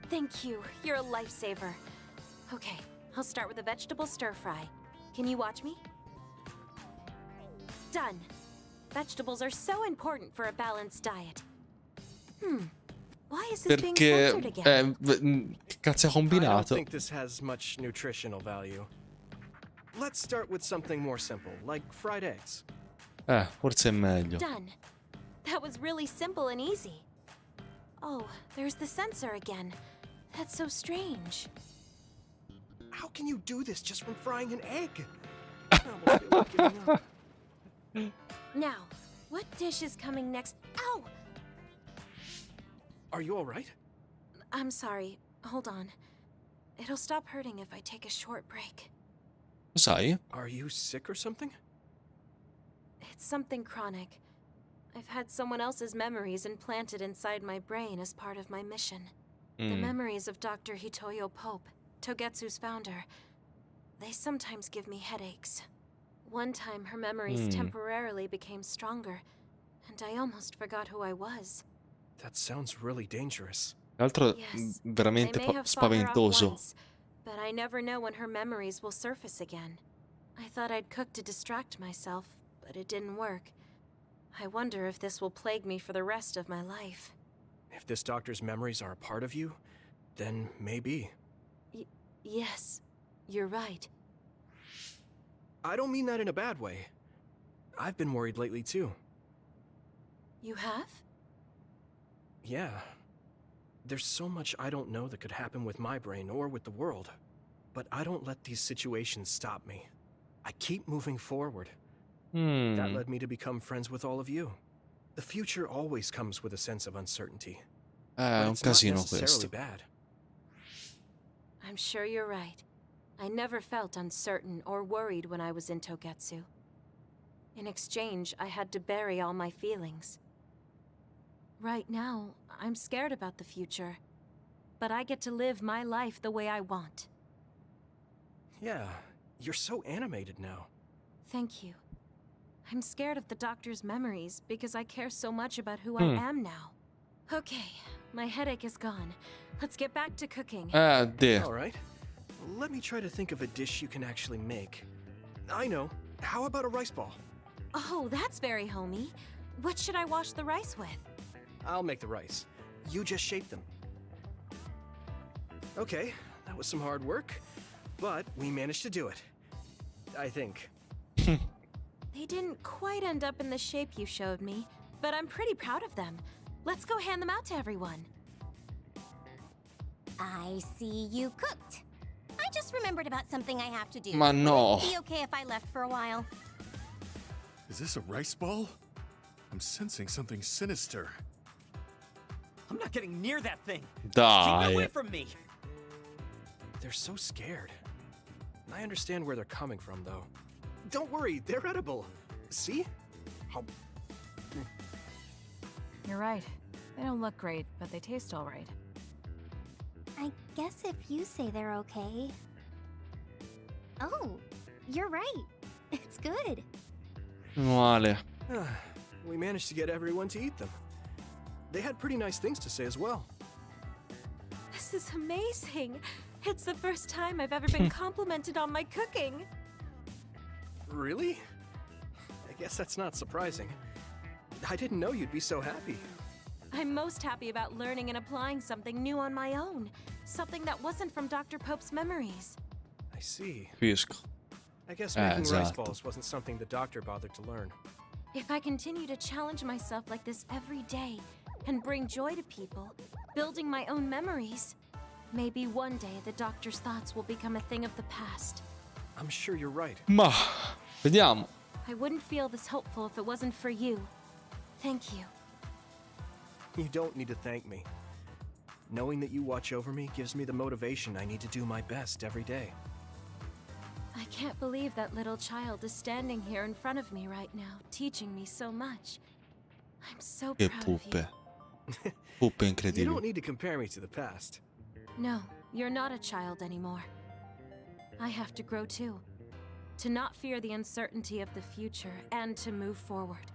Thank you. You're a lifesaver. Okay, I'll start with a vegetable stir-fry. Can you watch me? Done. Vegetables are so important for a balanced diet. Why is this being censored again? Che cazzo è I don't combinato? think this has much nutritional value. Let's start with something more simple, like fried eggs. Forse è meglio. Done. That was really simple and easy. Oh, there's the sensor again. That's so strange. How can you do this just from frying an egg? I almost feel like giving up. Now, what dish is coming next? Ow! Are you all right? I'm sorry. Hold on. It'll stop hurting if I take a short break. Sai? Are you sick or something? It's something chronic. I've had someone else's memories implanted inside my brain as part of my mission. The memories of Dr. Hitoyo Pope, Togetsu's founder. They sometimes give me headaches. One time her memories temporarily became stronger, and I almost forgot who I was. That sounds really dangerous. Tra l'altro Yes, veramente I may have fought her off spaventoso. once, but I never know when her memories will surface again. I thought I'd cook to distract myself, but it didn't work. I wonder if this will plague me for the rest of my life. If this doctor's memories are a part of you, then maybe. Yes, you're right. I don't mean that in a bad way. I've been worried lately too. You have? Yeah. There's so much I don't know that could happen with my brain or with the world. But I don't let these situations stop me. I keep moving forward. That led me to become friends with all of you. The future always comes with a sense of uncertainty. È un It's not casino necessarily questo. bad. I'm sure you're right. I never felt uncertain or worried when I was in Togetsu. In exchange, I had to bury all my feelings. Right now, I'm scared about the future. But I get to live my life the way I want. Yeah, you're so animated now. Thank you. I'm scared of the doctor's memories because I care so much about who I am now. Okay, my headache is gone. Let's get back to cooking. Dear. All right. Let me try to think of a dish you can actually make. I know. How about a rice ball? Oh, that's very homey. What should I wash the rice with? I'll make the rice. You just shape them. Okay, that was some hard work, but we managed to do it. I think. They didn't quite end up in the shape you showed me, but I'm pretty proud of them. Let's go hand them out to everyone. I see you cooked. I just remembered about something I have to do. Ma no. Would it be okay if I left for a while? Is this a rice ball? I'm sensing something sinister. I'm not getting near that thing. Dai. Keep it away from me. They're so scared. I understand where they're coming from, though. Don't worry, they're edible. See? How... You're right. They don't look great, but they taste all right. I guess if you say they're okay. Oh, you're right. It's good. Male. We managed to get everyone to eat them. They had pretty nice things to say as well. This is amazing. It's the first time I've ever been complimented on my cooking. Really? I guess that's not surprising. I didn't know you'd be so happy. I'm most happy about learning and applying something new on my own. Something that wasn't from Dr. Pope's memories. I see. Capisco. I guess making rice esatto. balls wasn't something the doctor bothered to learn. If I continue to challenge myself like this every day and bring joy to people, building my own memories, maybe one day the doctor's thoughts will become a thing of the past. I'm sure you're right. Ma, vediamo. I wouldn't feel this hopeful if it wasn't for you. Thank you. You don't need to thank me. Knowing that you watch over me gives me the motivation I need to do my best every day. I can't believe that little child is standing here in front of me right now, teaching me so much. I'm so Che proud of you. puppe. Puppe You incredibili. don't need to compare me to the past. No, you're not a child anymore. I have to grow too. To not fear the uncertainty of the future and to move forward.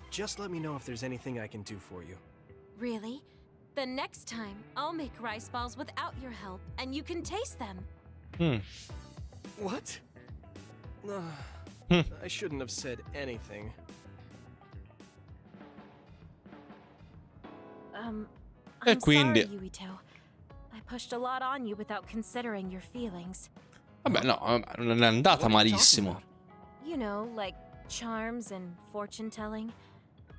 Just let me know if there's anything I can do for you. Really? Then next time, I'll make rice balls without your help, and you can taste them. What? I shouldn't have said anything. I'm quindi... sorry, Yuito. I pushed a lot on you without considering your feelings. Vabbè, no, non è andata malissimo. You know, like charms and fortune telling.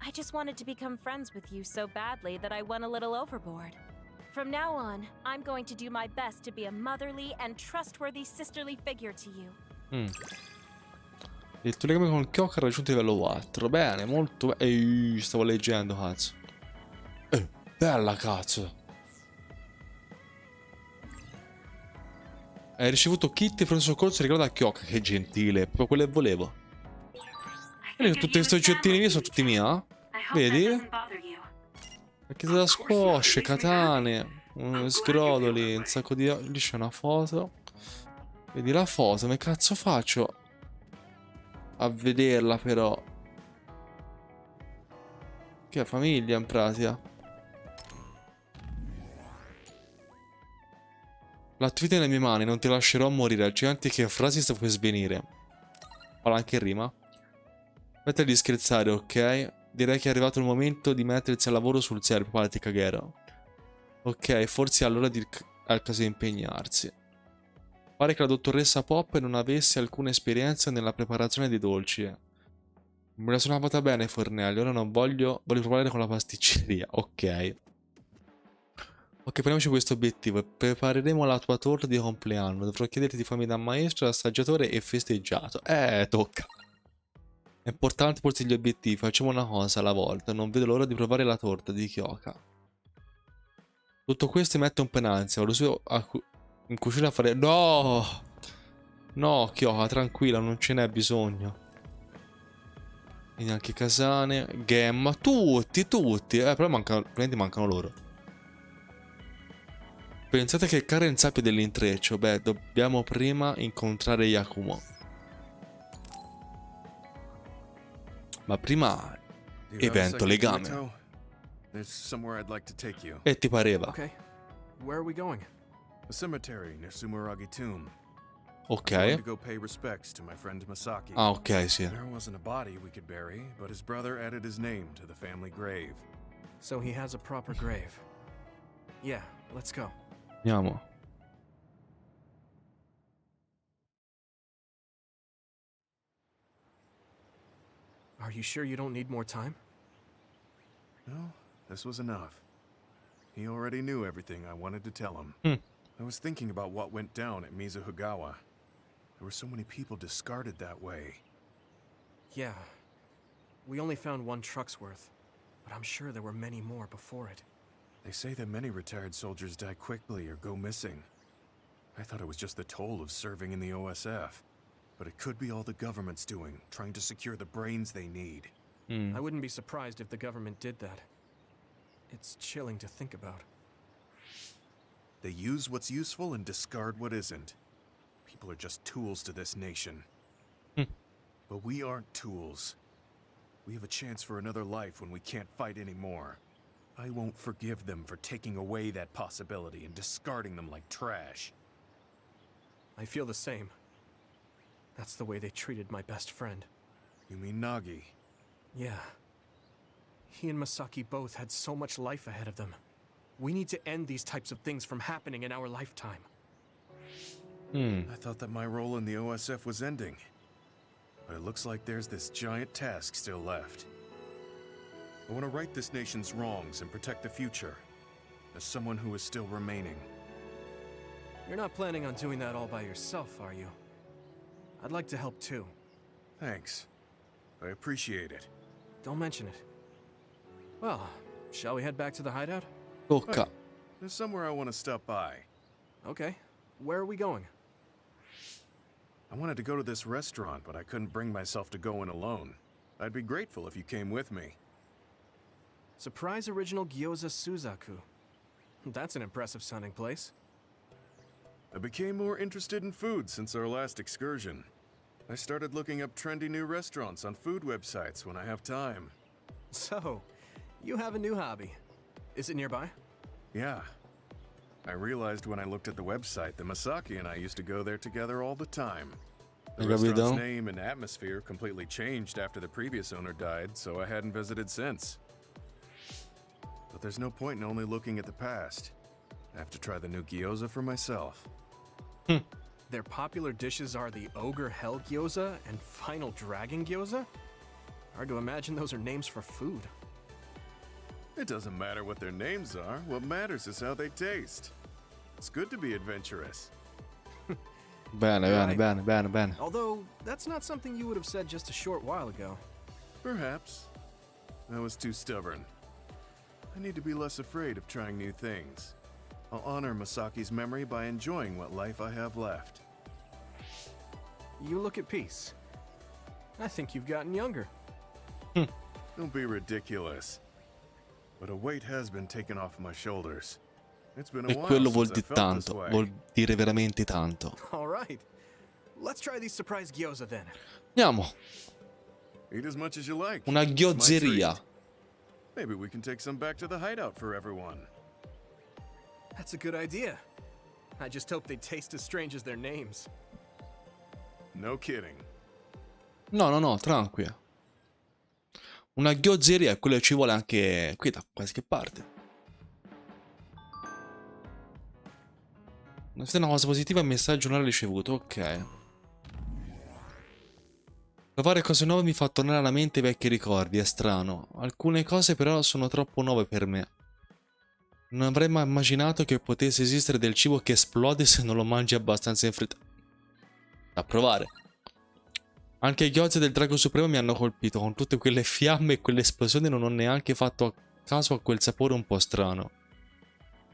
I just wanted to become friends with you so badly that I went a little overboard. From now on, I'm going to do my best to be a motherly and trustworthy sisterly figure to you. Il tuo legame con Kyoka ha raggiunto livello 4. Bene, molto bene. Stavo leggendo, cazzo. Bella, cazzo. Hai ricevuto kit e pronto soccorso regalato a Kyoka. Che gentile, proprio quello che volevo. Vedi, tutti questi oggettini miei sono tutti miei, eh? Vedi? Pacchette da squash, katane, sgrodoli, un sacco di... Lì c'è una foto. Vedi la foto, come cazzo faccio a vederla però? Che è famiglia in pratica. L'attività nelle mie mani, non ti lascerò morire. Altrimenti che frasi sta puoi svenire. Parla anche in rima. Smetti di scherzare, ok? Direi che è arrivato il momento di mettersi al lavoro sul serio, preparati Kagero. Ok, forse è allora è il caso di impegnarsi. Pare che la dottoressa Pop non avesse alcuna esperienza nella preparazione dei dolci. Me la sono lavata bene, fornelli. Ora non voglio provare con la pasticceria. Ok. Ok, prendiamoci questo obiettivo. Prepareremo la tua torta di compleanno. Dovrò chiederti di farmi da maestro, assaggiatore e festeggiato. Tocca. È importante porsi gli obiettivi. Facciamo una cosa alla volta. Non vedo l'ora di provare la torta di Kyoka. Tutto questo mi mette un po' in ansia. Lo so in cucina a fare... No! No, Kyoka, tranquilla, non ce n'è bisogno. E neanche Kasane, Gemma, tutti. Però mancano loro. Pensate che Karen sappia dell'intreccio. Beh, dobbiamo prima incontrare Yakumo. Ma prima evento legame. E ti pareva? Okay. Where are we going? A cemetery near Sumeragi Tomb. Ok. I'm going to go pay respects to my friend Masaki. Ah, ok, sì. There wasn't a body we could bury, but his brother added his name to the family grave. So he has a proper grave. Yeah, let's go. Andiamo. Are you sure you don't need more time? No, this was enough. He already knew everything I wanted to tell him. I was thinking about what went down at Mizuhigawa. There were so many people discarded that way. Yeah. We only found one truck's worth, but I'm sure there were many more before it. They say that many retired soldiers die quickly or go missing. I thought it was just the toll of serving in the OSF. But it could be all the government's doing, trying to secure the brains they need. I wouldn't be surprised if the government did that. It's chilling to think about. They use what's useful and discard what isn't. People are just tools to this nation. But we aren't tools. We have a chance for another life when we can't fight anymore. I won't forgive them for taking away that possibility and discarding them like trash. I feel the same. That's the way they treated my best friend. You mean Nagi? Yeah. He and Masaki both had so much life ahead of them. We need to end these types of things from happening in our lifetime. I thought that my role in the OSF was ending. But it looks like there's this giant task still left. I want to right this nation's wrongs and protect the future. As someone who is still remaining. You're not planning on doing that all by yourself, are you? I'd like to help too. Thanks. I appreciate it. Don't mention it. Well, shall we head back to the hideout? Tocca. There's somewhere I want to stop by. Okay. Where are we going? I wanted to go to this restaurant, but I couldn't bring myself to go in alone. I'd be grateful if you came with me. Surprise Original Gyoza Suzaku. That's an impressive sounding place. I became more interested in food since our last excursion. I started looking up trendy new restaurants on food websites when I have time. So, you have a new hobby. Is it nearby? Yeah. I realized when I looked at the website that Masaki and I used to go there together all the time. The restaurant's name and atmosphere completely changed after the previous owner died, so I hadn't visited since. But there's no point in only looking at the past. I have to try the new gyoza for myself. Their popular dishes are the Ogre Hell Gyoza and Final Dragon Gyoza? Hard to imagine those are names for food. It doesn't matter what their names are. What matters is how they taste. It's good to be adventurous. Bene. Although, that's not something you would have said just a short while ago. Perhaps. I was too stubborn. I need to be less afraid of trying new things. I'll honor Masaki's memory by enjoying what life I have left. You look at peace. I think you've gotten younger. Don't be ridiculous. But a weight has been taken off my shoulders. It's been a E while quello vuol since I dire felt this tanto, way. vuol dire veramente tanto. All right. Let's try these surprise gyoza then. Andiamo. Eat as much as you like. Una It's my gyozeria. treat. Maybe we can take some back to the hideout for everyone. That's a good idea. I just hope they taste as strange as their names. No kidding. No, tranquillo. Una gyozeria è quello che ci vuole anche qui da qualche parte. Questa è una cosa positiva, messaggio non ricevuto, ok. Provare cose nuove mi fa tornare alla mente i vecchi ricordi, è strano. Alcune cose però sono troppo nuove per me. Non avrei mai immaginato che potesse esistere del cibo che esplode se non lo mangi abbastanza in fretta. Da provare. Anche i gyoza del drago supremo mi hanno colpito, con tutte quelle fiamme e quelle esplosioni non ho neanche fatto caso a quel sapore un po' strano.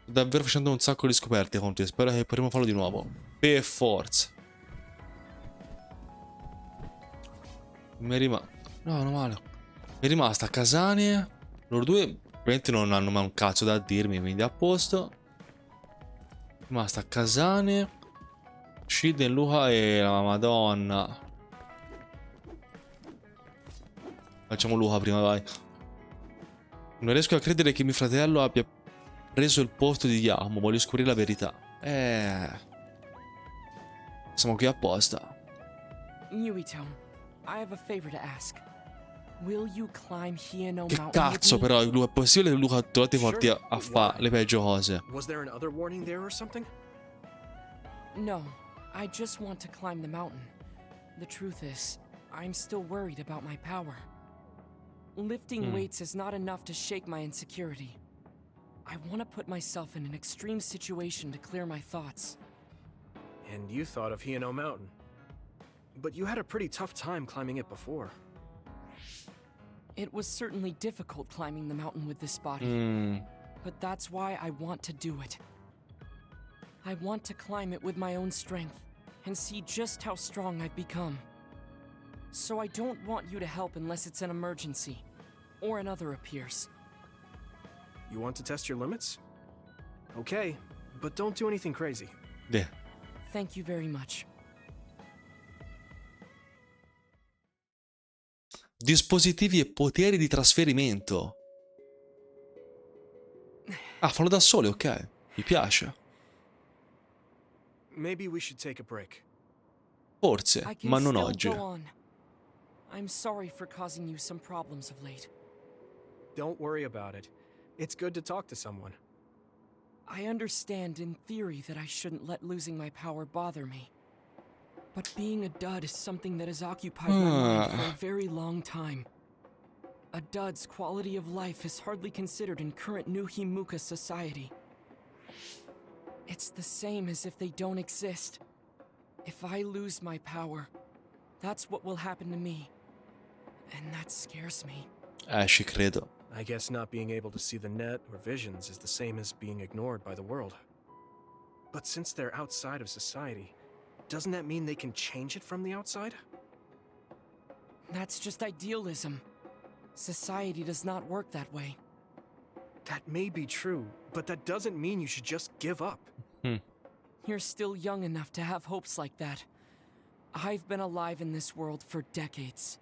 Sto davvero facendo un sacco di scoperte con te, spero che potremo farlo di nuovo. Per forza. Mi è rimasto... No, non male. Mi è rimasta Casane. Loro due probabilmente non hanno mai un cazzo da dirmi, quindi a posto. Mi è rimasta Casane, Shiden, Luca e la Madonna. Facciamo Luca prima, vai. Non riesco a credere che mio fratello abbia preso il posto di Yakumo. Voglio scoprire la verità. Siamo qui apposta. Yuito, I have a favor to ask. Will you climb Hieno Che Mountain cazzo with me? però, Luca, è possibile che Luca ti porti a fare le peggio cose? Was there another warning there or something? No, I just want to climb the mountain. The truth is, I'm still worried about my power. Lifting weights is not enough to shake my insecurity. I want to put myself in an extreme situation to clear my thoughts. And you thought of Hieno Mountain. But you had a pretty tough time climbing it before. It was certainly difficult climbing the mountain with this body. But that's why I want to do it. I want to climb it with my own strength and see just how strong I've become. So I don't want you to help unless it's an emergency, or another appears. You want to test your limits? Okay, but don't do anything crazy. Yeah. Thank you very much. Dispositivi e poteri di trasferimento. Ah, fanno da soli, ok. Mi piace. Maybe we should take a break. Forse, I can ma non still oggi. go on. I'm sorry for causing you some problems of late. Don't worry about it. It's good to talk to someone. I understand in theory that I shouldn't let losing my power bother me. But being a dud is something that has occupied my mind for a very long time. A dud's quality of life is hardly considered in current New Himuka society. It's the same as if they don't exist. If I lose my power, that's what will happen to me. And that scares me. Ci credo. I guess not being able to see the net or visions is the same as being ignored by the world. But since they're outside of society, doesn't that mean they can change it from the outside? That's just idealism. Society does not work that way. That may be true, but that doesn't mean you should just give up. You're still young enough to have hopes like that. I've been alive in this world for decades.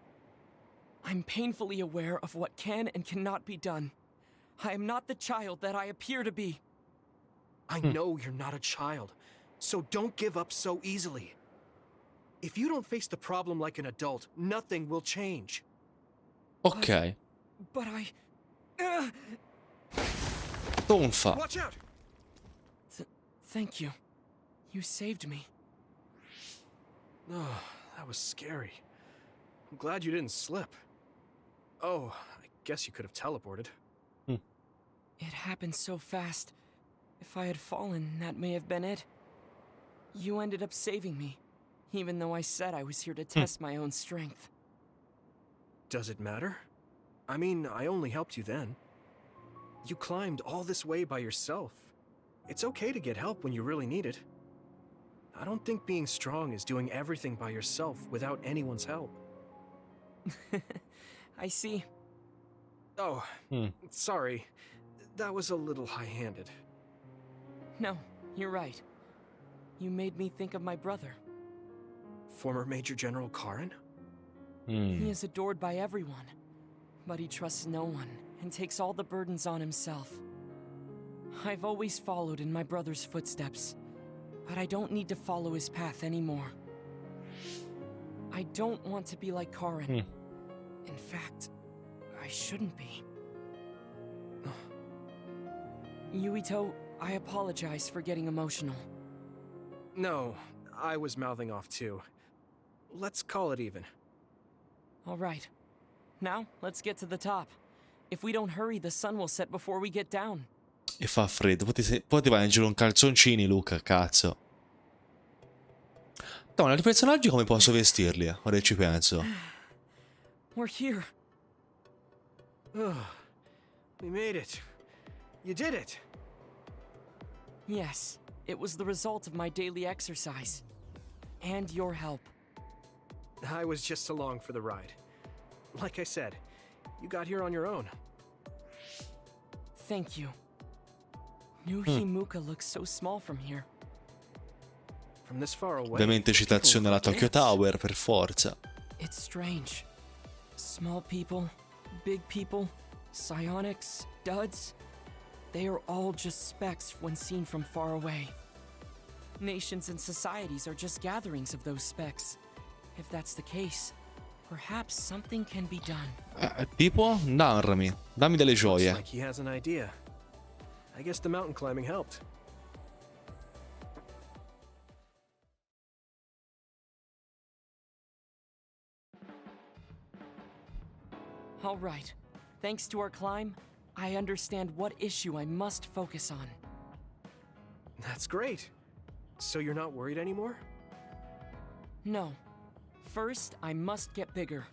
I'm painfully aware of what can and cannot be done. I am not the child that I appear to be. I know you're not a child, so don't give up so easily. If you don't face the problem like an adult, nothing will change. Ok. But I... Tonfa. Watch out! Thank you. You saved me. Oh, that was scary. I'm glad you didn't slip. Oh, I guess you could have teleported. It happened so fast. If I had fallen, that may have been it. You ended up saving me, even though I said I was here to test my own strength. Does it matter? I mean, I only helped you then. You climbed all this way by yourself. It's okay to get help when you really need it. I don't think being strong is doing everything by yourself without anyone's help. I see. Oh, sorry. That was a little high-handed. No, you're right. You made me think of my brother. Former Major General Karen? He is adored by everyone, but he trusts no one and takes all the burdens on himself. I've always followed in my brother's footsteps, but I don't need to follow his path anymore. I don't want to be like Karen. In fact, I shouldn't be. Yuito, I apologize for getting emotional. No, I was mouthing off too. Let's call it even. All right. Now, let's get to the top. If we don't hurry, the sun will set before we get down. E fa freddo. Poi ti vai in giro con calzoncini, Luca, cazzo. No, i personaggi come posso vestirli? Ora ci penso. We're here. Oh, we made it. You did it. Yes, it was the result of my daily exercise. And your help. I was just along for the ride. Like I said, you got here on your own. Thank you. New Himuka looks so small from here. From this far away. Ovviamente citazione alla Tokyo Tower, per forza. It's strange. Small people, big people, psionics, duds. They are all just specks when seen from far away. Nations and societies are just gatherings of those specks. If that's the case, perhaps something can be done. Tipo, narrami, dammi delle gioie. Looks like he has an idea. I guess the mountain climbing helped. All right. Thanks to our climb, I understand what issue I must focus on. That's great. So you're not worried anymore? No. First, I must get bigger.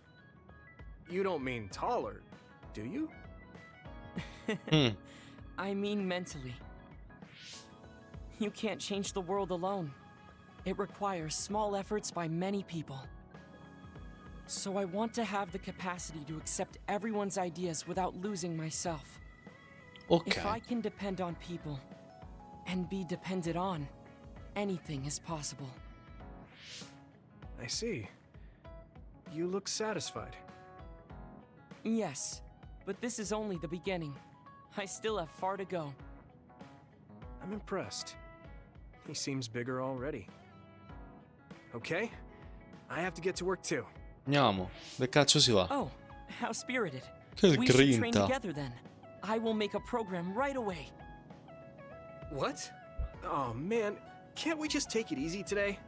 You don't mean taller, do you? I mean mentally. You can't change the world alone. It requires small efforts by many people. So I want to have the capacity to accept everyone's ideas without losing myself. Okay. If I can depend on people, and be depended on, anything is possible. I see. You look satisfied. Yes, but this is only the beginning. I still have far to go. I'm impressed. He seems bigger already. Okay, I have to get to work too. Andiamo. Dove cazzo si va? Oh, how spirited. Che We should train grinta. together then. I will make a program right away. What? Oh man, can't we just take it easy today?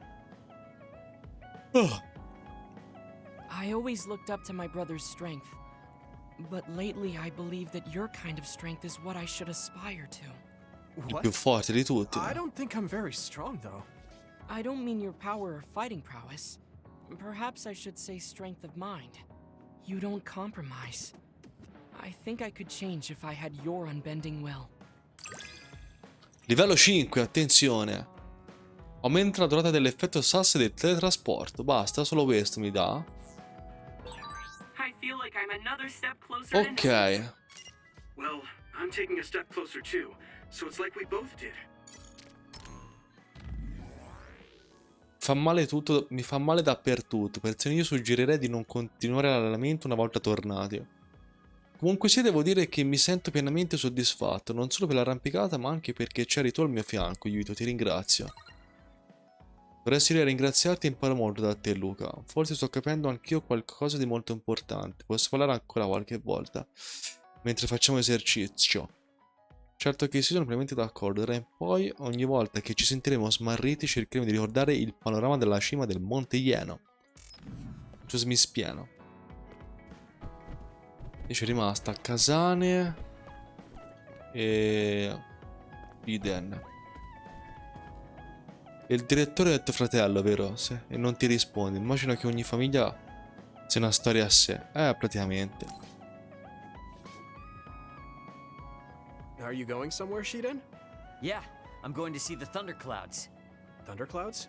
I always looked up to my brother's strength. But lately I believe that your kind of strength is what I should aspire to. Il più forte di tutti. I don't think I'm very strong though. I don't mean your power or fighting prowess. Perhaps I should say strength of mind. You don't compromise. I think I could change if I had your unbending will. Livello 5, attenzione. Aumenta la durata dell'effetto SAS del teletrasporto. Basta, solo questo mi dà. I feel like I'm another step closer to Ok. Well, I'm taking a step closer too, so it's like we both did. fa male tutto, mi fa male dappertutto. Persino io suggerirei di non continuare l'allenamento una volta tornati. Comunque sia, devo dire che mi sento pienamente soddisfatto, non solo per l'arrampicata, ma anche perché c'eri tu al mio fianco, Yuito, ti ringrazio. Vorrei essere a ringraziarti e imparo molto da te, Luca. Forse sto capendo anch'io qualcosa di molto importante. Posso parlare ancora qualche volta, mentre facciamo esercizio. Certo che sì, sono pienamente d'accordo. D'ora in poi, ogni volta che ci sentiremo smarriti, cercheremo di ricordare il panorama della cima del Monte Ieno. Cioè, mi spieno. E c'è rimasta Kasane e Iden. E il direttore è tuo fratello, vero? Sì. E non ti risponde. Immagino che ogni famiglia sia una storia a sé. Praticamente. Are you going somewhere, Shiden? Yeah, I'm going to see the thunderclouds. Thunderclouds?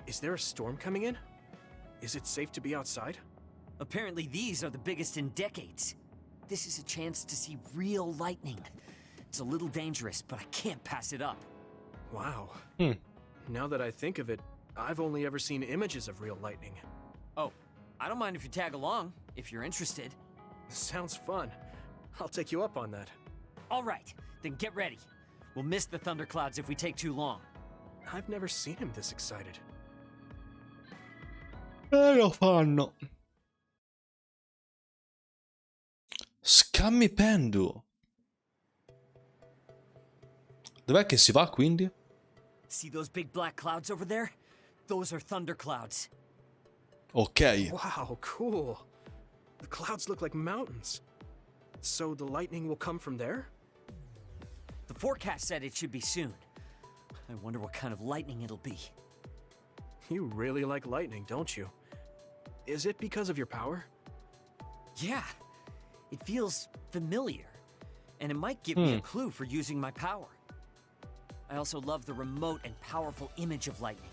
Is there a storm coming in? Is it safe to be outside? Apparently these are the biggest in decades. This is a chance to see real lightning. It's a little dangerous, but I can't pass it up. Wow. Now that I think of it, I've only ever seen images of real lightning. Oh, I don't mind if you tag along, if you're interested. Sounds fun. I'll take you up on that. All right, then get ready. We'll miss the thunderclouds if we take too long. I've never seen him this excited. Lo fanno. Scammi Pendu. Dov'è che si va, quindi? See those big black clouds over there? Those are thunderclouds. Ok. Wow, cool. The clouds look like mountains. So the lightning will come from there? The forecast said it should be soon. I wonder what kind of lightning it'll be. You really like lightning, don't you? Is it because of your power? Yeah. It feels familiar. And it might give me a clue for using my power. I also love the remote and powerful image of lightning.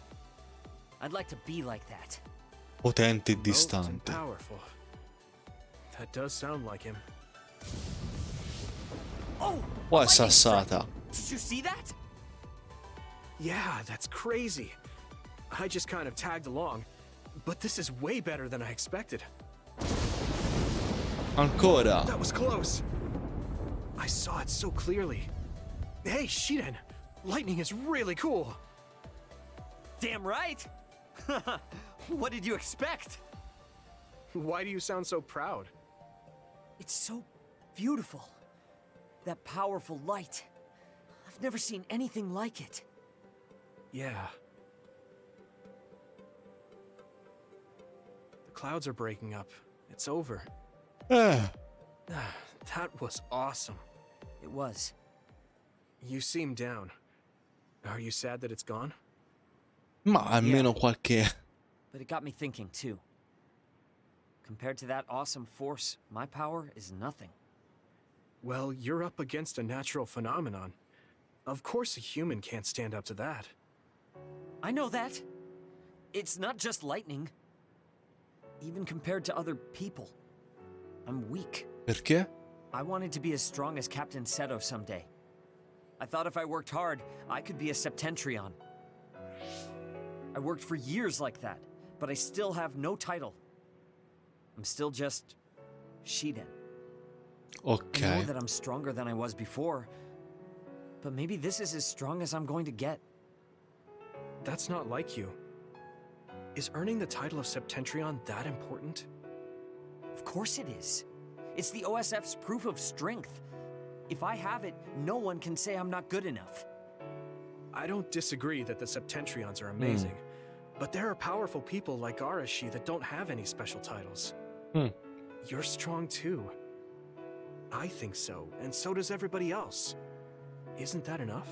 I'd like to be like that. Potente e Remote and distante. powerful. That does sound like him. Oh! Qua è sassata. Did you see that? Yeah, that's crazy. I just kind of tagged along. But this is way better than I expected. Ancora. That was close. I saw it so clearly. Hey, Shiden. Lightning is really cool. Damn right. What did you expect? Why do you sound so proud? It's so beautiful. That powerful light. I've never seen anything like it. Yeah. The clouds are breaking up. It's over. That was awesome. It was. You seem down. Are you sad that it's gone? Ma almeno qualche... But it got me thinking, too. Compared to that awesome force, my power is nothing. Well, you're up against a natural phenomenon. Of course a human can't stand up to that. I know that. It's not just lightning. Even compared to other people. I'm weak. Perché? I wanted to be as strong as Captain Seto someday. I thought if I worked hard, I could be a Septentrion. I worked for years like that, but I still have no title. I'm still just... Shiden. Ok. I know that I'm stronger than I was before, but maybe this is as strong as I'm going to get. That's not like you. Is earning the title of Septentrion that important? Of course it is. It's the OSF's proof of strength. If I have it, no one can say I'm not good enough. I don't disagree that the Septentrions are amazing, but there are powerful people like Arashi that don't have any special titles. You're strong too. I think so, and so does everybody else. Isn't that enough?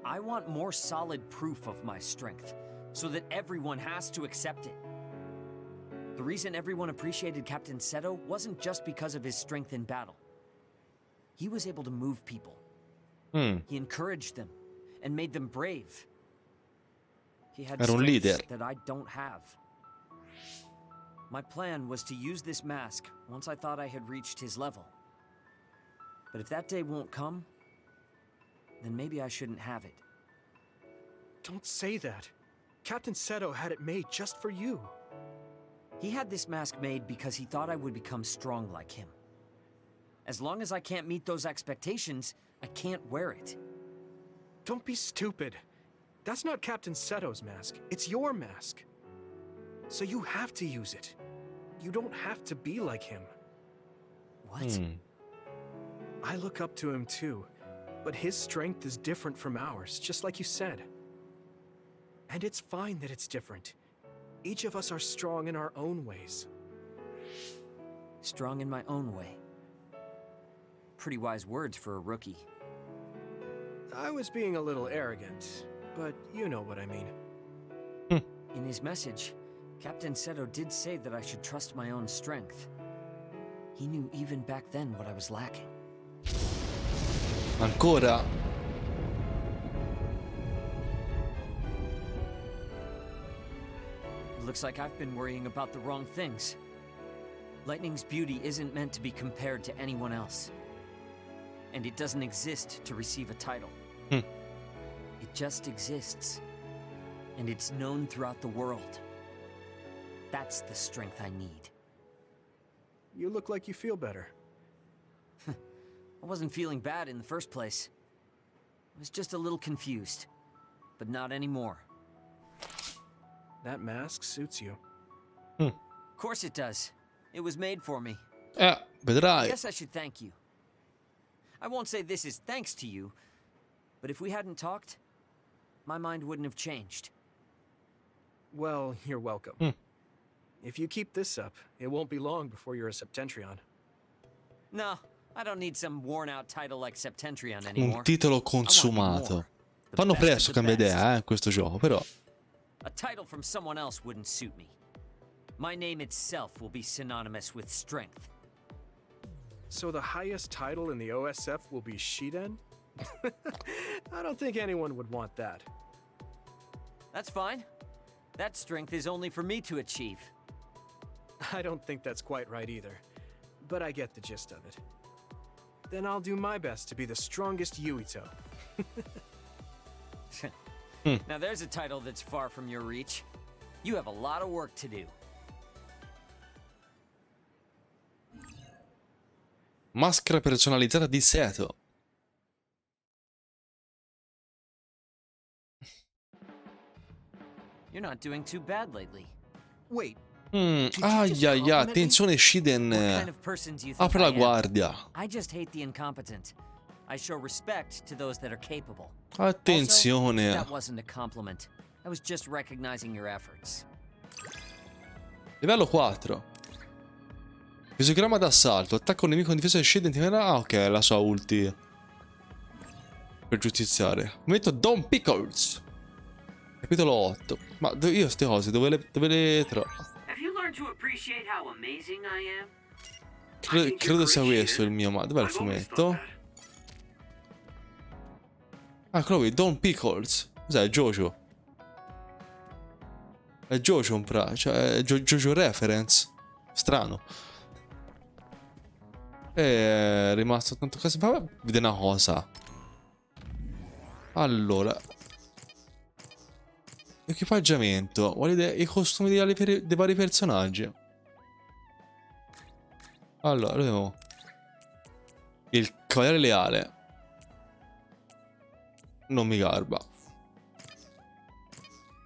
I want more solid proof of my strength, so that everyone has to accept it. The reason everyone appreciated Captain Seto wasn't just because of his strength in battle. He was able to move people. He encouraged them and made them brave. He had Era un strengths leader. that I don't have. My plan was to use this mask once I thought I had reached his level. But if that day won't come, then maybe I shouldn't have it. Don't say that. Captain Seto had it made just for you. He had this mask made because he thought I would become strong like him. As long as I can't meet those expectations, I can't wear it. Don't be stupid. That's not Captain Seto's mask. It's your mask. So you have to use it. You don't have to be like him. What? I look up to him too, but his strength is different from ours, just like you said. And it's fine that it's different. Each of us are strong in our own ways. Strong in my own way. Pretty wise words for a rookie. I was being a little arrogant, but you know what I mean. In his message, Captain Seto did say that I should trust my own strength. He knew even back then what I was lacking. Ancora? It looks like I've been worrying about the wrong things. Lightning's beauty isn't meant to be compared to anyone else. And it doesn't exist to receive a title. It just exists. And it's known throughout the world. That's the strength I need. You look like you feel better. I wasn't feeling bad in the first place. I was just a little confused. But not anymore. That mask suits you. Of course it does. It was made for me. Vedrai. I guess I should thank you. I won't say this is thanks to you, but if we hadn't talked, my mind wouldn't have changed. Well, you're welcome. If you keep this up, it won't be long before you're a Septentrion. No, I don't need some worn-out title like Septentrion anymore. Un titolo consumato. Fanno presto a cambiare idea, in questo gioco, però. A title from someone else wouldn't suit me. My name itself will be synonymous with strength. So the highest title in the OSF will be Shiden? I don't think anyone would want that. That's fine. That strength is only for me to achieve. I don't think that's quite right either, but I get the gist of it. Then I'll do my best to be the strongest Yuito. Now there's a title that's far from your reach. You have a lot of work to do. Maschera personalizzata di Seto. You're not doing too bad lately. Wait. Attenzione Shiden. Apre la guardia. I just hate the incompetent. I show respect to those that are capable. Attenzione. Also, that wasn't a compliment. I was just recognizing your efforts. Livello 4. Fisogramma d'assalto. Attacco un nemico in difesa e Shiden ti verrà. Ah, ok, la sua ulti. Per giustiziare. Momento Don Pickles. Capitolo 8. Ma io queste cose dove le trovo? Credo sia questo il mio. Ma dov'è il fumetto? Ah, quello qui, Don Pickles. Cos'è? Jojo. È Jojo un pra. Cioè, è Jojo reference. Strano. È rimasto tanto caso. Vabbè, vede una cosa. Allora. Equipaggiamento. Vuole vedere i costumi dei vari personaggi. Allora, abbiamo il Cavaliere Leale. Non mi garba.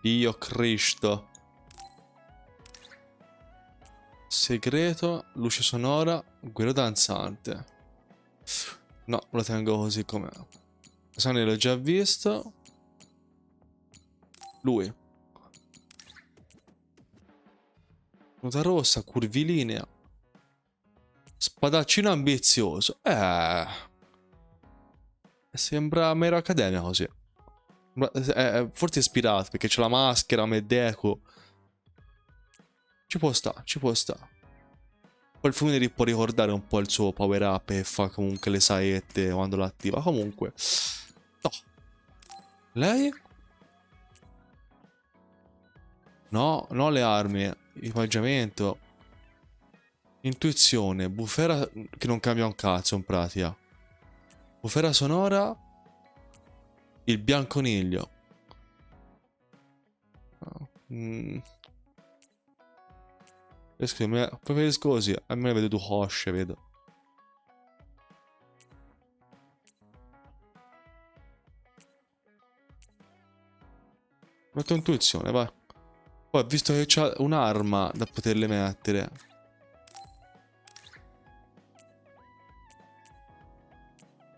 Dio Cristo. Segreto. Luce sonora. Guerriero danzante. No, lo tengo così com'è. Sani l'ho già visto. Lui. Nota rossa, curvilinea. Spadaccino ambizioso. Sembra mero accademia così. Forse ispirato perché c'è la maschera, Medeco. Ci può sta, ci può sta. Poi il fulmine può ricordare un po' il suo power up e fa comunque le saette quando l'attiva. Comunque. No. Lei? No, no le armi. Equipaggiamento. Intuizione. Bufera che non cambia un cazzo in pratica. Bufera sonora. Il bianconiglio. Preferisco così. A me vedo tu cosce, vedo. Metto intuizione, vai. Poi, visto che c'ha un'arma da poterle mettere.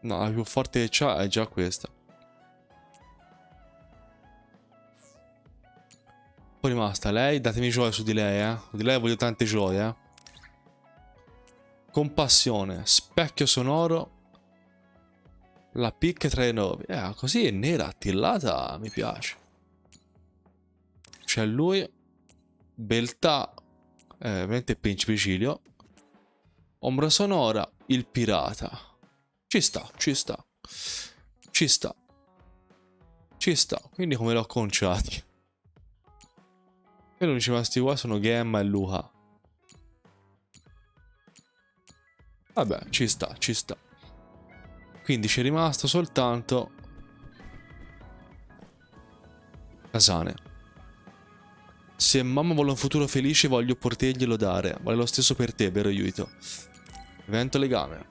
No, la più forte che c'ha è già questa. Poi rimasta lei, datemi gioia su di lei, Su di lei voglio tante gioie, Compassione, specchio sonoro. La picca tra i novi. Così è nera, attillata, mi piace. C'è lui. Beltà. Ovviamente Principe Cilio. Ombra sonora, il pirata. Ci sta, ci sta. Ci sta. Ci sta. Quindi come l'ho acconciati? E l'unici rimasti qua sono Gemma e Luca. Vabbè, ci sta, ci sta. Quindi c'è rimasto soltanto Kasane. Se mamma vuole un futuro felice voglio poterglielo dare. Vale lo stesso per te, vero Yuito? Evento legame.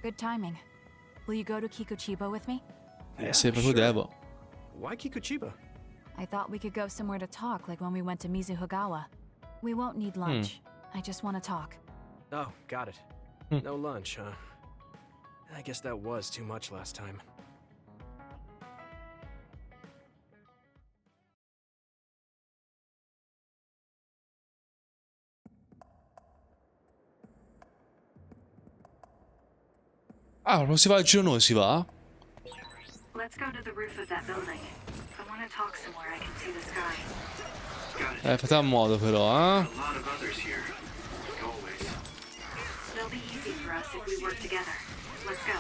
Good timing. Will you go to Kikuchiba with me? Se proprio devo. Why Kikuchiba? I thought we could go somewhere to talk, like when we went to Mizuhagawa. We won't need lunch. I just want to talk. Oh, got it. No lunch, huh? I guess that was too much last time. Non si va al giro noi, si va? Let's go to the roof of that building. I want to talk somewhere I can see the sky. Fate a modo però, A lot of others here. Always. They'll be easy for us if we work together. Let's go.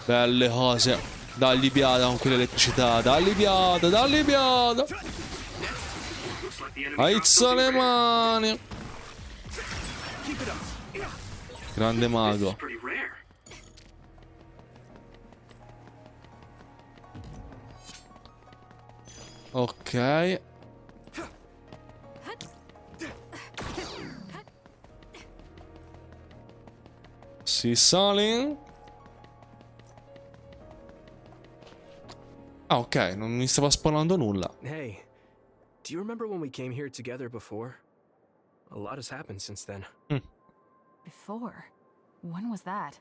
Belle cose. Dagli piada con quell'elettricità. Dagli piada, dagli piada. Aizza le mani. Grande mago. Ok. Si sale. Ok, non mi stava spawnando nulla. Hey, do you remember when we came here together before? A lot has happened since then. Before? When was that?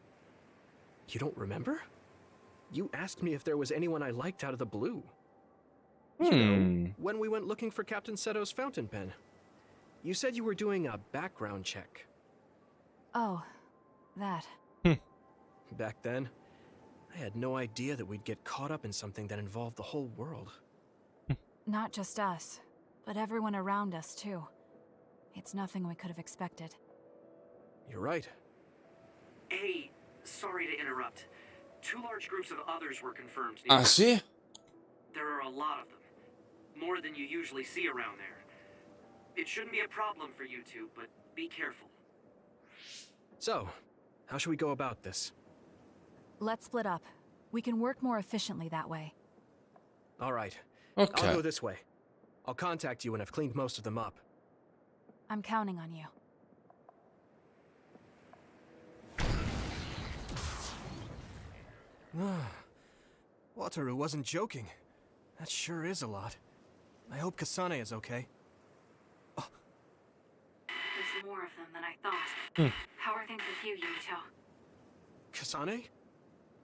You don't remember? You asked me if there was anyone I liked out of the blue. You know, when we went looking for Captain Seto's fountain pen. You said you were doing a background check. Oh, that. Back then, I had no idea that we'd get caught up in something that involved the whole world. Not just us, but everyone around us, too. It's nothing we could have expected. You're right. Hey, sorry to interrupt. 2 large groups of others were confirmed. Sì? There are a lot of them. More than you usually see around there. It shouldn't be a problem for you two, but be careful. So, how should we go about this? Let's split up. We can work more efficiently that way. All right. Okay. I'll go this way. I'll contact you when I've cleaned most of them up. I'm counting on you. Wataru wasn't joking. That sure is a lot. I hope Kasane is okay. There's more of them than I thought. How are things with you, Yuito? Kasane?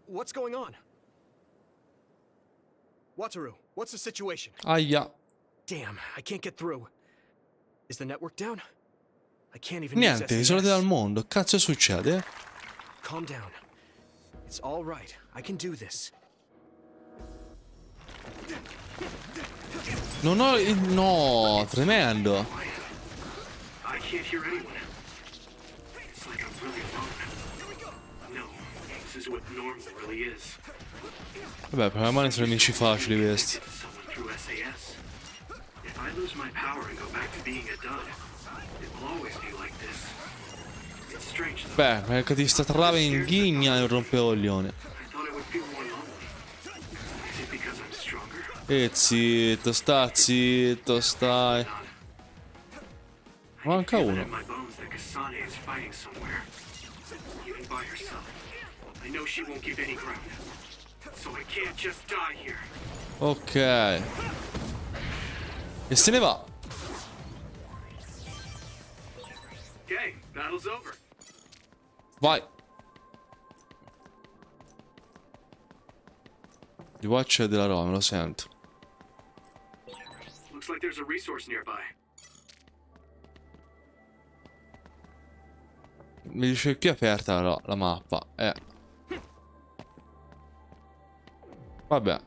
What's going on? Wataru, what's the situation? Aia. Damn, I can't get through. Is the network down? I can't even Niente, use isolati dal SAS. mondo. Cazzo succede? Calm down. It's all right. I can do this. Non ho... No, tremendo. I can't hear anyone. It's like I'm really alone. No, this is what normal really is. Vabbè, probabilmente sono nemici facili questi. Someone through SAS. If I lose my power and go back to being a dud, it will always be like this. It's strange though. Beh, perché ti sta trave inghigna e un rompecoglione. I thought it would feel more lonely. Is it because I'm stronger? E zitto, sta zitto, stai. Manca I feel it uno. in my bones that Kasane is fighting somewhere, even by herself. I know she won't give any ground, so I can't just die here. Ok. E se ne va. Okay, battle's over. Vai. Di watch della Roma, lo sento. Looks like there's a resource nearby. Mi dice qui è aperta la mappa. Vabbè.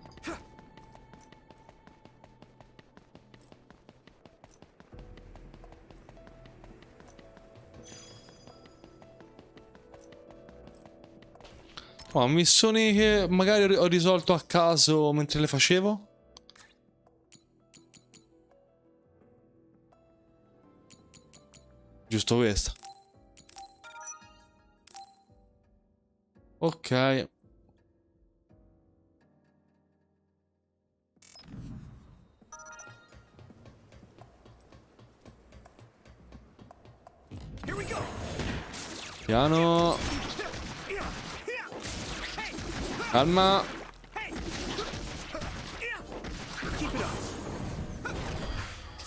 Oh, missioni che magari ho risolto a caso mentre le facevo. Giusto questa. Ok. Piano. Calma.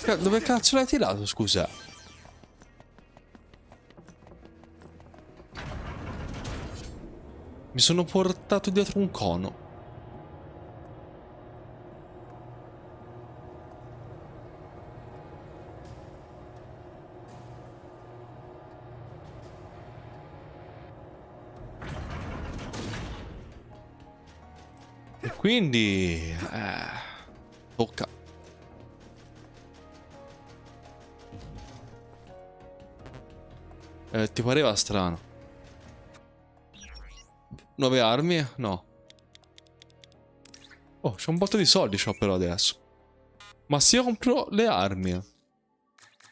Dove cazzo l'hai tirato, scusa? Mi sono portato dietro un cono. E quindi... tocca. Ti pareva strano? 9 armi? No. Oh, c'ho un botto di soldi c'ho però adesso. Ma se io compro le armi, mi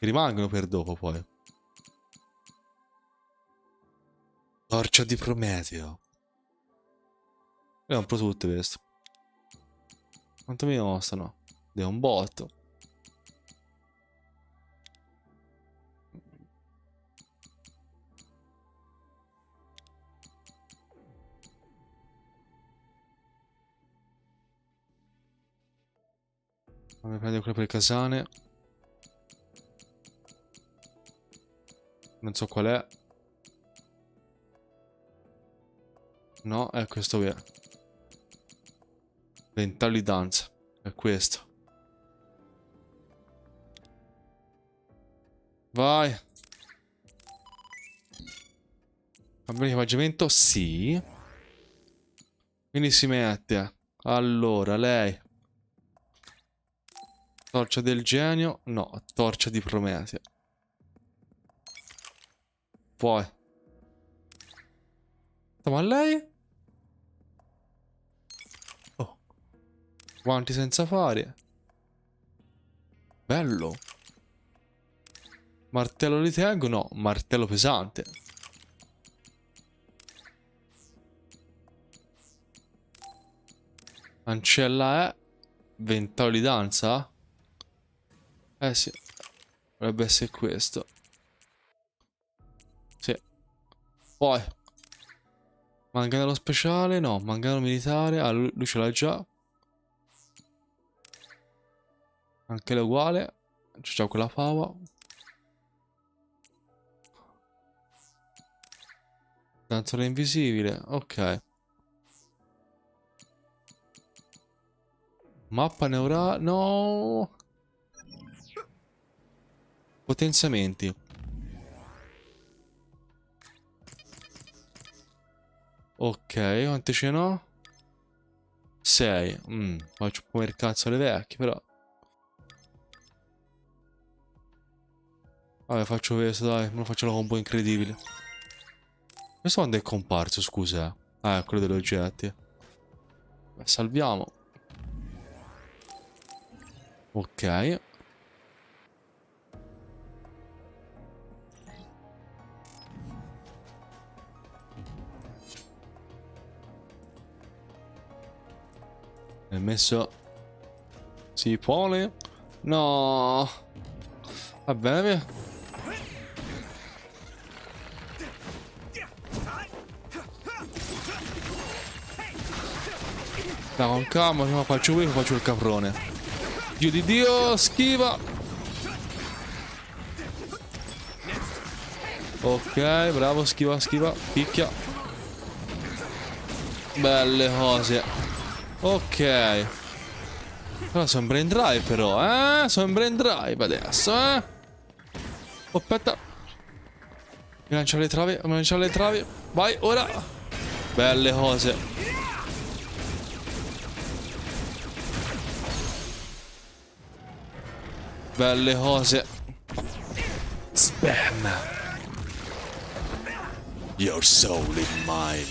rimangono per dopo poi. Torcia di Prometeo. Le compro tutte queste. Quanto mi costano? È un botto. Fammi prendere quello per il casane. Non so qual è. No, è questo qui. Ventaglio di danza. È questo. Vai. Cambio di equipaggiamento? Sì. Quindi si mette. Allora, lei. Torcia del genio. No, torcia di Prometeo. Poi. Ma lei? Oh. Guanti senza fare. Bello. Martello li tengo? No, martello pesante. Ancella è. Ventaglio di danza? Eh sì. Dovrebbe essere questo. Sì. Poi. Manganello speciale? No, manganello militare. Ah, lui ce l'ha già. Anche lei uguale. C'è già quella fava. Danzola invisibile. Ok. Mappa neurale. No. Potenziamenti. Ok, quante ce n'ho? 6. Faccio come il cazzo alle vecchie, però. Vabbè, faccio questo, dai. Non faccio la combo incredibile. Questo quando è comparso, scusa. Ah, è quello degli oggetti. Beh, salviamo. Ok. È messo Si pone? No. Va bene. Dai, con calma, prima faccio qui, poi faccio il caprone. Dio di Dio, schiva. Ok, bravo, schiva, schiva, picchia. Belle cose. Ok. Però sono in brain drive però, eh? Sono in brain drive adesso, eh? Oh, aspetta. Mi lancia le travi, mi lancia le travi. Vai, ora. Belle cose. Belle cose. Spam. Your soul is mine.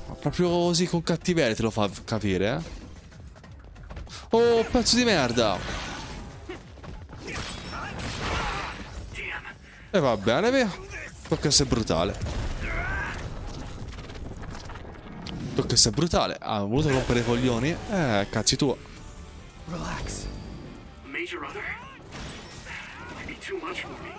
Ma proprio così con cattiveria te lo fa capire, eh? Oh, pezzo di merda. E va bene, via. Tocca essere brutale. Tocca essere brutale. Ah, ho voluto rompere i coglioni. Cazzi tuo. Relax. Major Other? Could be too much for me.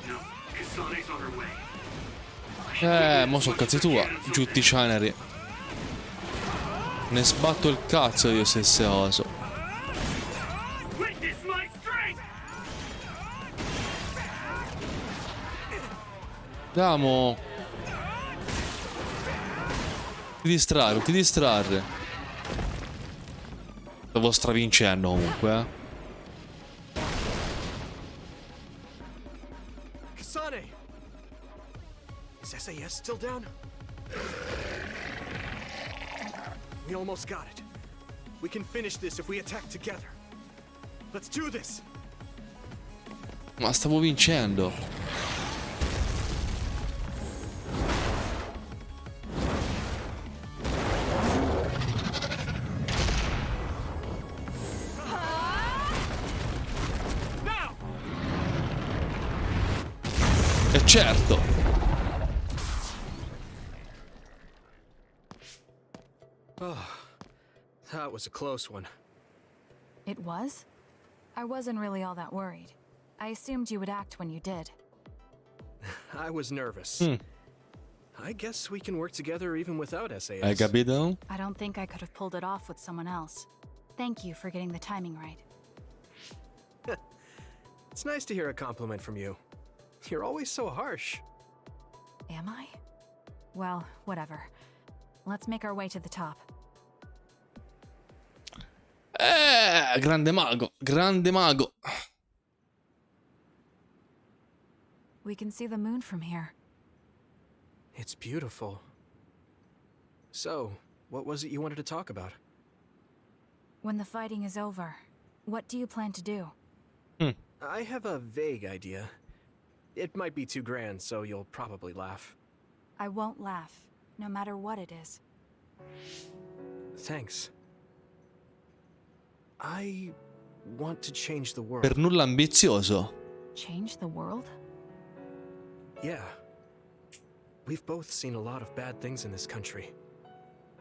No, Kasane's on her way. Mo so cazzi tua. Giutti Cinery. Ne sbatto il cazzo io stesse oso. Witness my strength! Andiamo. Ti distrarre, ti distrarre. Stavo stravincendo comunque, eh. Kasane! Is SAS still down? We almost got it. We can finish this if we attack together. Let's do this! Ma stavo vincendo. E certo. Oh, that was a close one. It was? I wasn't really all that worried. I assumed you would act when you did. I was nervous. I guess we can work together even without SAS. Hai capito? I don't think I could have pulled it off with someone else. Thank you for getting the timing right. It's nice to hear a compliment from you. You're always so harsh. Am I? Well, whatever. Let's make our way to the top. Grande mago, grande mago. We can see the moon from here. It's beautiful. So, what was it you wanted to talk about? When the fighting is over, what do you plan to do? I have a vague idea. It might be too grand, so you'll probably laugh. I won't laugh, no matter what it is. Thanks. I want to change the world. Per nulla ambizioso. Change the world? Yeah. We've both seen a lot of bad things in this country.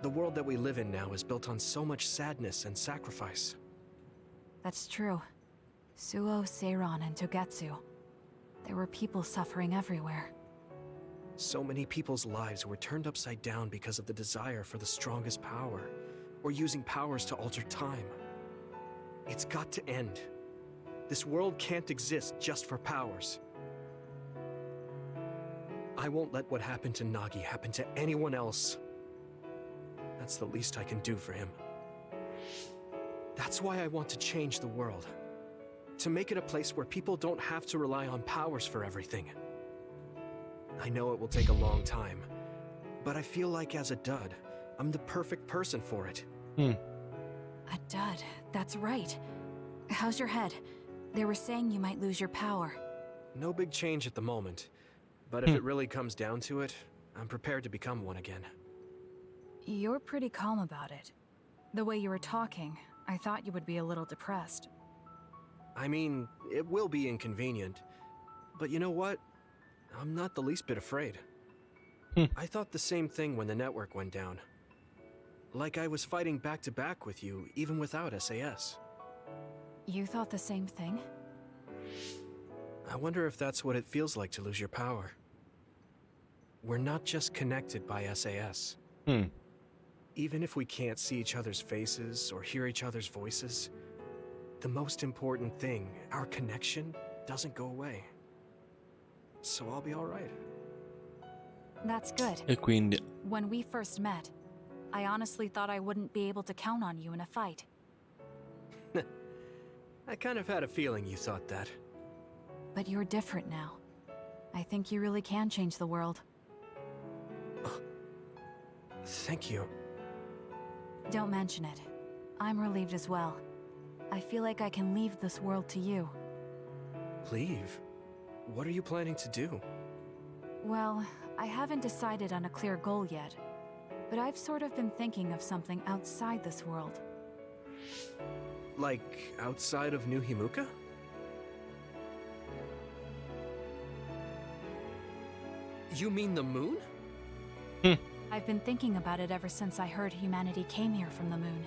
The world that we live in now is built on so much sadness and sacrifice. That's true. Suo, Seiran, and Togetsu. There were people suffering everywhere. So many people's lives were turned upside down because of the desire for the strongest power, or using powers to alter time. It's got to end. This world can't exist just for powers. I won't let what happened to Nagi happen to anyone else. That's the least I can do for him. That's why I want to change the world. To make it a place where people don't have to rely on powers for everything. I know it will take a long time, but I feel like as a dud, I'm the perfect person for it. A dud, that's right. How's your head? They were saying you might lose your power. No big change at the moment, but if it really comes down to it, I'm prepared to become one again. You're pretty calm about it. The way you were talking, I thought you would be a little depressed. I mean, it will be inconvenient, but you know what? I'm not the least bit afraid. I thought the same thing when the network went down. Like I was fighting back to back with you, even without SAS. You thought the same thing? I wonder if that's what it feels like to lose your power. We're not just connected by SAS. Even if we can't see each other's faces or hear each other's voices, the most important thing, our connection, doesn't go away. So I'll be all right. That's good. E quindi When we first met, I honestly thought I wouldn't be able to count on you in a fight. I kind of had a feeling you thought that. But you're different now. I think you really can change the world. Thank you. Don't mention it. I'm relieved as well. I feel like I can leave this world to you. Leave? What are you planning to do? Well, I haven't decided on a clear goal yet, but I've sort of been thinking of something outside this world. Like, outside of New Himuka? You mean the moon? I've been thinking about it ever since I heard humanity came here from the moon.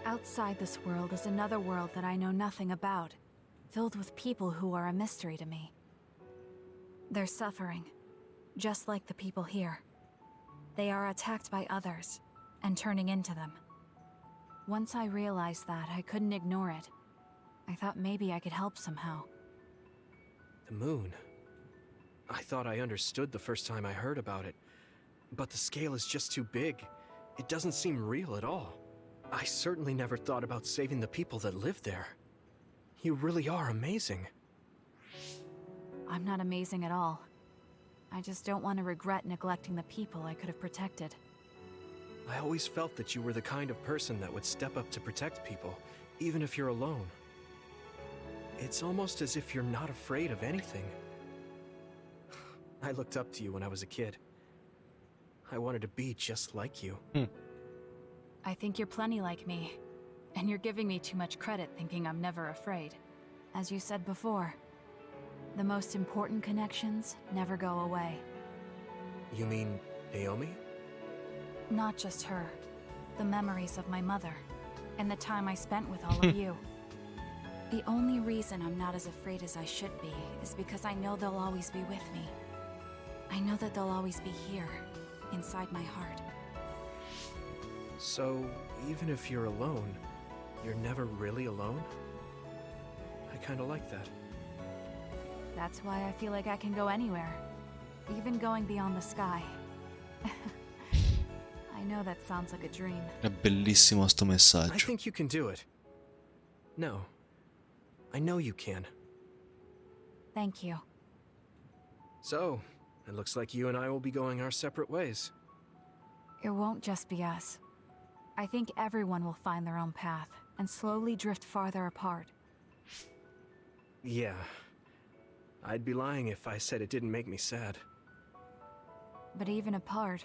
Outside this world is another world that I know nothing about, filled with people who are a mystery to me. They're suffering, just like the people here. They are attacked by others, and turning into them. Once I realized that, I couldn't ignore it. I thought maybe I could help somehow. The moon. I thought I understood the first time I heard about it, but the scale is just too big. It doesn't seem real at all. I certainly never thought about saving the people that live there. You really are amazing. I'm not amazing at all. I just don't want to regret neglecting the people I could have protected. I always felt that you were the kind of person that would step up to protect people, even if you're alone. It's almost as if you're not afraid of anything. I looked up to you when I was a kid. I wanted to be just like you. I think you're plenty like me, and you're giving me too much credit thinking I'm never afraid. As you said before, the most important connections never go away. You mean Naomi? Not just her. The memories of my mother, and the time I spent with all of you. The only reason I'm not as afraid as I should be is because I know they'll always be with me. I know that they'll always be here, inside my heart. So, even if you're alone, you're never really alone? I kinda like that. That's why I feel like I can go anywhere, even going beyond the sky. I know that sounds like a dream. È bellissimo sto I messaggio. think you can do it. No. I know you can. Thank you. So, it looks like you and I will be going our separate ways. It won't just be us. I think everyone will find their own path and slowly drift farther apart. Yeah. I'd be lying if I said it didn't make me sad. But even apart,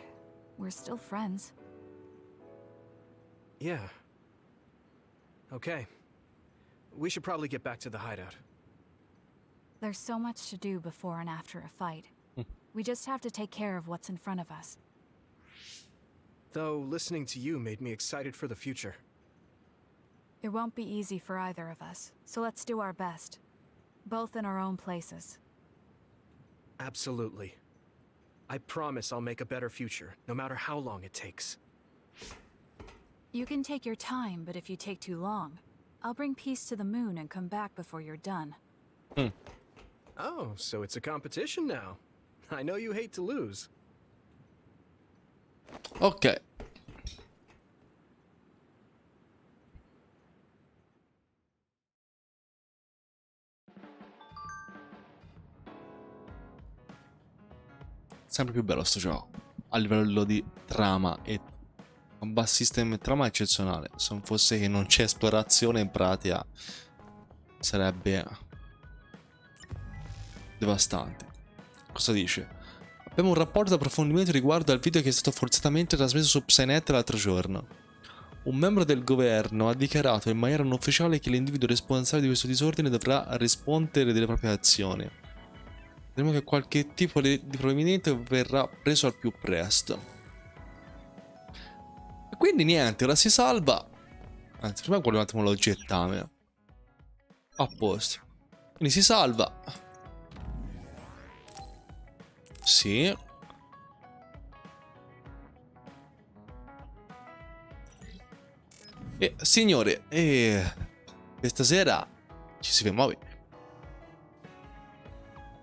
we're still friends. Yeah. Okay. We should probably get back to the hideout. There's so much to do before and after a fight. We just have to take care of what's in front of us. Though, listening to you made me excited for the future. It won't be easy for either of us, so let's do our best. Both in our own places. Absolutely. I promise I'll make a better future, no matter how long it takes. You can take your time, but if you take too long, I'll bring peace to the moon and come back before you're done. Oh, so it's a competition now. I know you hate to lose. Ok. Sempre più bello sto gioco. A livello di trama e combat system e trama eccezionale. Se non fosse che non c'è esplorazione, in pratica sarebbe devastante. Cosa dice? Abbiamo un rapporto di approfondimento riguardo al video che è stato forzatamente trasmesso su Psynet l'altro giorno. Un membro del governo ha dichiarato in maniera non ufficiale che l'individuo responsabile di questo disordine dovrà rispondere delle proprie azioni. Vedremo che qualche tipo di provvedimento verrà preso al più presto. Quindi niente, ora si salva. Anzi, prima guardo un attimo l'oggettame. A posto. Quindi si salva. Sì. E signore, questa sera ci si ferma qui.